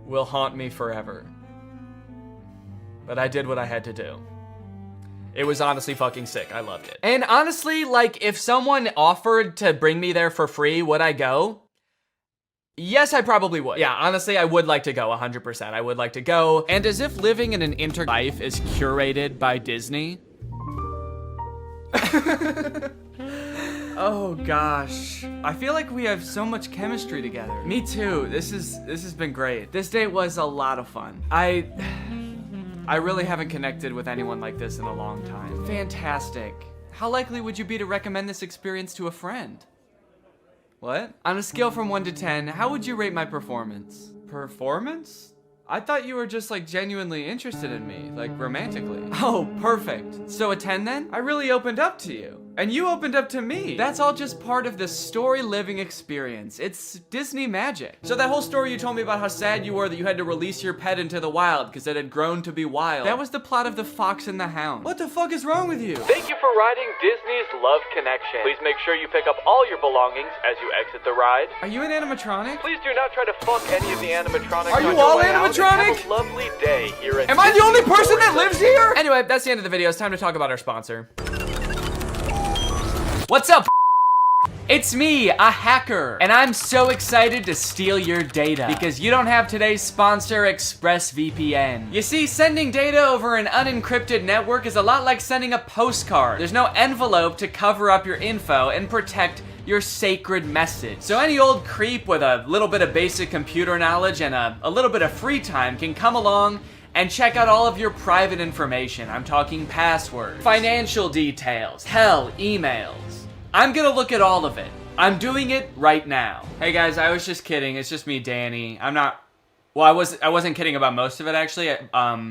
will haunt me forever. But I did what I had to do. It was honestly fucking sick. I loved it. And honestly, like, if someone offered to bring me there for free, would I go? Yes, I probably would. Yeah, honestly, I would like to go 100%. I would like to go. And as if living in an life is curated by Disney. Oh gosh, I feel like we have so much chemistry together. Me too. This has been great. This date was a lot of fun. I really haven't connected with anyone like this in a long time. Fantastic. How likely would you be to recommend this experience to a friend? What? On a scale from 1 to 10, how would you rate my performance? Performance? I thought you were just like genuinely interested in me, like romantically. Oh, perfect. So a 10 then? I really opened up to you. And you opened up to me. That's all just part of the story living experience. It's Disney magic. So that whole story you told me about how sad you were that you had to release your pet into the wild because it had grown to be wild. That was the plot of The Fox and the Hound. What the fuck is wrong with you? Thank you for riding Disney's Love Connection. Please make sure you pick up all your belongings as you exit the ride. Are you an animatronic? Please do not try to fuck any of the animatronics. Are you all animatronic? Have a lovely day here at Am I the only person that lives here? Anyway, that's the end of the video. It's time to talk about our sponsor. What's up? It's me, a hacker, and I'm so excited to steal your data because you don't have today's sponsor, ExpressVPN. You see, sending data over an unencrypted network is a lot like sending a postcard. There's no envelope to cover up your info and protect your sacred message. So any old creep with a little bit of basic computer knowledge and a little bit of free time can come along and check out all of your private information. I'm talking passwords, financial details, hell, emails. I'm gonna look at all of it. I'm doing it right now. Hey guys, I was just kidding. It's just me, Danny. Well, I wasn't kidding about most of it actually.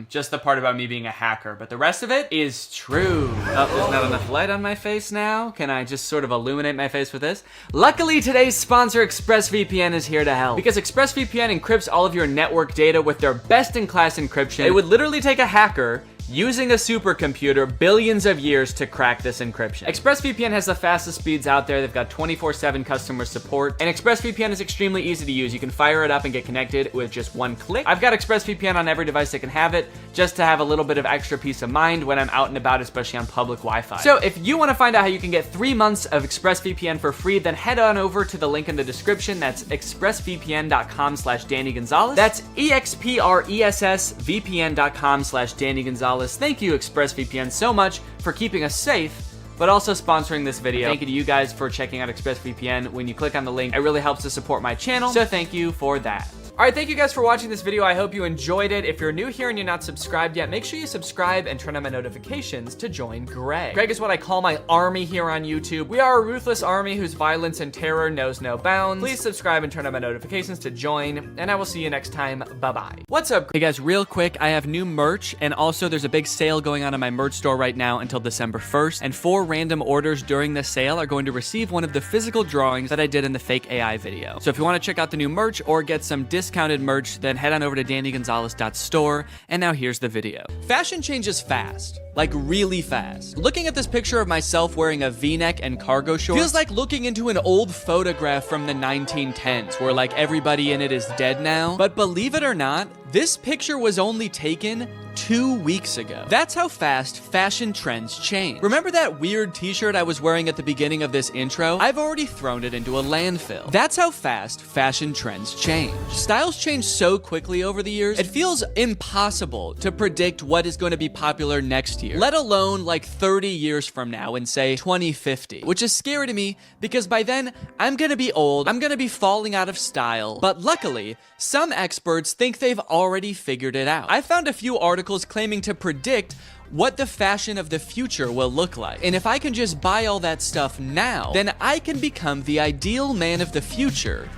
Just the part about me being a hacker, but the rest of it is true. Oh, there's not enough light on my face now. Can I just sort of illuminate my face with this? Luckily, today's sponsor, ExpressVPN, is here to help. Because ExpressVPN encrypts all of your network data with their best-in-class encryption. It would literally take a hacker using a supercomputer billions of years to crack this encryption. ExpressVPN has the fastest speeds out there. They've got 24/7 customer support, and ExpressVPN is extremely easy to use. You can fire it up and get connected with just one click. I've got ExpressVPN on every device that can have it, just to have a little bit of extra peace of mind when I'm out and about, especially on public Wi-Fi. So if you want to find out how you can get 3 months of ExpressVPN for free, then head on over to the link in the description. That's expressvpn.com/Danny Gonzalez. That's expressvpn.com/Danny Gonzalez. Thank you, ExpressVPN, so much for keeping us safe, but also sponsoring this video. Thank you to you guys for checking out ExpressVPN. When you click on the link, it really helps to support my channel, so thank you for that. All right, thank you guys for watching this video. I hope you enjoyed it. If you're new here and you're not subscribed yet, make sure you subscribe and turn on my notifications to join Greg. Greg is what I call my army here on YouTube. We are a ruthless army whose violence and terror knows no bounds. Please subscribe and turn on my notifications to join, and I will see you next time. Bye-bye. What's up? Hey guys, real quick, I have new merch, and also there's a big sale going on in my merch store right now until December 1st, and 4 random orders during the sale are going to receive one of the physical drawings that I did in the fake AI video. So if you want to check out the new merch or get some discounted merch, then head on over to DannyGonzalez.store, and now here's the video. Fashion changes fast. Like really fast. Looking at this picture of myself wearing a V-neck and cargo shorts feels like looking into an old photograph from the 1910s where like everybody in it is dead now. But believe it or not, this picture was only taken 2 weeks ago. That's how fast fashion trends change. Remember that weird t-shirt I was wearing at the beginning of this intro? I've already thrown it into a landfill. That's how fast fashion trends change. Styles change so quickly over the years, it feels impossible to predict what is going to be popular next year, let alone like 30 years from now in say 2050, which is scary to me because by then I'm gonna be old, I'm gonna be falling out of style, but luckily some experts think they've already figured it out. I found a few articles claiming to predict what the fashion of the future will look like. And if I can just buy all that stuff now, then I can become the ideal man of the future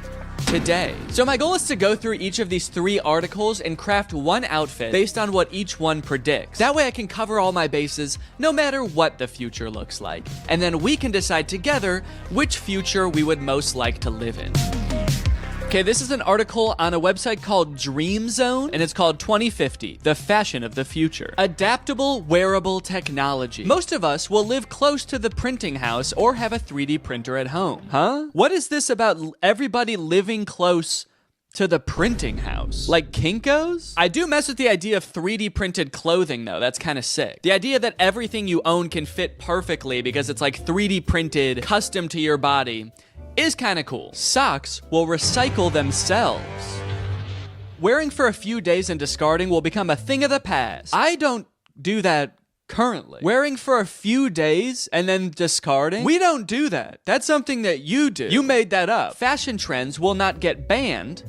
today. So my goal is to go through each of these 3 articles and craft one outfit based on what each one predicts. That way I can cover all my bases no matter what the future looks like. And then we can decide together which future we would most like to live in. Okay, this is an article on a website called Dream Zone, and it's called 2050, the fashion of the future. Adaptable wearable technology. Most of us will live close to the printing house or have a 3D printer at home. Huh? What is this about everybody living close to the printing house? Like Kinko's? I do mess with the idea of 3D printed clothing though, that's kind of sick. The idea that everything you own can fit perfectly because it's like 3D printed, custom to your body, is kind of cool. Socks will recycle themselves. Wearing for a few days and discarding will become a thing of the past. I don't do that currently. Wearing for a few days and then discarding? We don't do that. That's something that you do. You made that up. Fashion trends will not get banned,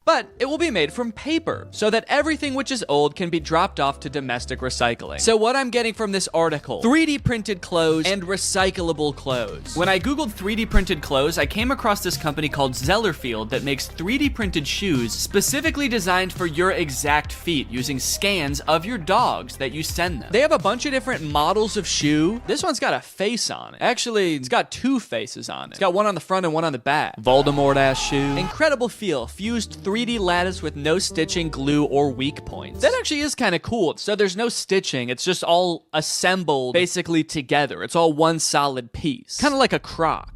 but it will be made from paper so that everything which is old can be dropped off to domestic recycling. So what I'm getting from this article, 3D printed clothes and recyclable clothes. When I Googled 3D printed clothes, I came across this company called Zellerfield that makes 3D printed shoes specifically designed for your exact feet using scans of your dogs that you send them. They have a bunch of different models of shoe. This one's got a face on it. Actually, it's got 2 faces on it. It's got one on the front and one on the back. Voldemort-ass shoe. Incredible feel, fused 3D lattice with no stitching, glue, or weak points. That actually is kind of cool. So there's no stitching. It's just all assembled basically together. It's all one solid piece. Kind of like a Croc.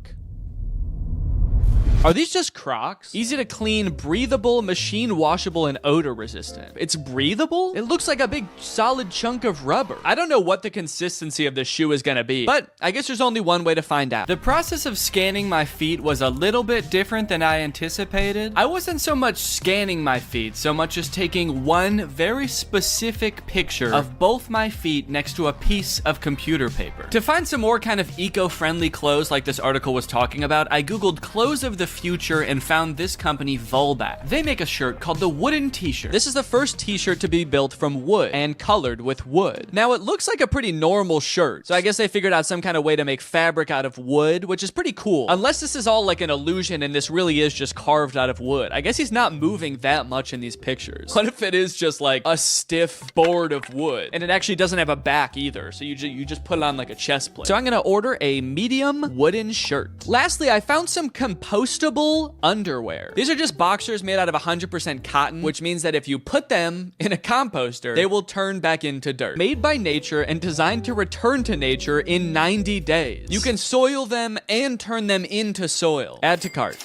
Are these just Crocs? Easy to clean, breathable, machine washable, and odor resistant. It's breathable? It looks like a big solid chunk of rubber. I don't know what the consistency of this shoe is gonna be, but I guess there's only one way to find out. The process of scanning my feet was a little bit different than I anticipated. I wasn't so much scanning my feet, so much as taking one very specific picture of both my feet next to a piece of computer paper. To find some more kind of eco-friendly clothes like this article was talking about, I Googled clothes of the future and found this company Volbat. They make a shirt called the wooden t-shirt. This is the first t-shirt to be built from wood and colored with wood. Now it looks like a pretty normal shirt, so I guess they figured out some kind of way to make fabric out of wood, which is pretty cool. Unless this is all like an illusion and this really is just carved out of wood. I guess he's not moving that much in these pictures. What if it is just like a stiff board of wood and it actually doesn't have a back either, so you just put it on like a chest plate. So I'm gonna order a medium wooden shirt. Lastly, I found some compostable compostable underwear. These are just boxers made out of 100% cotton, which means that if you put them in a composter, they will turn back into dirt. Made by nature and designed to return to nature in 90 days. You can soil them and turn them into soil. Add to cart.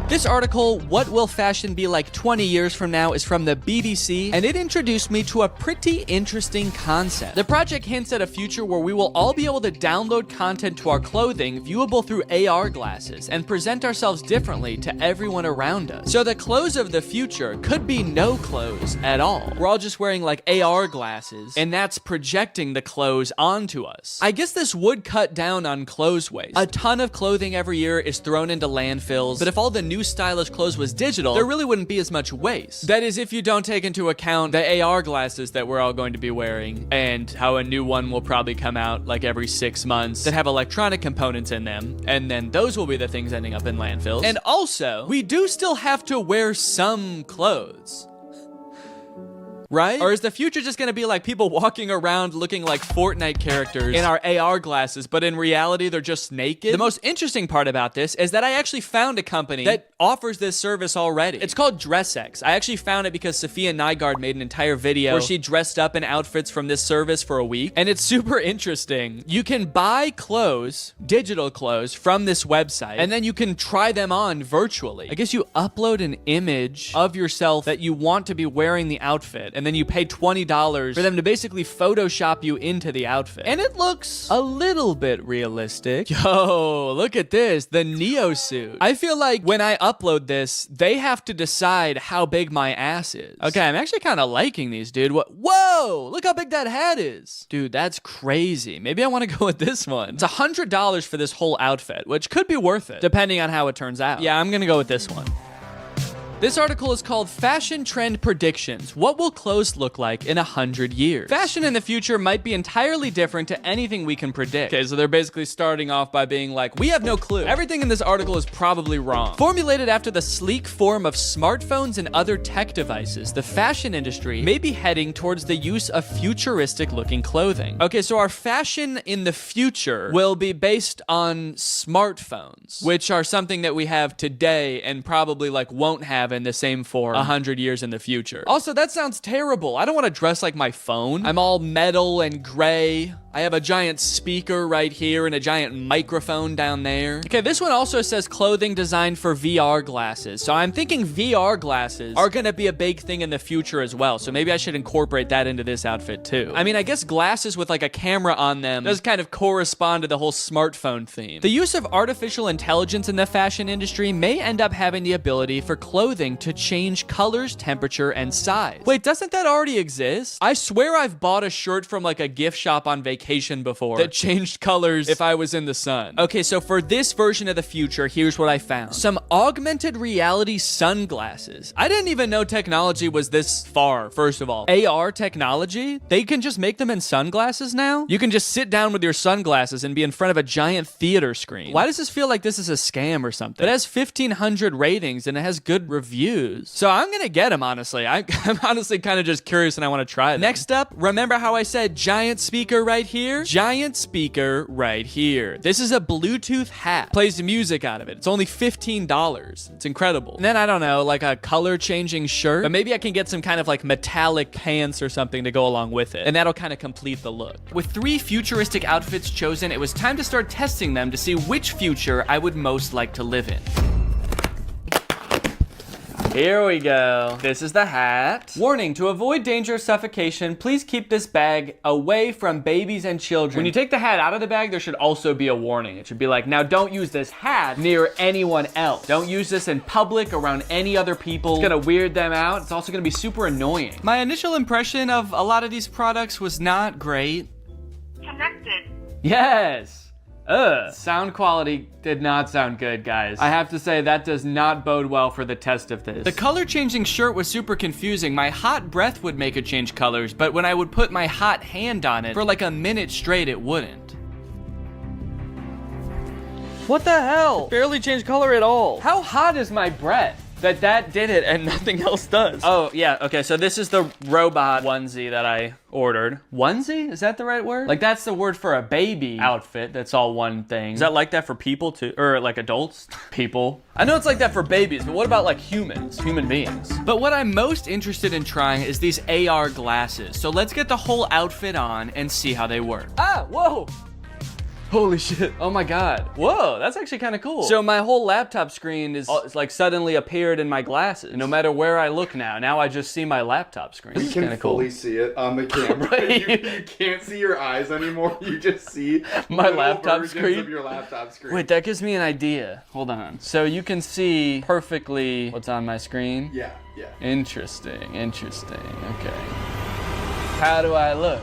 This article, What Will Fashion Be Like 20 Years From Now, is from the BBC, and it introduced me to a pretty interesting concept. The project hints at a future where we will all be able to download content to our clothing viewable through AR glasses and present ourselves differently to everyone around us. So the clothes of the future could be no clothes at all. We're all just wearing like AR glasses, and that's projecting the clothes onto us. I guess this would cut down on clothes waste. A ton of clothing every year is thrown into landfills, but if all the new stylish clothes was digital, there really wouldn't be as much waste. That is, if you don't take into account the AR glasses that we're all going to be wearing, and how a new one will probably come out like every 6 months that have electronic components in them, and then those will be the things ending up in landfills. And also, we do still have to wear some clothes. Right? Or is the future just gonna be like people walking around looking like Fortnite characters in our AR glasses, but in reality, they're just naked? The most interesting part about this is that I actually found a company that offers this service already. It's called DressX. I actually found it because Sophia Nygaard made an entire video where she dressed up in outfits from this service for a week, and it's super interesting. You can buy clothes, digital clothes, from this website, and then you can try them on virtually. I guess you upload an image of yourself that you want to be wearing the outfit, and then you pay $20 for them to basically Photoshop you into the outfit. And it looks a little bit realistic. Yo, look at this, the Neo suit. I feel like when I upload this, they have to decide how big my ass is. Okay, I'm actually kind of liking these, dude. Whoa, look how big that hat is. Dude, that's crazy. Maybe I want to go with this one. It's $100 for this whole outfit, which could be worth it, depending on how it turns out. Yeah, I'm gonna go with this one. This article is called Fashion Trend Predictions. What will clothes look like in 100 years? Fashion in the future might be entirely different to anything we can predict. Okay, so they're basically starting off by being like, we have no clue. Everything in this article is probably wrong. Formulated after the sleek form of smartphones and other tech devices, the fashion industry may be heading towards the use of futuristic looking clothing. Okay, so our fashion in the future will be based on smartphones, which are something that we have today and probably like won't have in the same form 100 years in the future. Also, that sounds terrible. I don't want to dress like my phone. I'm all metal and gray. I have a giant speaker right here and a giant microphone down there. Okay, this one also says clothing designed for VR glasses. So I'm thinking VR glasses are gonna be a big thing in the future as well. So maybe I should incorporate that into this outfit too. I mean, I guess glasses with like a camera on them does kind of correspond to the whole smartphone theme. The use of artificial intelligence in the fashion industry may end up having the ability for clothing to change colors, temperature, and size. Wait, doesn't that already exist? I swear I've bought a shirt from like a gift shop on vacation before that changed colors if I was in the sun. Okay, so for this version of the future, here's what I found. Some augmented reality sunglasses. I didn't even know technology was this far, first of all. AR technology? They can just make them in sunglasses now? You can just sit down with your sunglasses and be in front of a giant theater screen. Why does this feel like this is a scam or something? It has 1,500 ratings and it has good reviews. So I'm gonna get them, honestly. I'm honestly kind of just curious and I want to try them. Next up, remember how I said giant speaker right here? Giant speaker right here. This is a Bluetooth hat. Plays the music out of it. It's only $15. It's incredible. And then I don't know, like a color changing shirt, but maybe I can get some kind of like metallic pants or something to go along with it. And that'll kind of complete the look. With 3 futuristic outfits chosen, it was time to start testing them to see which future I would most like to live in. Here we go. This is the hat. Warning, to avoid danger of suffocation, please keep this bag away from babies and children. When you take the hat out of the bag, there should also be a warning. It should be like, now don't use this hat near anyone else. Don't use this in public around any other people. It's gonna weird them out. It's also gonna be super annoying. My initial impression of a lot of these products was not great. Connected. Yes. Sound quality did not sound good, guys. I have to say that does not bode well for the test of this. The color changing shirt was super confusing. My hot breath would make it change colors, but when I would put my hot hand on it for like a minute straight, it wouldn't. What the hell? It barely changed color at all. How hot is my breath? that did it and nothing else does. Oh, yeah, okay, so this is the robot onesie that I ordered. Onesie? Is that the right word? Like, that's the word for a baby outfit that's all one thing. Is that like that for people too? Or like adults? People. I know it's like that for babies, but what about like humans? Human beings. But what I'm most interested in trying is these AR glasses. So let's get the whole outfit on and see how they work. Ah, whoa! Holy shit. Oh my God. Whoa, that's actually kind of cool. So my whole laptop screen is like suddenly appeared in my glasses. No matter where I look now I just see my laptop screen. You can fully see it on the camera. you can't see your eyes anymore. You just see my laptop screen. Of your laptop screen. Wait, that gives me an idea. Hold on. So you can see perfectly what's on my screen? Yeah. Interesting. Okay. How do I look?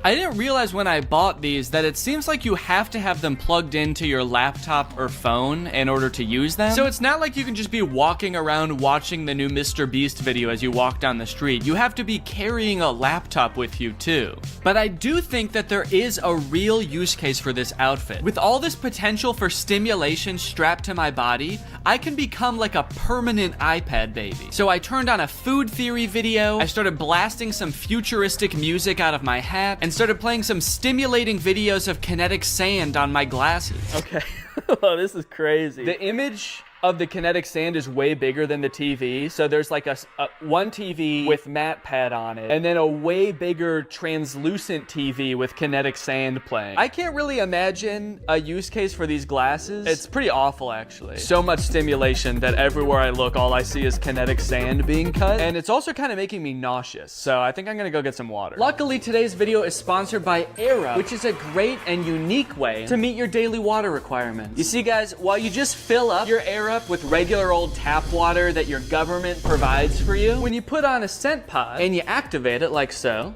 I didn't realize when I bought these that it seems like you have to have them plugged into your laptop or phone in order to use them. So it's not like you can just be walking around watching the new Mr. Beast video as you walk down the street. You have to be carrying a laptop with you too. But I do think that there is a real use case for this outfit. With all this potential for stimulation strapped to my body, I can become like a permanent iPad baby. So I turned on a food theory video, I started blasting some futuristic music out of my hat, and started playing some stimulating videos of kinetic sand on my glasses. Okay. Oh, this is crazy. The image of the kinetic sand is way bigger than the TV. So there's like a one TV with matte pad on it, and then a way bigger translucent TV with kinetic sand playing. I can't really imagine a use case for these glasses. It's pretty awful, actually. So much stimulation that everywhere I look, all I see is kinetic sand being cut. And it's also kind of making me nauseous. So I think I'm gonna go get some water. Luckily, today's video is sponsored by Aira, which is a great and unique way to meet your daily water requirements. You see, guys, while you just fill up your Aira with regular old tap water that your government provides for you, when you put on a scent pod and you activate it like so,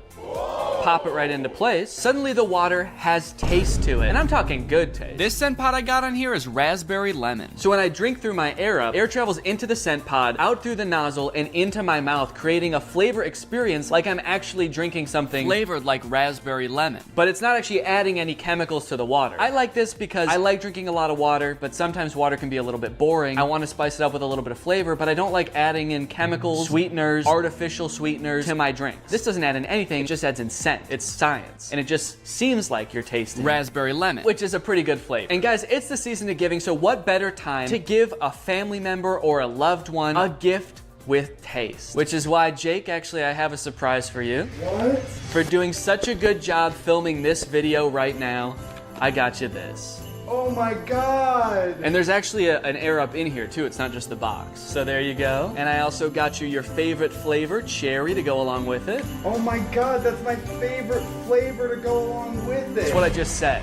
pop it right into place, suddenly the water has taste to it. And I'm talking good taste. This scent pod I got on here is raspberry lemon. So when I drink through my Aira, air travels into the scent pod, out through the nozzle, and into my mouth, creating a flavor experience like I'm actually drinking something flavored like raspberry lemon. But it's not actually adding any chemicals to the water. I like this because I like drinking a lot of water, but sometimes water can be a little bit boring. I want to spice it up with a little bit of flavor, but I don't like adding in chemicals, sweeteners, artificial sweeteners to my drinks. This doesn't add in anything, it just adds in scent. It's science, and it just seems like you're tasting raspberry lemon, which is a pretty good flavor. And guys, it's the season of giving, so what better time to give a family member or a loved one a gift with taste? Which is why, Jake, actually, I have a surprise for you. What? For doing such a good job filming this video right now, I got you this. Oh my God! And there's actually an air up in here too, it's not just the box. So there you go. And I also got you your favorite flavor, cherry, to go along with it. Oh my God, that's my favorite flavor to go along with it. That's what I just said.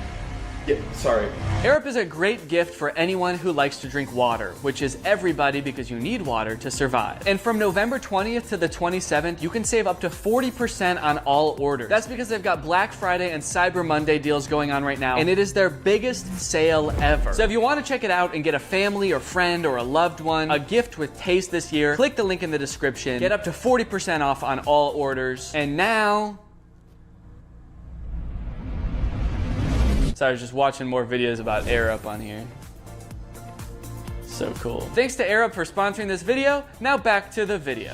Yeah, sorry. Air Up is a great gift for anyone who likes to drink water, which is everybody because you need water to survive. And from November 20th to the 27th, you can save up to 40% on all orders. That's because they've got Black Friday and Cyber Monday deals going on right now, and it is their biggest sale ever. So if you want to check it out and get a family or friend or a loved one a gift with taste this year, click the link in the description, get up to 40% off on all orders. And now, so I was just watching more videos about Air Up on here. So cool. Thanks to Air Up for sponsoring this video. Now back to the video.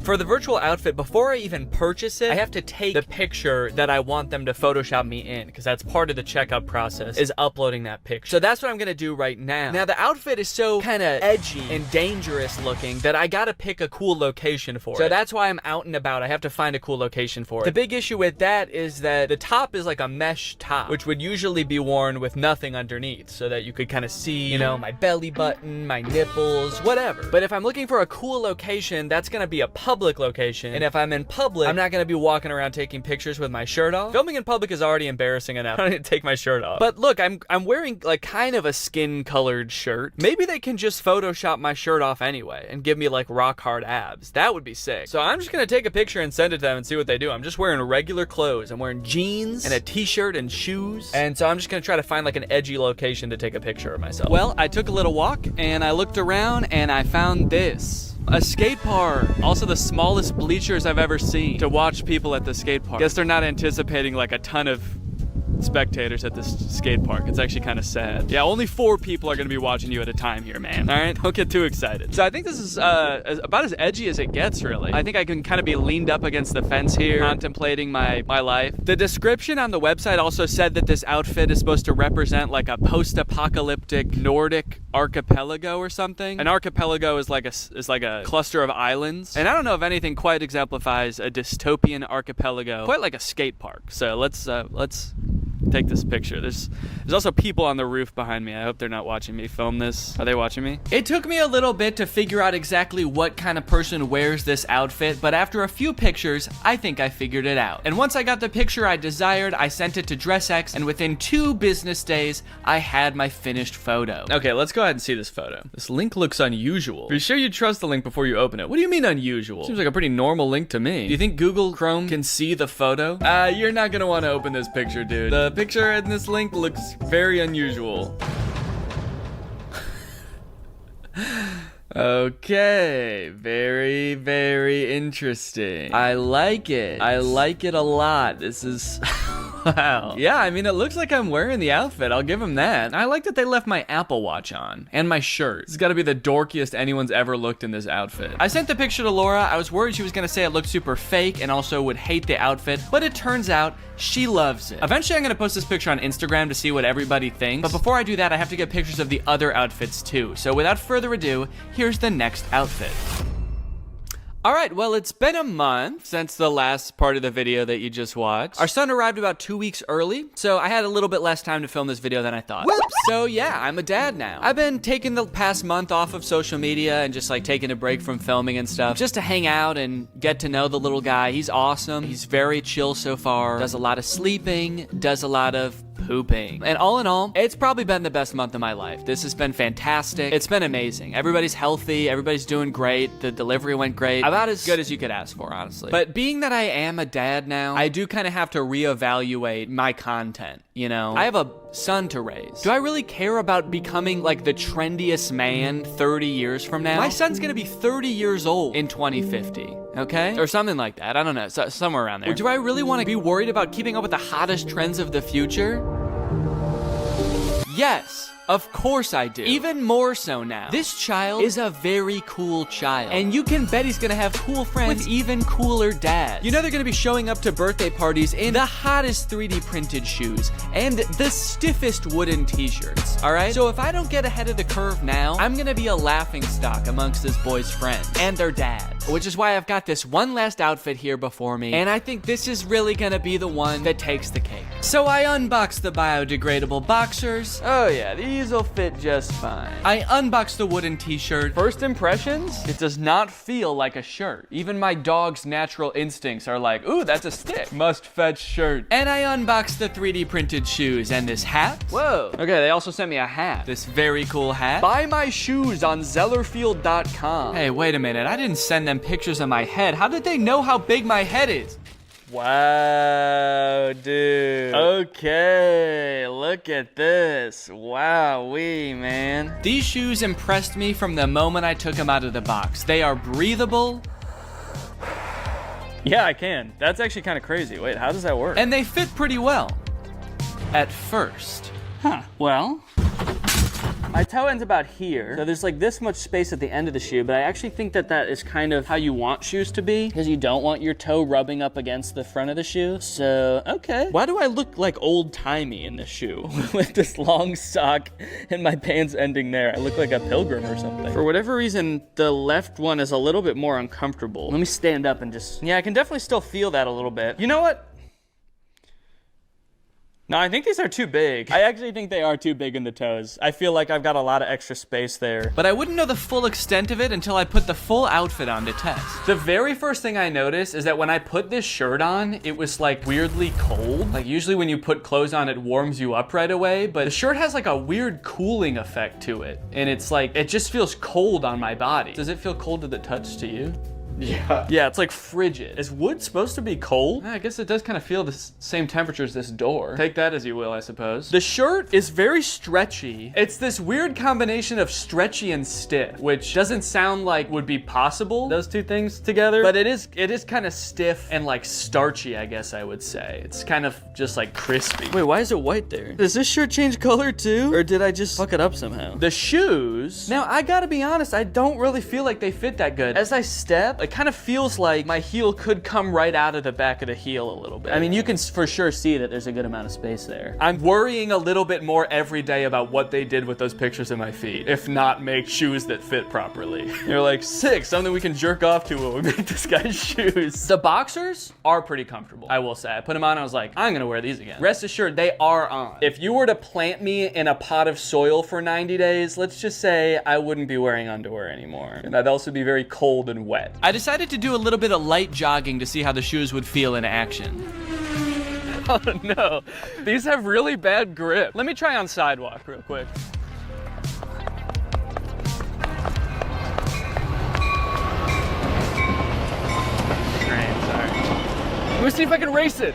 For the virtual outfit, before I even purchase it, I have to take the picture that I want them to Photoshop me in, because that's part of the checkout process, is uploading that picture. So that's what I'm gonna do right now. Now the outfit is so kind of edgy and dangerous looking that I gotta pick a cool location for it. So that's why I'm out and about. I have to find a cool location for it. The big issue with that is that the top is like a mesh top, which would usually be worn with nothing underneath, so that you could kind of see, you know, my belly button, my nipples, whatever. But if I'm looking for a cool location, that's gonna be a public location, and if I'm in public, I'm not gonna be walking around taking pictures with my shirt off. Filming in public is already embarrassing enough. I don't need to take my shirt off. But look, I'm wearing like kind of a skin-colored shirt. Maybe they can just Photoshop my shirt off anyway and give me like rock hard abs. That would be sick. So I'm just gonna take a picture and send it to them and see what they do. I'm just wearing regular clothes. I'm wearing jeans and a t-shirt and shoes. And so I'm just gonna try to find like an edgy location to take a picture of myself. Well, I took a little walk and I looked around and I found this. A skate park. Also the smallest bleachers I've ever seen to watch people at the skate park. Guess they're not anticipating like a ton of spectators at this skate park. It's actually kind of sad. Yeah, only 4 people are gonna be watching you at a time here, man. All right, don't get too excited. So I think this is about as edgy as it gets, really. I think I can kind of be leaned up against the fence here, contemplating my life. The description on the website also said that this outfit is supposed to represent like a post-apocalyptic Nordic archipelago or something. An archipelago is like a cluster of islands, and I don't know if anything quite exemplifies a dystopian archipelago quite like a skate park. So let's take this picture. There's also people on the roof behind me. I hope they're not watching me film this. Are they watching me? It took me a little bit to figure out exactly what kind of person wears this outfit, but after a few pictures, I think I figured it out. And once I got the picture I desired, I sent it to DressX, and within 2 business days, I had my finished photo. Okay, let's go ahead and see this photo. This link looks unusual. Are you sure you trust the link before you open it? What do you mean unusual? Seems like a pretty normal link to me. Do you think Google Chrome can see the photo? You're not gonna want to open this picture, dude. The picture in this link looks very unusual. Okay, very, very interesting. I like it. I like it a lot. This is... Wow. Yeah, I mean, it looks like I'm wearing the outfit. I'll give them that. I like that they left my Apple Watch on. And my shirt. This has got to be the dorkiest anyone's ever looked in this outfit. I sent the picture to Laura. I was worried she was going to say it looked super fake and also would hate the outfit. But it turns out she loves it. Eventually, I'm going to post this picture on Instagram to see what everybody thinks. But before I do that, I have to get pictures of the other outfits too. So without further ado, here's the next outfit. All right, well, it's been a month since the last part of the video that you just watched. Our son arrived about 2 weeks early, so I had a little bit less time to film this video than I thought. Whoops. So yeah, I'm a dad now. I've been taking the past month off of social media and just like taking a break from filming and stuff, just to hang out and get to know the little guy. He's awesome. He's very chill so far. Does a lot of sleeping, does a lot of pooping. And all in all, it's probably been the best month of my life. This has been fantastic. It's been amazing. Everybody's healthy. Everybody's doing great. The delivery went great. About as good as you could ask for, honestly. But being that I am a dad now, I do kind of have to reevaluate my content, you know? I have a son to raise. Do I really care about becoming like the trendiest man 30 years from now? My son's gonna be 30 years old in 2050. Okay? Or something like that. I don't know. Somewhere around there. Or do I really want to be worried about keeping up with the hottest trends of the future? Yes. Of course I do. Even more so now. This child is a very cool child. And you can bet he's gonna have cool friends with even cooler dads. You know they're gonna be showing up to birthday parties in the hottest 3D printed shoes and the stiffest wooden t-shirts, all right? So if I don't get ahead of the curve now, I'm gonna be a laughingstock amongst this boy's friends and their dads. Which is why I've got this one last outfit here before me, and I think this is really gonna be the one that takes the cake. So I unboxed the biodegradable boxers. Oh yeah, These will fit just fine. I unboxed the wooden t-shirt. First impressions? It does not feel like a shirt. Even my dog's natural instincts are like, ooh, that's a stick. Must fetch shirt. And I unboxed the 3D printed shoes and this hat. Whoa. Okay, they also sent me a hat. This very cool hat. Buy my shoes on Zellerfield.com. Hey, wait a minute. I didn't send them pictures of my head. How did they know how big my head is? Wow, dude. Okay, look at this. Wowee, man. These shoes impressed me from the moment I took them out of the box. They are breathable. Yeah, I can. That's actually kind of crazy. Wait, how does that work? And they fit pretty well. At first. Huh, well. My toe ends about here, so there's like this much space at the end of the shoe, but I actually think that that is kind of how you want shoes to be, because you don't want your toe rubbing up against the front of the shoe. So, okay. Why do I look like old-timey in this shoe with this long sock and my pants ending there? I look like a pilgrim or something. For whatever reason, the left one is a little bit more uncomfortable. Let me stand up and just, yeah, I can definitely still feel that a little bit. You know what? No, I think these are too big. I actually think they are too big in the toes. I feel like I've got a lot of extra space there. But I wouldn't know the full extent of it until I put the full outfit on to test. The very first thing I noticed is that when I put this shirt on, it was like weirdly cold. Like usually when you put clothes on, it warms you up right away, but the shirt has like a weird cooling effect to it. And it's like, it just feels cold on my body. Does it feel cold to the touch to you? Yeah. Yeah, it's like frigid. Is wood supposed to be cold? I guess it does kind of feel the same temperature as this door. Take that as you will, I suppose. The shirt is very stretchy. It's this weird combination of stretchy and stiff, which doesn't sound like would be possible, those two things together, but it is kind of stiff and like starchy, I guess I would say. It's kind of just like crispy. Wait, why is it white there? Does this shirt change color too? Or did I just fuck it up somehow? The shoes, now I gotta be honest, I don't really feel like they fit that good. As I step, it kind of feels like my heel could come right out of the back of the heel a little bit. I mean, you can for sure see that there's a good amount of space there. I'm worrying a little bit more every day about what they did with those pictures of my feet, if not make shoes that fit properly. They're like, sick, something we can jerk off to when we make this guy's shoes. The boxers are pretty comfortable, I will say. I put them on, I was like, I'm gonna wear these again. Rest assured, they are on. If you were to plant me in a pot of soil for 90 days, let's just say I wouldn't be wearing underwear anymore. And I'd also be very cold and wet. I decided to do a little bit of light jogging to see how the shoes would feel in action. Oh no, these have really bad grip. Let me try on sidewalk real quick. Let's see if I can race it.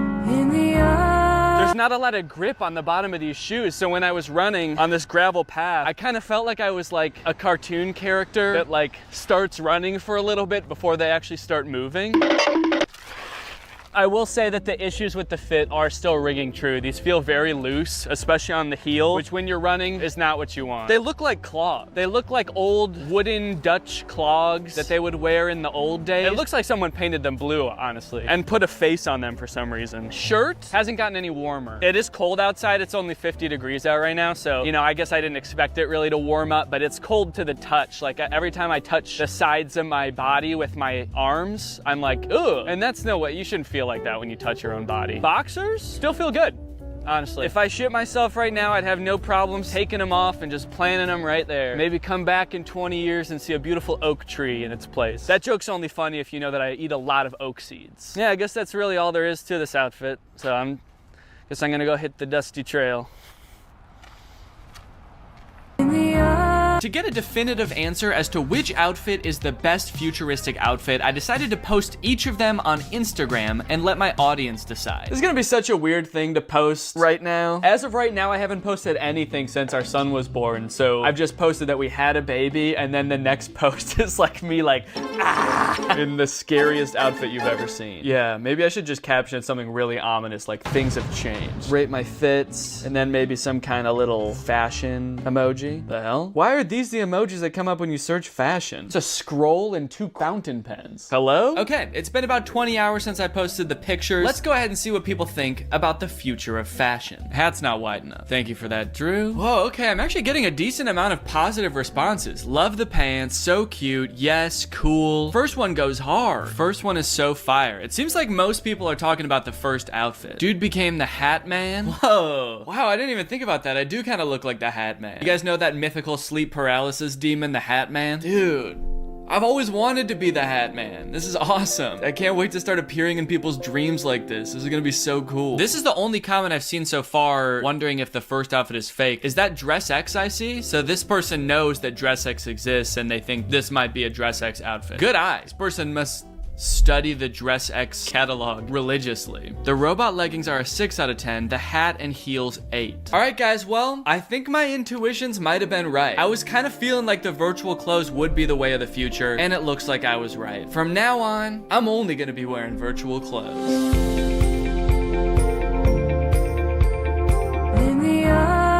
There's not a lot of grip on the bottom of these shoes, so when I was running on this gravel path, I kind of felt like I was like a cartoon character that like starts running for a little bit before they actually start moving. I will say that the issues with the fit are still ringing true. These feel very loose, especially on the heel, which when you're running is not what you want. They look like clogs. They look like old wooden Dutch clogs that they would wear in the old days. It looks like someone painted them blue, honestly, and put a face on them for some reason. Shirt hasn't gotten any warmer. It is cold outside. It's only 50 degrees out right now, so, you know, I guess I didn't expect it really to warm up, but it's cold to the touch. Like every time I touch the sides of my body with my arms, I'm like, ugh, and that's no way. You shouldn't feel like that when you touch your own body. Boxers still feel good, honestly. If I shit myself right now, I'd have no problems taking them off and just planting them right there. Maybe come back in 20 years and see a beautiful oak tree in its place. That joke's only funny if you know that I eat a lot of oak seeds. Yeah, I guess that's really all there is to this outfit. So guess I'm gonna go hit the dusty trail. To get a definitive answer as to which outfit is the best futuristic outfit, I decided to post each of them on Instagram and let my audience decide. This is gonna be such a weird thing to post right now. As of right now, I haven't posted anything since our son was born, so I've just posted that we had a baby, and then the next post is like me like, ah, in the scariest outfit you've ever seen. Yeah, maybe I should just caption something really ominous, like things have changed. Rate my fits, and then maybe some kind of little fashion emoji. The hell? Why are these the emojis that come up when you search fashion? It's a scroll and 2 fountain pens. Hello? Okay, it's been about 20 hours since I posted the pictures. Let's go ahead and see what people think about the future of fashion. Hat's not wide enough. Thank you for that, Drew. Whoa, okay, I'm actually getting a decent amount of positive responses. Love the pants, so cute, yes, cool. First one goes hard. First one is so fire. It seems like most people are talking about the first outfit. Dude became the Hat Man. Whoa. Wow, I didn't even think about that. I do kind of look like the Hat Man. You guys know that mythical sleep paralysis demon, the Hat Man? Dude, I've always wanted to be the Hat Man. This is awesome. I can't wait to start appearing in people's dreams like this. This is gonna be so cool. This is the only comment I've seen so far wondering if the first outfit is fake. Is that Dress X I see? So this person knows that Dress X exists and they think this might be a Dress X outfit. Good eye. This person must study the Dress X catalog religiously. The robot leggings are a 6 out of 10, the hat and heels 8. All right, guys, well, I think my intuitions might have been right. I was kind of feeling like the virtual clothes would be the way of the future, and it looks like I was right. From now on, I'm only gonna be wearing virtual clothes.